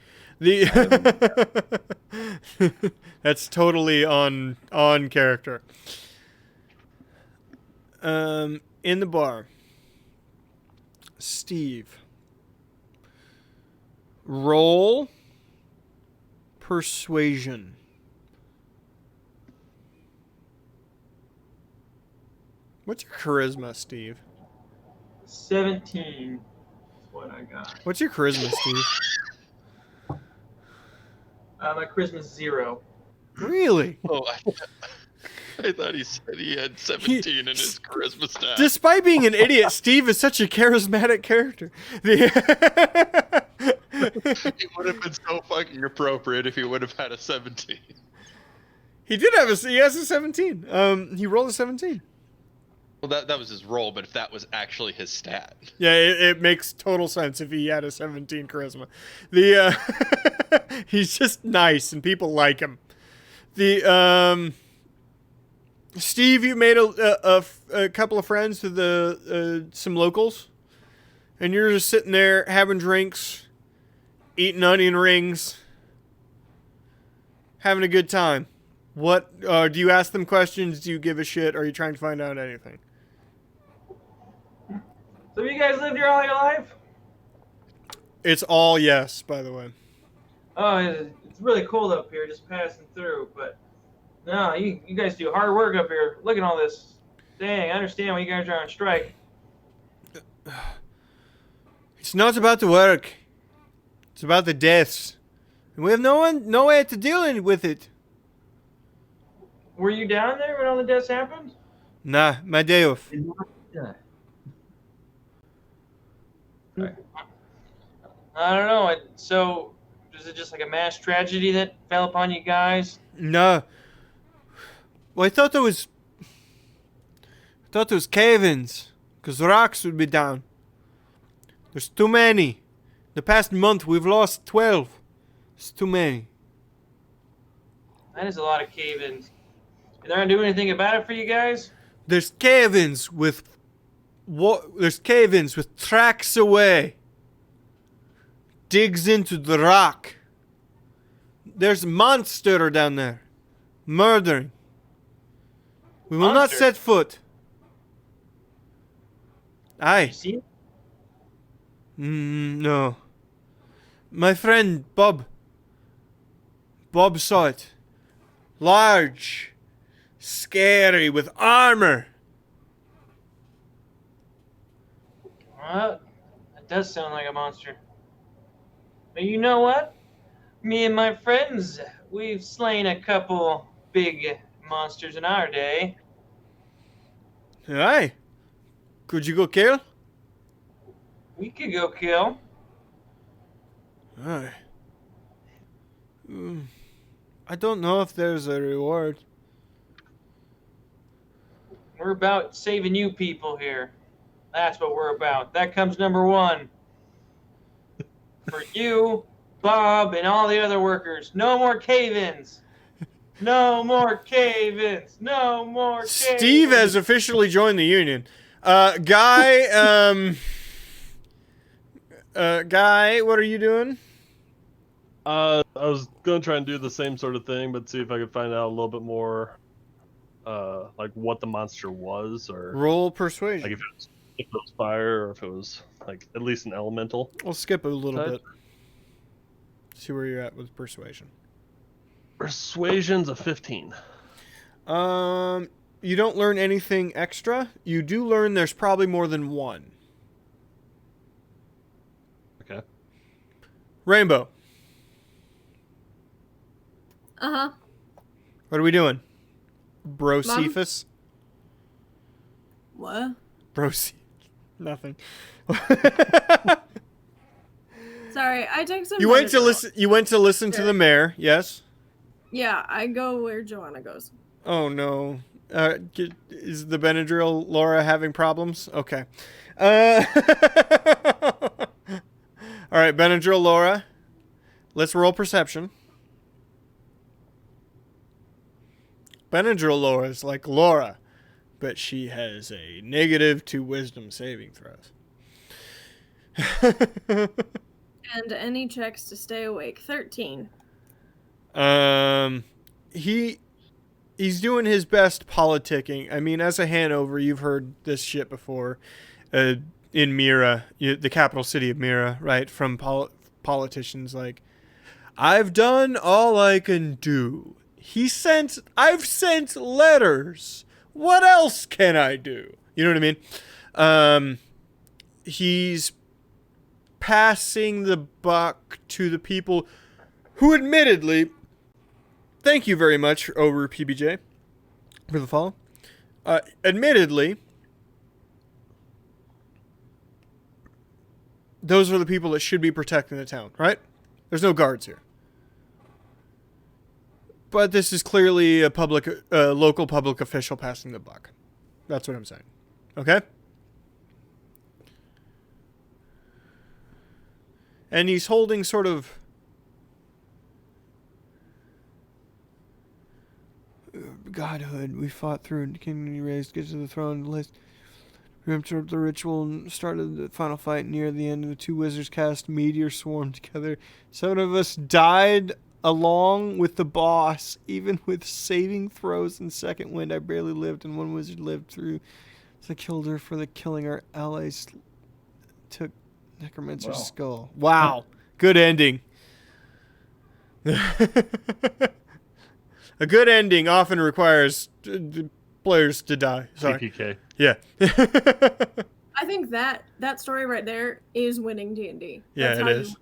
That's totally on character. In the bar, Steve, roll persuasion. What's your charisma, Steve? 17 is what I got. What's your charisma, Steve? My charisma's 0. Really? Oh, I thought he said he had 17 in his charisma stat. Despite being an idiot, Steve is such a charismatic character. It would have been so fucking appropriate if he would have had a 17. He has a 17. He rolled a 17. Well, that was his roll, but if that was actually his stat. Yeah, it makes total sense if he had a 17 charisma. He's just nice and people like him. Steve, you made a couple of friends with some locals. And you're just sitting there having drinks, eating onion rings, having a good time. What do you ask them questions? Do you give a shit? Are you trying to find out anything? So you guys lived here all your life? It's all yes, by the way. Oh, it's really cold up here, just passing through. But no, you guys do hard work up here. Look at all this. Dang, I understand why you guys are on strike. It's not about the work. It's about the deaths. And we have no way to deal with it. Were you down there when all the deaths happened? Nah, my day off. I don't know. So, is it just like a mass tragedy that fell upon you guys? No. Well, I thought there was cave-ins, because rocks would be down. There's too many. The past month we've lost 12. It's too many. That is a lot of cave-ins. And they're not doing anything about it for you guys? There's cave-ins with tracks away. Digs into the rock. There's a monster down there. Murdering. We will not Monster? set foot. You Aye. see it? No. My friend Bob saw it. Large. Scary with armor. Well, that does sound like a monster. But you know what? Me and my friends, we've slain a couple big monsters in our day. Aye. Could you go kill? We could go kill. Aye. I don't know if there's a reward. We're about saving you people here. That's what we're about. That comes number one. For you, Bob, and all the other workers. No more cave-ins. No more cave-ins. No more cave-ins. Steve has officially joined the union. Guy, Guy, what are you doing? I was gonna try and do the same sort of thing, but see if I could find out a little bit more, like what the monster was, or Roll persuasion. like if it was fire, or if it was like at least an elemental. We'll skip a little Type. bit. See where you're at with persuasion. Persuasion's a 15. You don't learn anything extra. You do learn there's probably more than one. Okay. Rainbow, Uh-huh. what are we doing? Brocephus? What? Nothing. Sorry, I took some. You went to Benadryl. listen. You went to listen to the mayor. Yes. Yeah, I go where Joanna goes. Oh no. Is the Benadryl Laura having problems? Okay. All right, Benadryl Laura. Let's roll perception. Benadryl Laura is like Laura, but she has a negative to wisdom saving throws. And any checks to stay awake. 13. He's doing his best politicking. I mean, as a Hanover, you've heard this shit before. In Mira, the capital city of Mira, right? From politicians like, I've done all I can do. I've sent letters. What else can I do? You know what I mean? He's passing the buck to the people who admittedly, thank you very much, over PBJ, for the follow. Admittedly, those are the people that should be protecting the town, right? There's no guards here. But this is clearly a local public official passing the buck. That's what I'm saying. Okay? And he's holding sort of godhood. We fought through and the kingdom he raised, get to the throne, list. We interrupted the ritual and started the final fight. Near the end, the two wizards cast Meteor Swarm together. 7 of us died along with the boss. Even with saving throws and second wind, I barely lived, and 1 wizard lived through. So I killed her for the killing our allies. Took Necromancer's Wow. skull. Wow. Good ending. A good ending often requires players to die. Sorry. TPK. Yeah. I think that story right there is winning D&D. Yeah, That's it how is.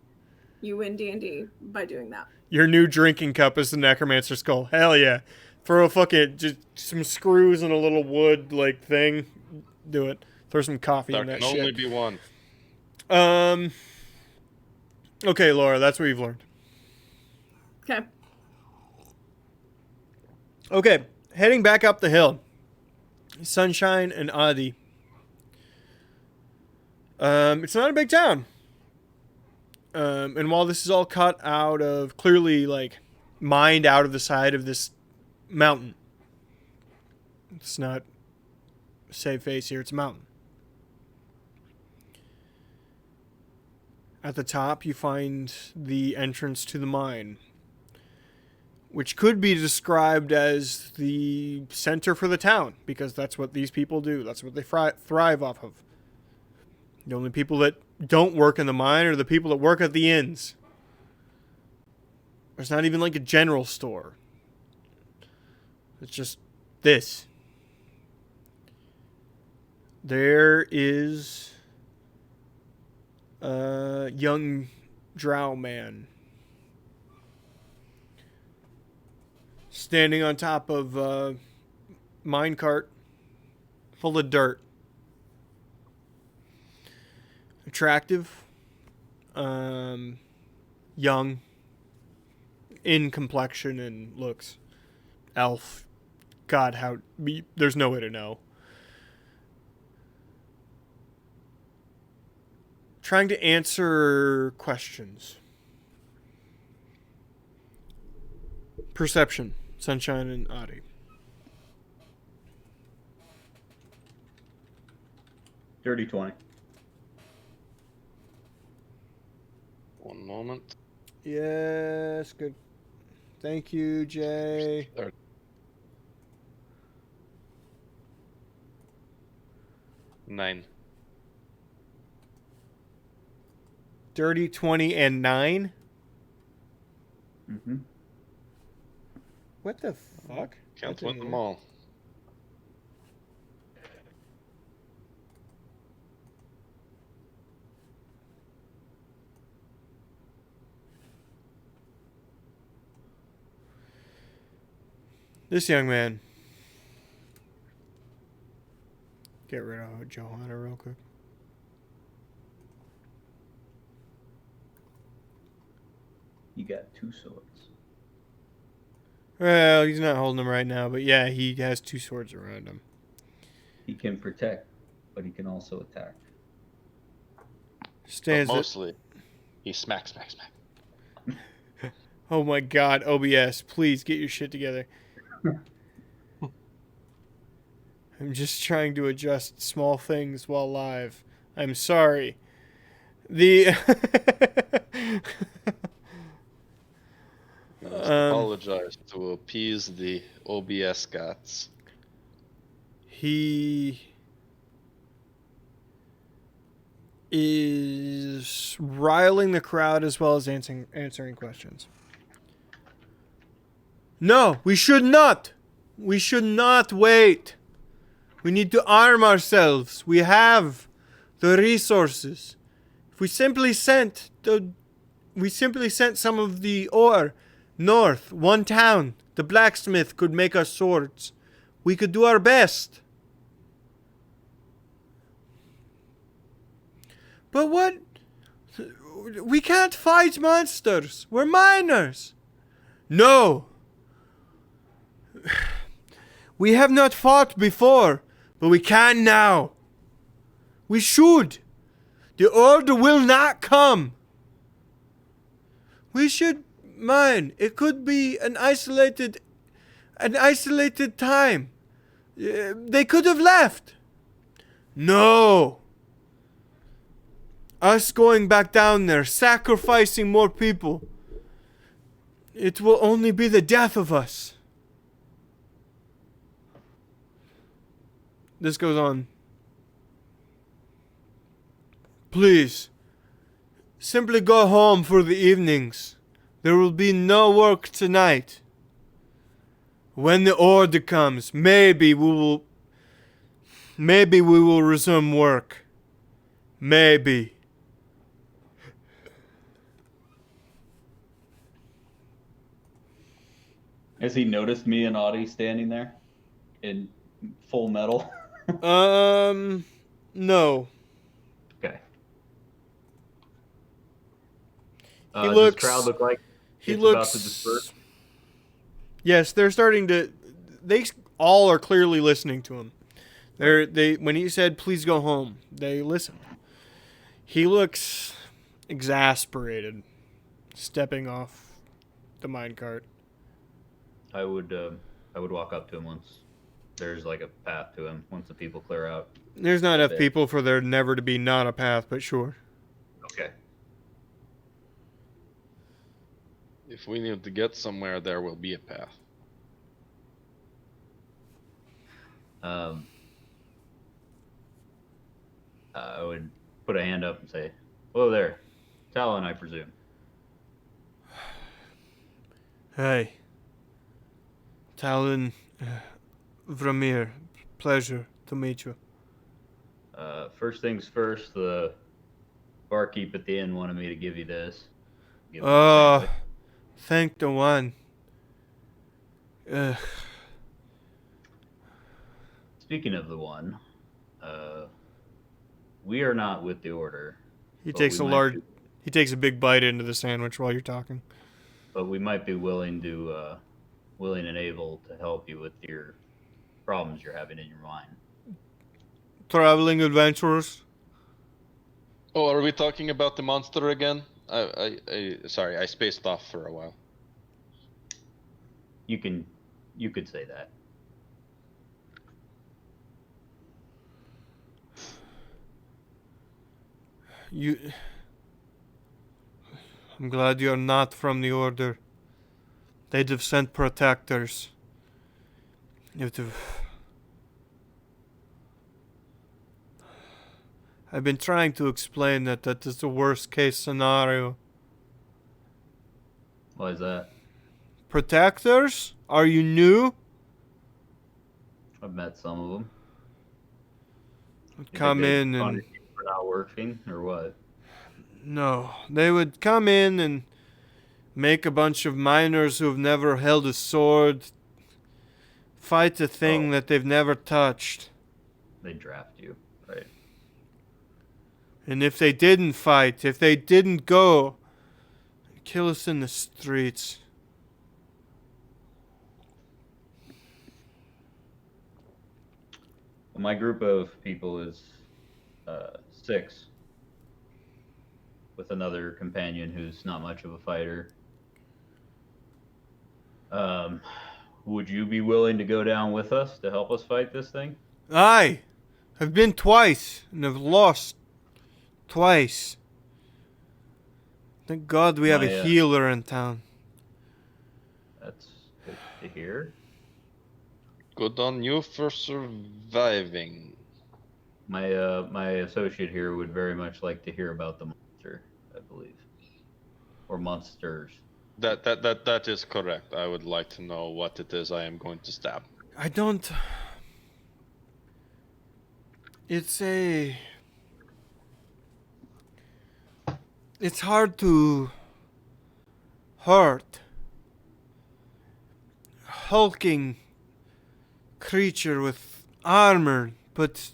You win D&D by doing that. Your new drinking cup is the Necromancer's skull. Hell yeah. Throw a fucking, just some screws and a little wood, like, thing. Do it. Throw some coffee There in that can shit. only be one. Okay, Laura, that's what you've learned. Okay. Okay, heading back up the hill. Sunshine and Adi. It's not a big town. And while this is all cut out of, clearly, like, mined out of the side of this mountain. It's not a save face here, it's a mountain. At the top, you find the entrance to the mine, which could be described as the center for the town, because that's what these people do. That's what they thrive off of. The only people that don't work in the mine are the people that work at the inns. There's not even like a general store. It's just this. There is a young drow man standing on top of a minecart full of dirt. Attractive, young, in complexion and looks. Elf. God, there's no way to know. Trying to answer questions. Perception. Sunshine and Adi. Dirty 20. One moment. Yes, good. Thank you, Jay. 9. Dirty 20 and 9? Mm-hmm. What the fuck? Can't That's win a- them all. This young man. Get rid of Johanna real quick. You got 2 swords. Well, he's not holding them right now, but yeah, he has 2 swords around him. He can protect, but he can also attack. But Stands it. mostly, he smack. Oh my god, OBS, please get your shit together. I'm just trying to adjust small things while live. I'm sorry. The I must apologize to appease the OBS gods. he is riling the crowd as well as answering questions. No, we should not. We should not wait. We need to arm ourselves. We have the resources. If we simply sent some of the ore north, one town, the blacksmith could make us swords. We could do our best. But what? We can't fight monsters. We're miners. No. We have not fought before, but we can now. We should. The order will not come. We should mine. It could be an isolated time. They could have left. No! Us going back down there, sacrificing more people. It will only be the death of us. This goes on. Please, simply go home for the evenings. There will be no work tonight. When the order comes, maybe we will resume work. Maybe. Has he noticed me and Audie standing there in full metal? No. Okay. He Does looks. the crowd look like He it's looks. about to disperse? Yes, they're starting to. They all are clearly listening to him. When he said, "Please go home," they listen. He looks exasperated, stepping off the minecart. I would walk up to him once there's like a path to him. Once the people clear out. There's not enough bit. people for there never to be not a path, but sure. Okay. If we need to get somewhere, there will be a path. I would put a hand up and say, "Hello there, Talon, I presume." Hey. Talon Vramir, pleasure to meet you. First things first, the barkeep at the inn wanted me to give you this. Give him a Oh, sandwich. thank the one. Speaking of the one, we are not with the order. He but takes we a might large. be- He takes a big bite into the sandwich while you're talking. But we might be willing and able to help you with your problems you're having in your mind. Traveling adventurers. Oh, are we talking about the monster again? Sorry, I spaced off for a while. You could say that. I'm glad you're not from the order. They'd have sent protectors. You'd have. I've been trying to explain that is the worst case scenario. Why is that? Protectors? Are you new? I've met some of them. Come in and for not working or what? no, they would come in and make a bunch of miners who have never held a sword fight a thing that they've never touched. They draft you, right? And if they didn't fight, if they didn't go, kill us in the streets. Well, my group of people is 6, with another companion who's not much of a fighter. Would you be willing to go down with us to help us fight this thing? Aye, I've been twice and have lost twice. Thank God we have a healer in town. That's good to hear. Good on you for surviving. My associate here would very much like to hear about the monster, I believe, or monsters. That is correct. I would like to know what it is I am going to stab. I don't. It's hard to hurt. Hulking creature with armor, but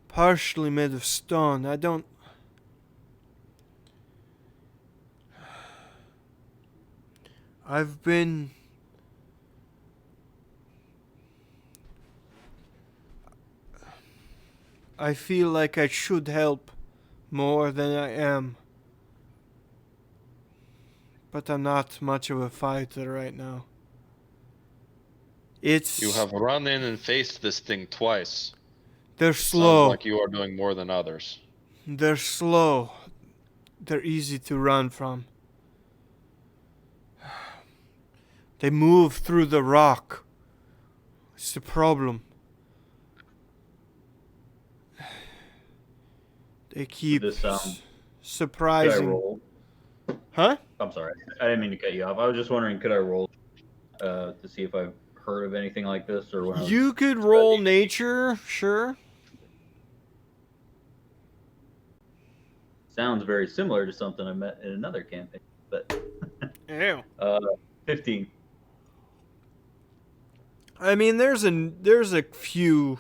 partially made of stone. I feel like I should help more than I am. But I'm not much of a fighter right now. You have run in and faced this thing twice. They're Sounds slow. like you are doing more than others. They're slow. They're easy to run from. They move through the rock. It's the problem. They keep this sound- Could I surprising. roll? Huh? I'm sorry. I didn't mean to cut you off. I was just wondering, could I roll to see if I've heard of anything like this, or when I was You could roll nature, sure. sounds very similar to something I met in another campaign, but Ew. 15. I mean, there's a few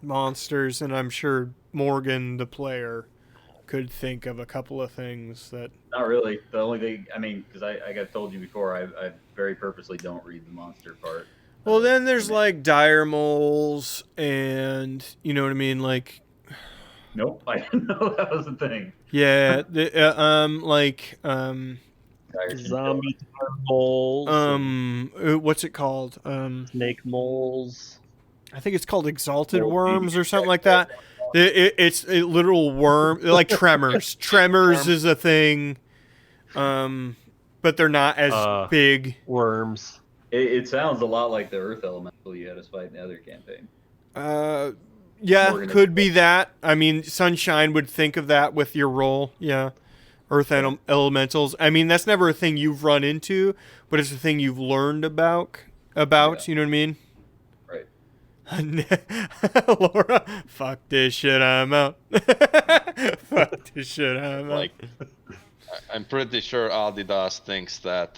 monsters, and I'm sure Morgan, the player, could think of a couple of things that. Not really. The only thing, I mean, because I got told you before, I very purposely don't read the monster part. Well, then there's like dire moles, and you know what I mean, like. Nope, I didn't know that was a thing. Yeah, Zombie moles. what's it called? Snake moles. I think it's called exalted Well, worms or something like that. It's a literal worm, like tremors. Tremors is a thing, but they're not as big. Worms. It sounds a lot like the Earth Elemental you had us fight in the other campaign. Yeah, Morgan could be that. I mean, Sunshine would think of that with your roll. Yeah, Earth Elementals. I mean, that's never a thing you've run into, but it's a thing you've learned about. Yeah. You know what I mean? Right. Laura, fuck this shit, I'm out. Fuck this shit, I'm out. Like, I'm pretty sure Adidas thinks that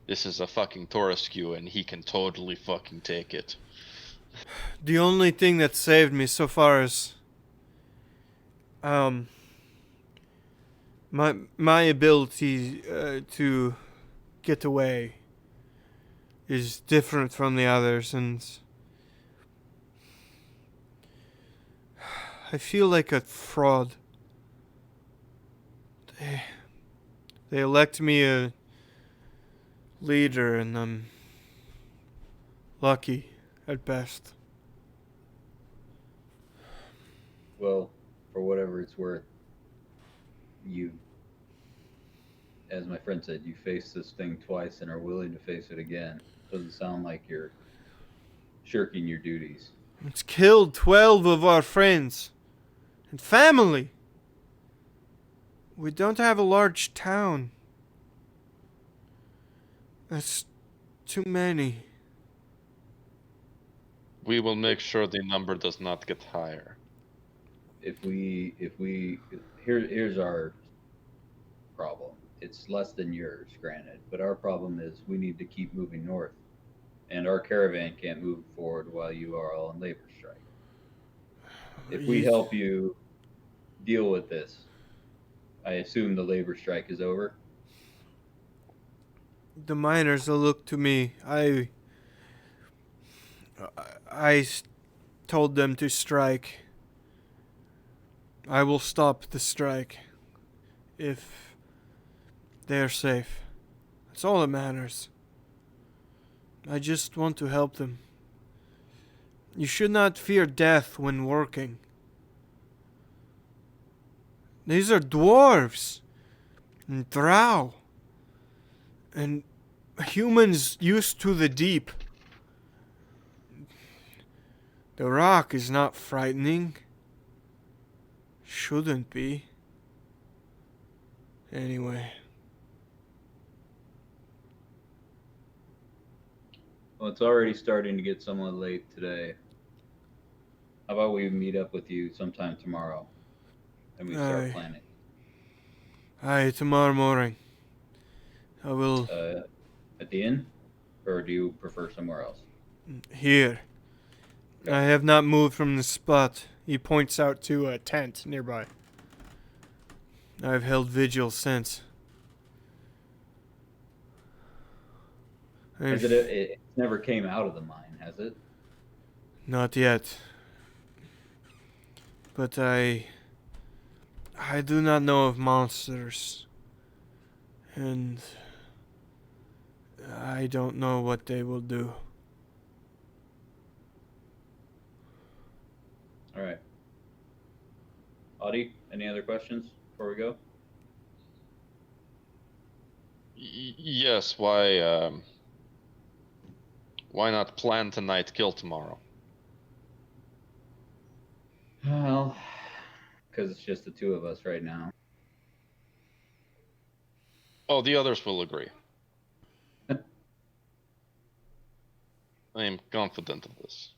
this is a fucking Taurus and he can totally fucking take it. The only thing that saved me so far is my ability to get away is different from the others, and I feel like a fraud. They elect me a leader, and I'm lucky at best. Well, for whatever it's worth, as my friend said, you faced this thing twice and are willing to face it again. Doesn't sound like you're shirking your duties. It's killed 12 of our friends and family. We don't have a large town. That's too many. We will make sure the number does not get higher. Here's our problem. It's less than yours, granted, but our problem is we need to keep moving north, and our caravan can't move forward while you are all on labor strike. If we help you deal with this, I assume the labor strike is over. The miners will look to me. I told them to strike. I will stop the strike if they're safe. That's all that matters. I just want to help them. You should not fear death when working. These are dwarves and drow and humans used to the deep. The rock is not frightening. Shouldn't be. Anyway. Well, it's already starting to get somewhat late today. How about we meet up with you sometime tomorrow and we start Aye. planning? Aye, tomorrow morning. I will At the inn? Or do you prefer somewhere else? here. I have not moved from the spot. He points out to a tent nearby. I've held vigil since. It never came out of the mine, has it? Not yet. But I do not know of monsters. And I don't know what they will do. All right. Audie, any other questions before we go? Yes. Why not plan tonight, kill tomorrow? Well, because it's just the two of us right now. Oh, the others will agree. I am confident of this.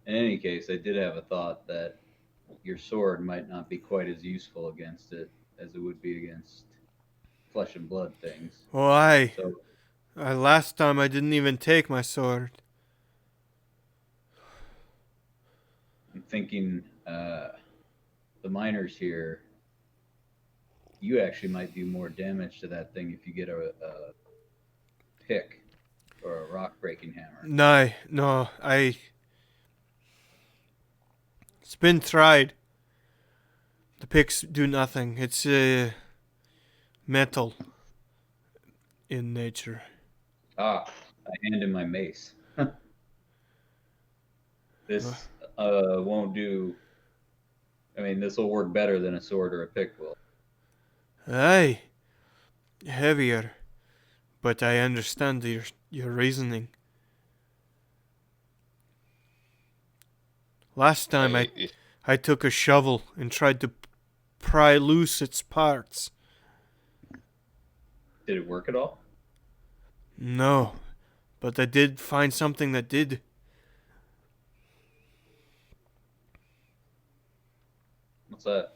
In any case, I did have a thought that your sword might not be quite as useful against it as it would be against flesh and blood things. Why? So Last time I didn't even take my sword. I'm thinking the miners here, you actually might do more damage to that thing if you get a pick or a rock breaking hammer. No, it's been tried. The picks do nothing. It's metal in nature. I hand him my mace. This won't do. I mean, this will work better than a sword or a pick will. Aye, heavier, but I understand your reasoning. Last time I took a shovel and tried to pry loose its parts. Did it work at all? No, but I did find something that did. What's that?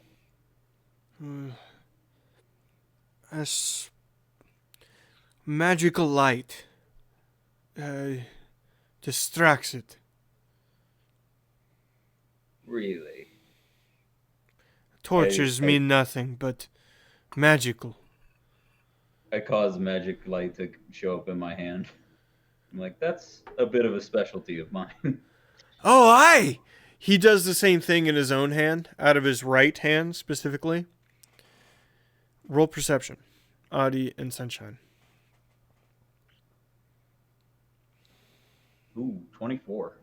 Magical light distracts it. Really? Torches mean nothing, but magical. I cause magic light to show up in my hand. I'm like, that's a bit of a specialty of mine. Oh, aye! He does the same thing in his own hand, out of his right hand specifically. Roll perception. Audie and Sunshine. Ooh, 24.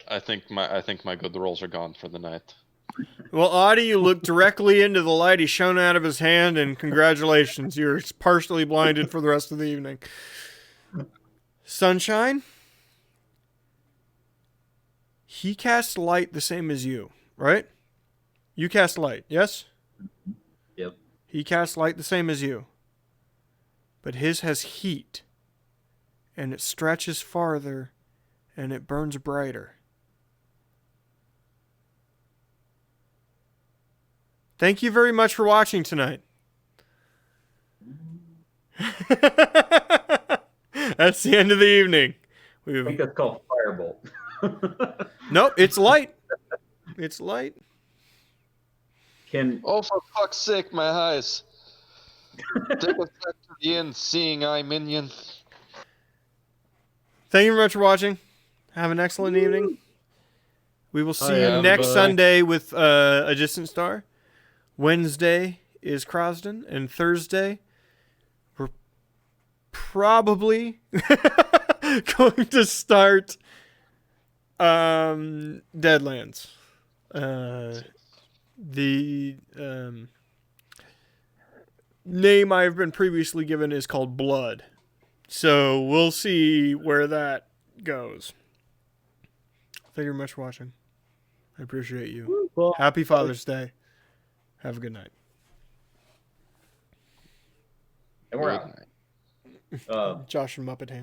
I think my good rolls are gone for the night. Well, Audie, you look directly into the light he shone out of his hand, and congratulations, you're partially blinded for the rest of the evening. Sunshine? He casts light the same as you, right? You cast light, yes? Yep. He casts light the same as you. But his has heat, and it stretches farther, and it burns brighter. Thank you very much for watching tonight. That's the end of the evening. I think that's called Firebolt. Nope, it's light. It's light. Oh, for fuck's sake, my eyes. Take us back to the end, seeing eye minion. Thank you very much for watching. Have an excellent evening. We will see you next bye. Sunday with A Distant Star. Wednesday is Crosden, and Thursday we're probably going to start Deadlands. The name I've been previously given is called Blood. So we'll see where that goes. Thank you very much for watching. I appreciate you. Happy Father's Day. Have a good night. And we're out. Josh from Muppet Hand.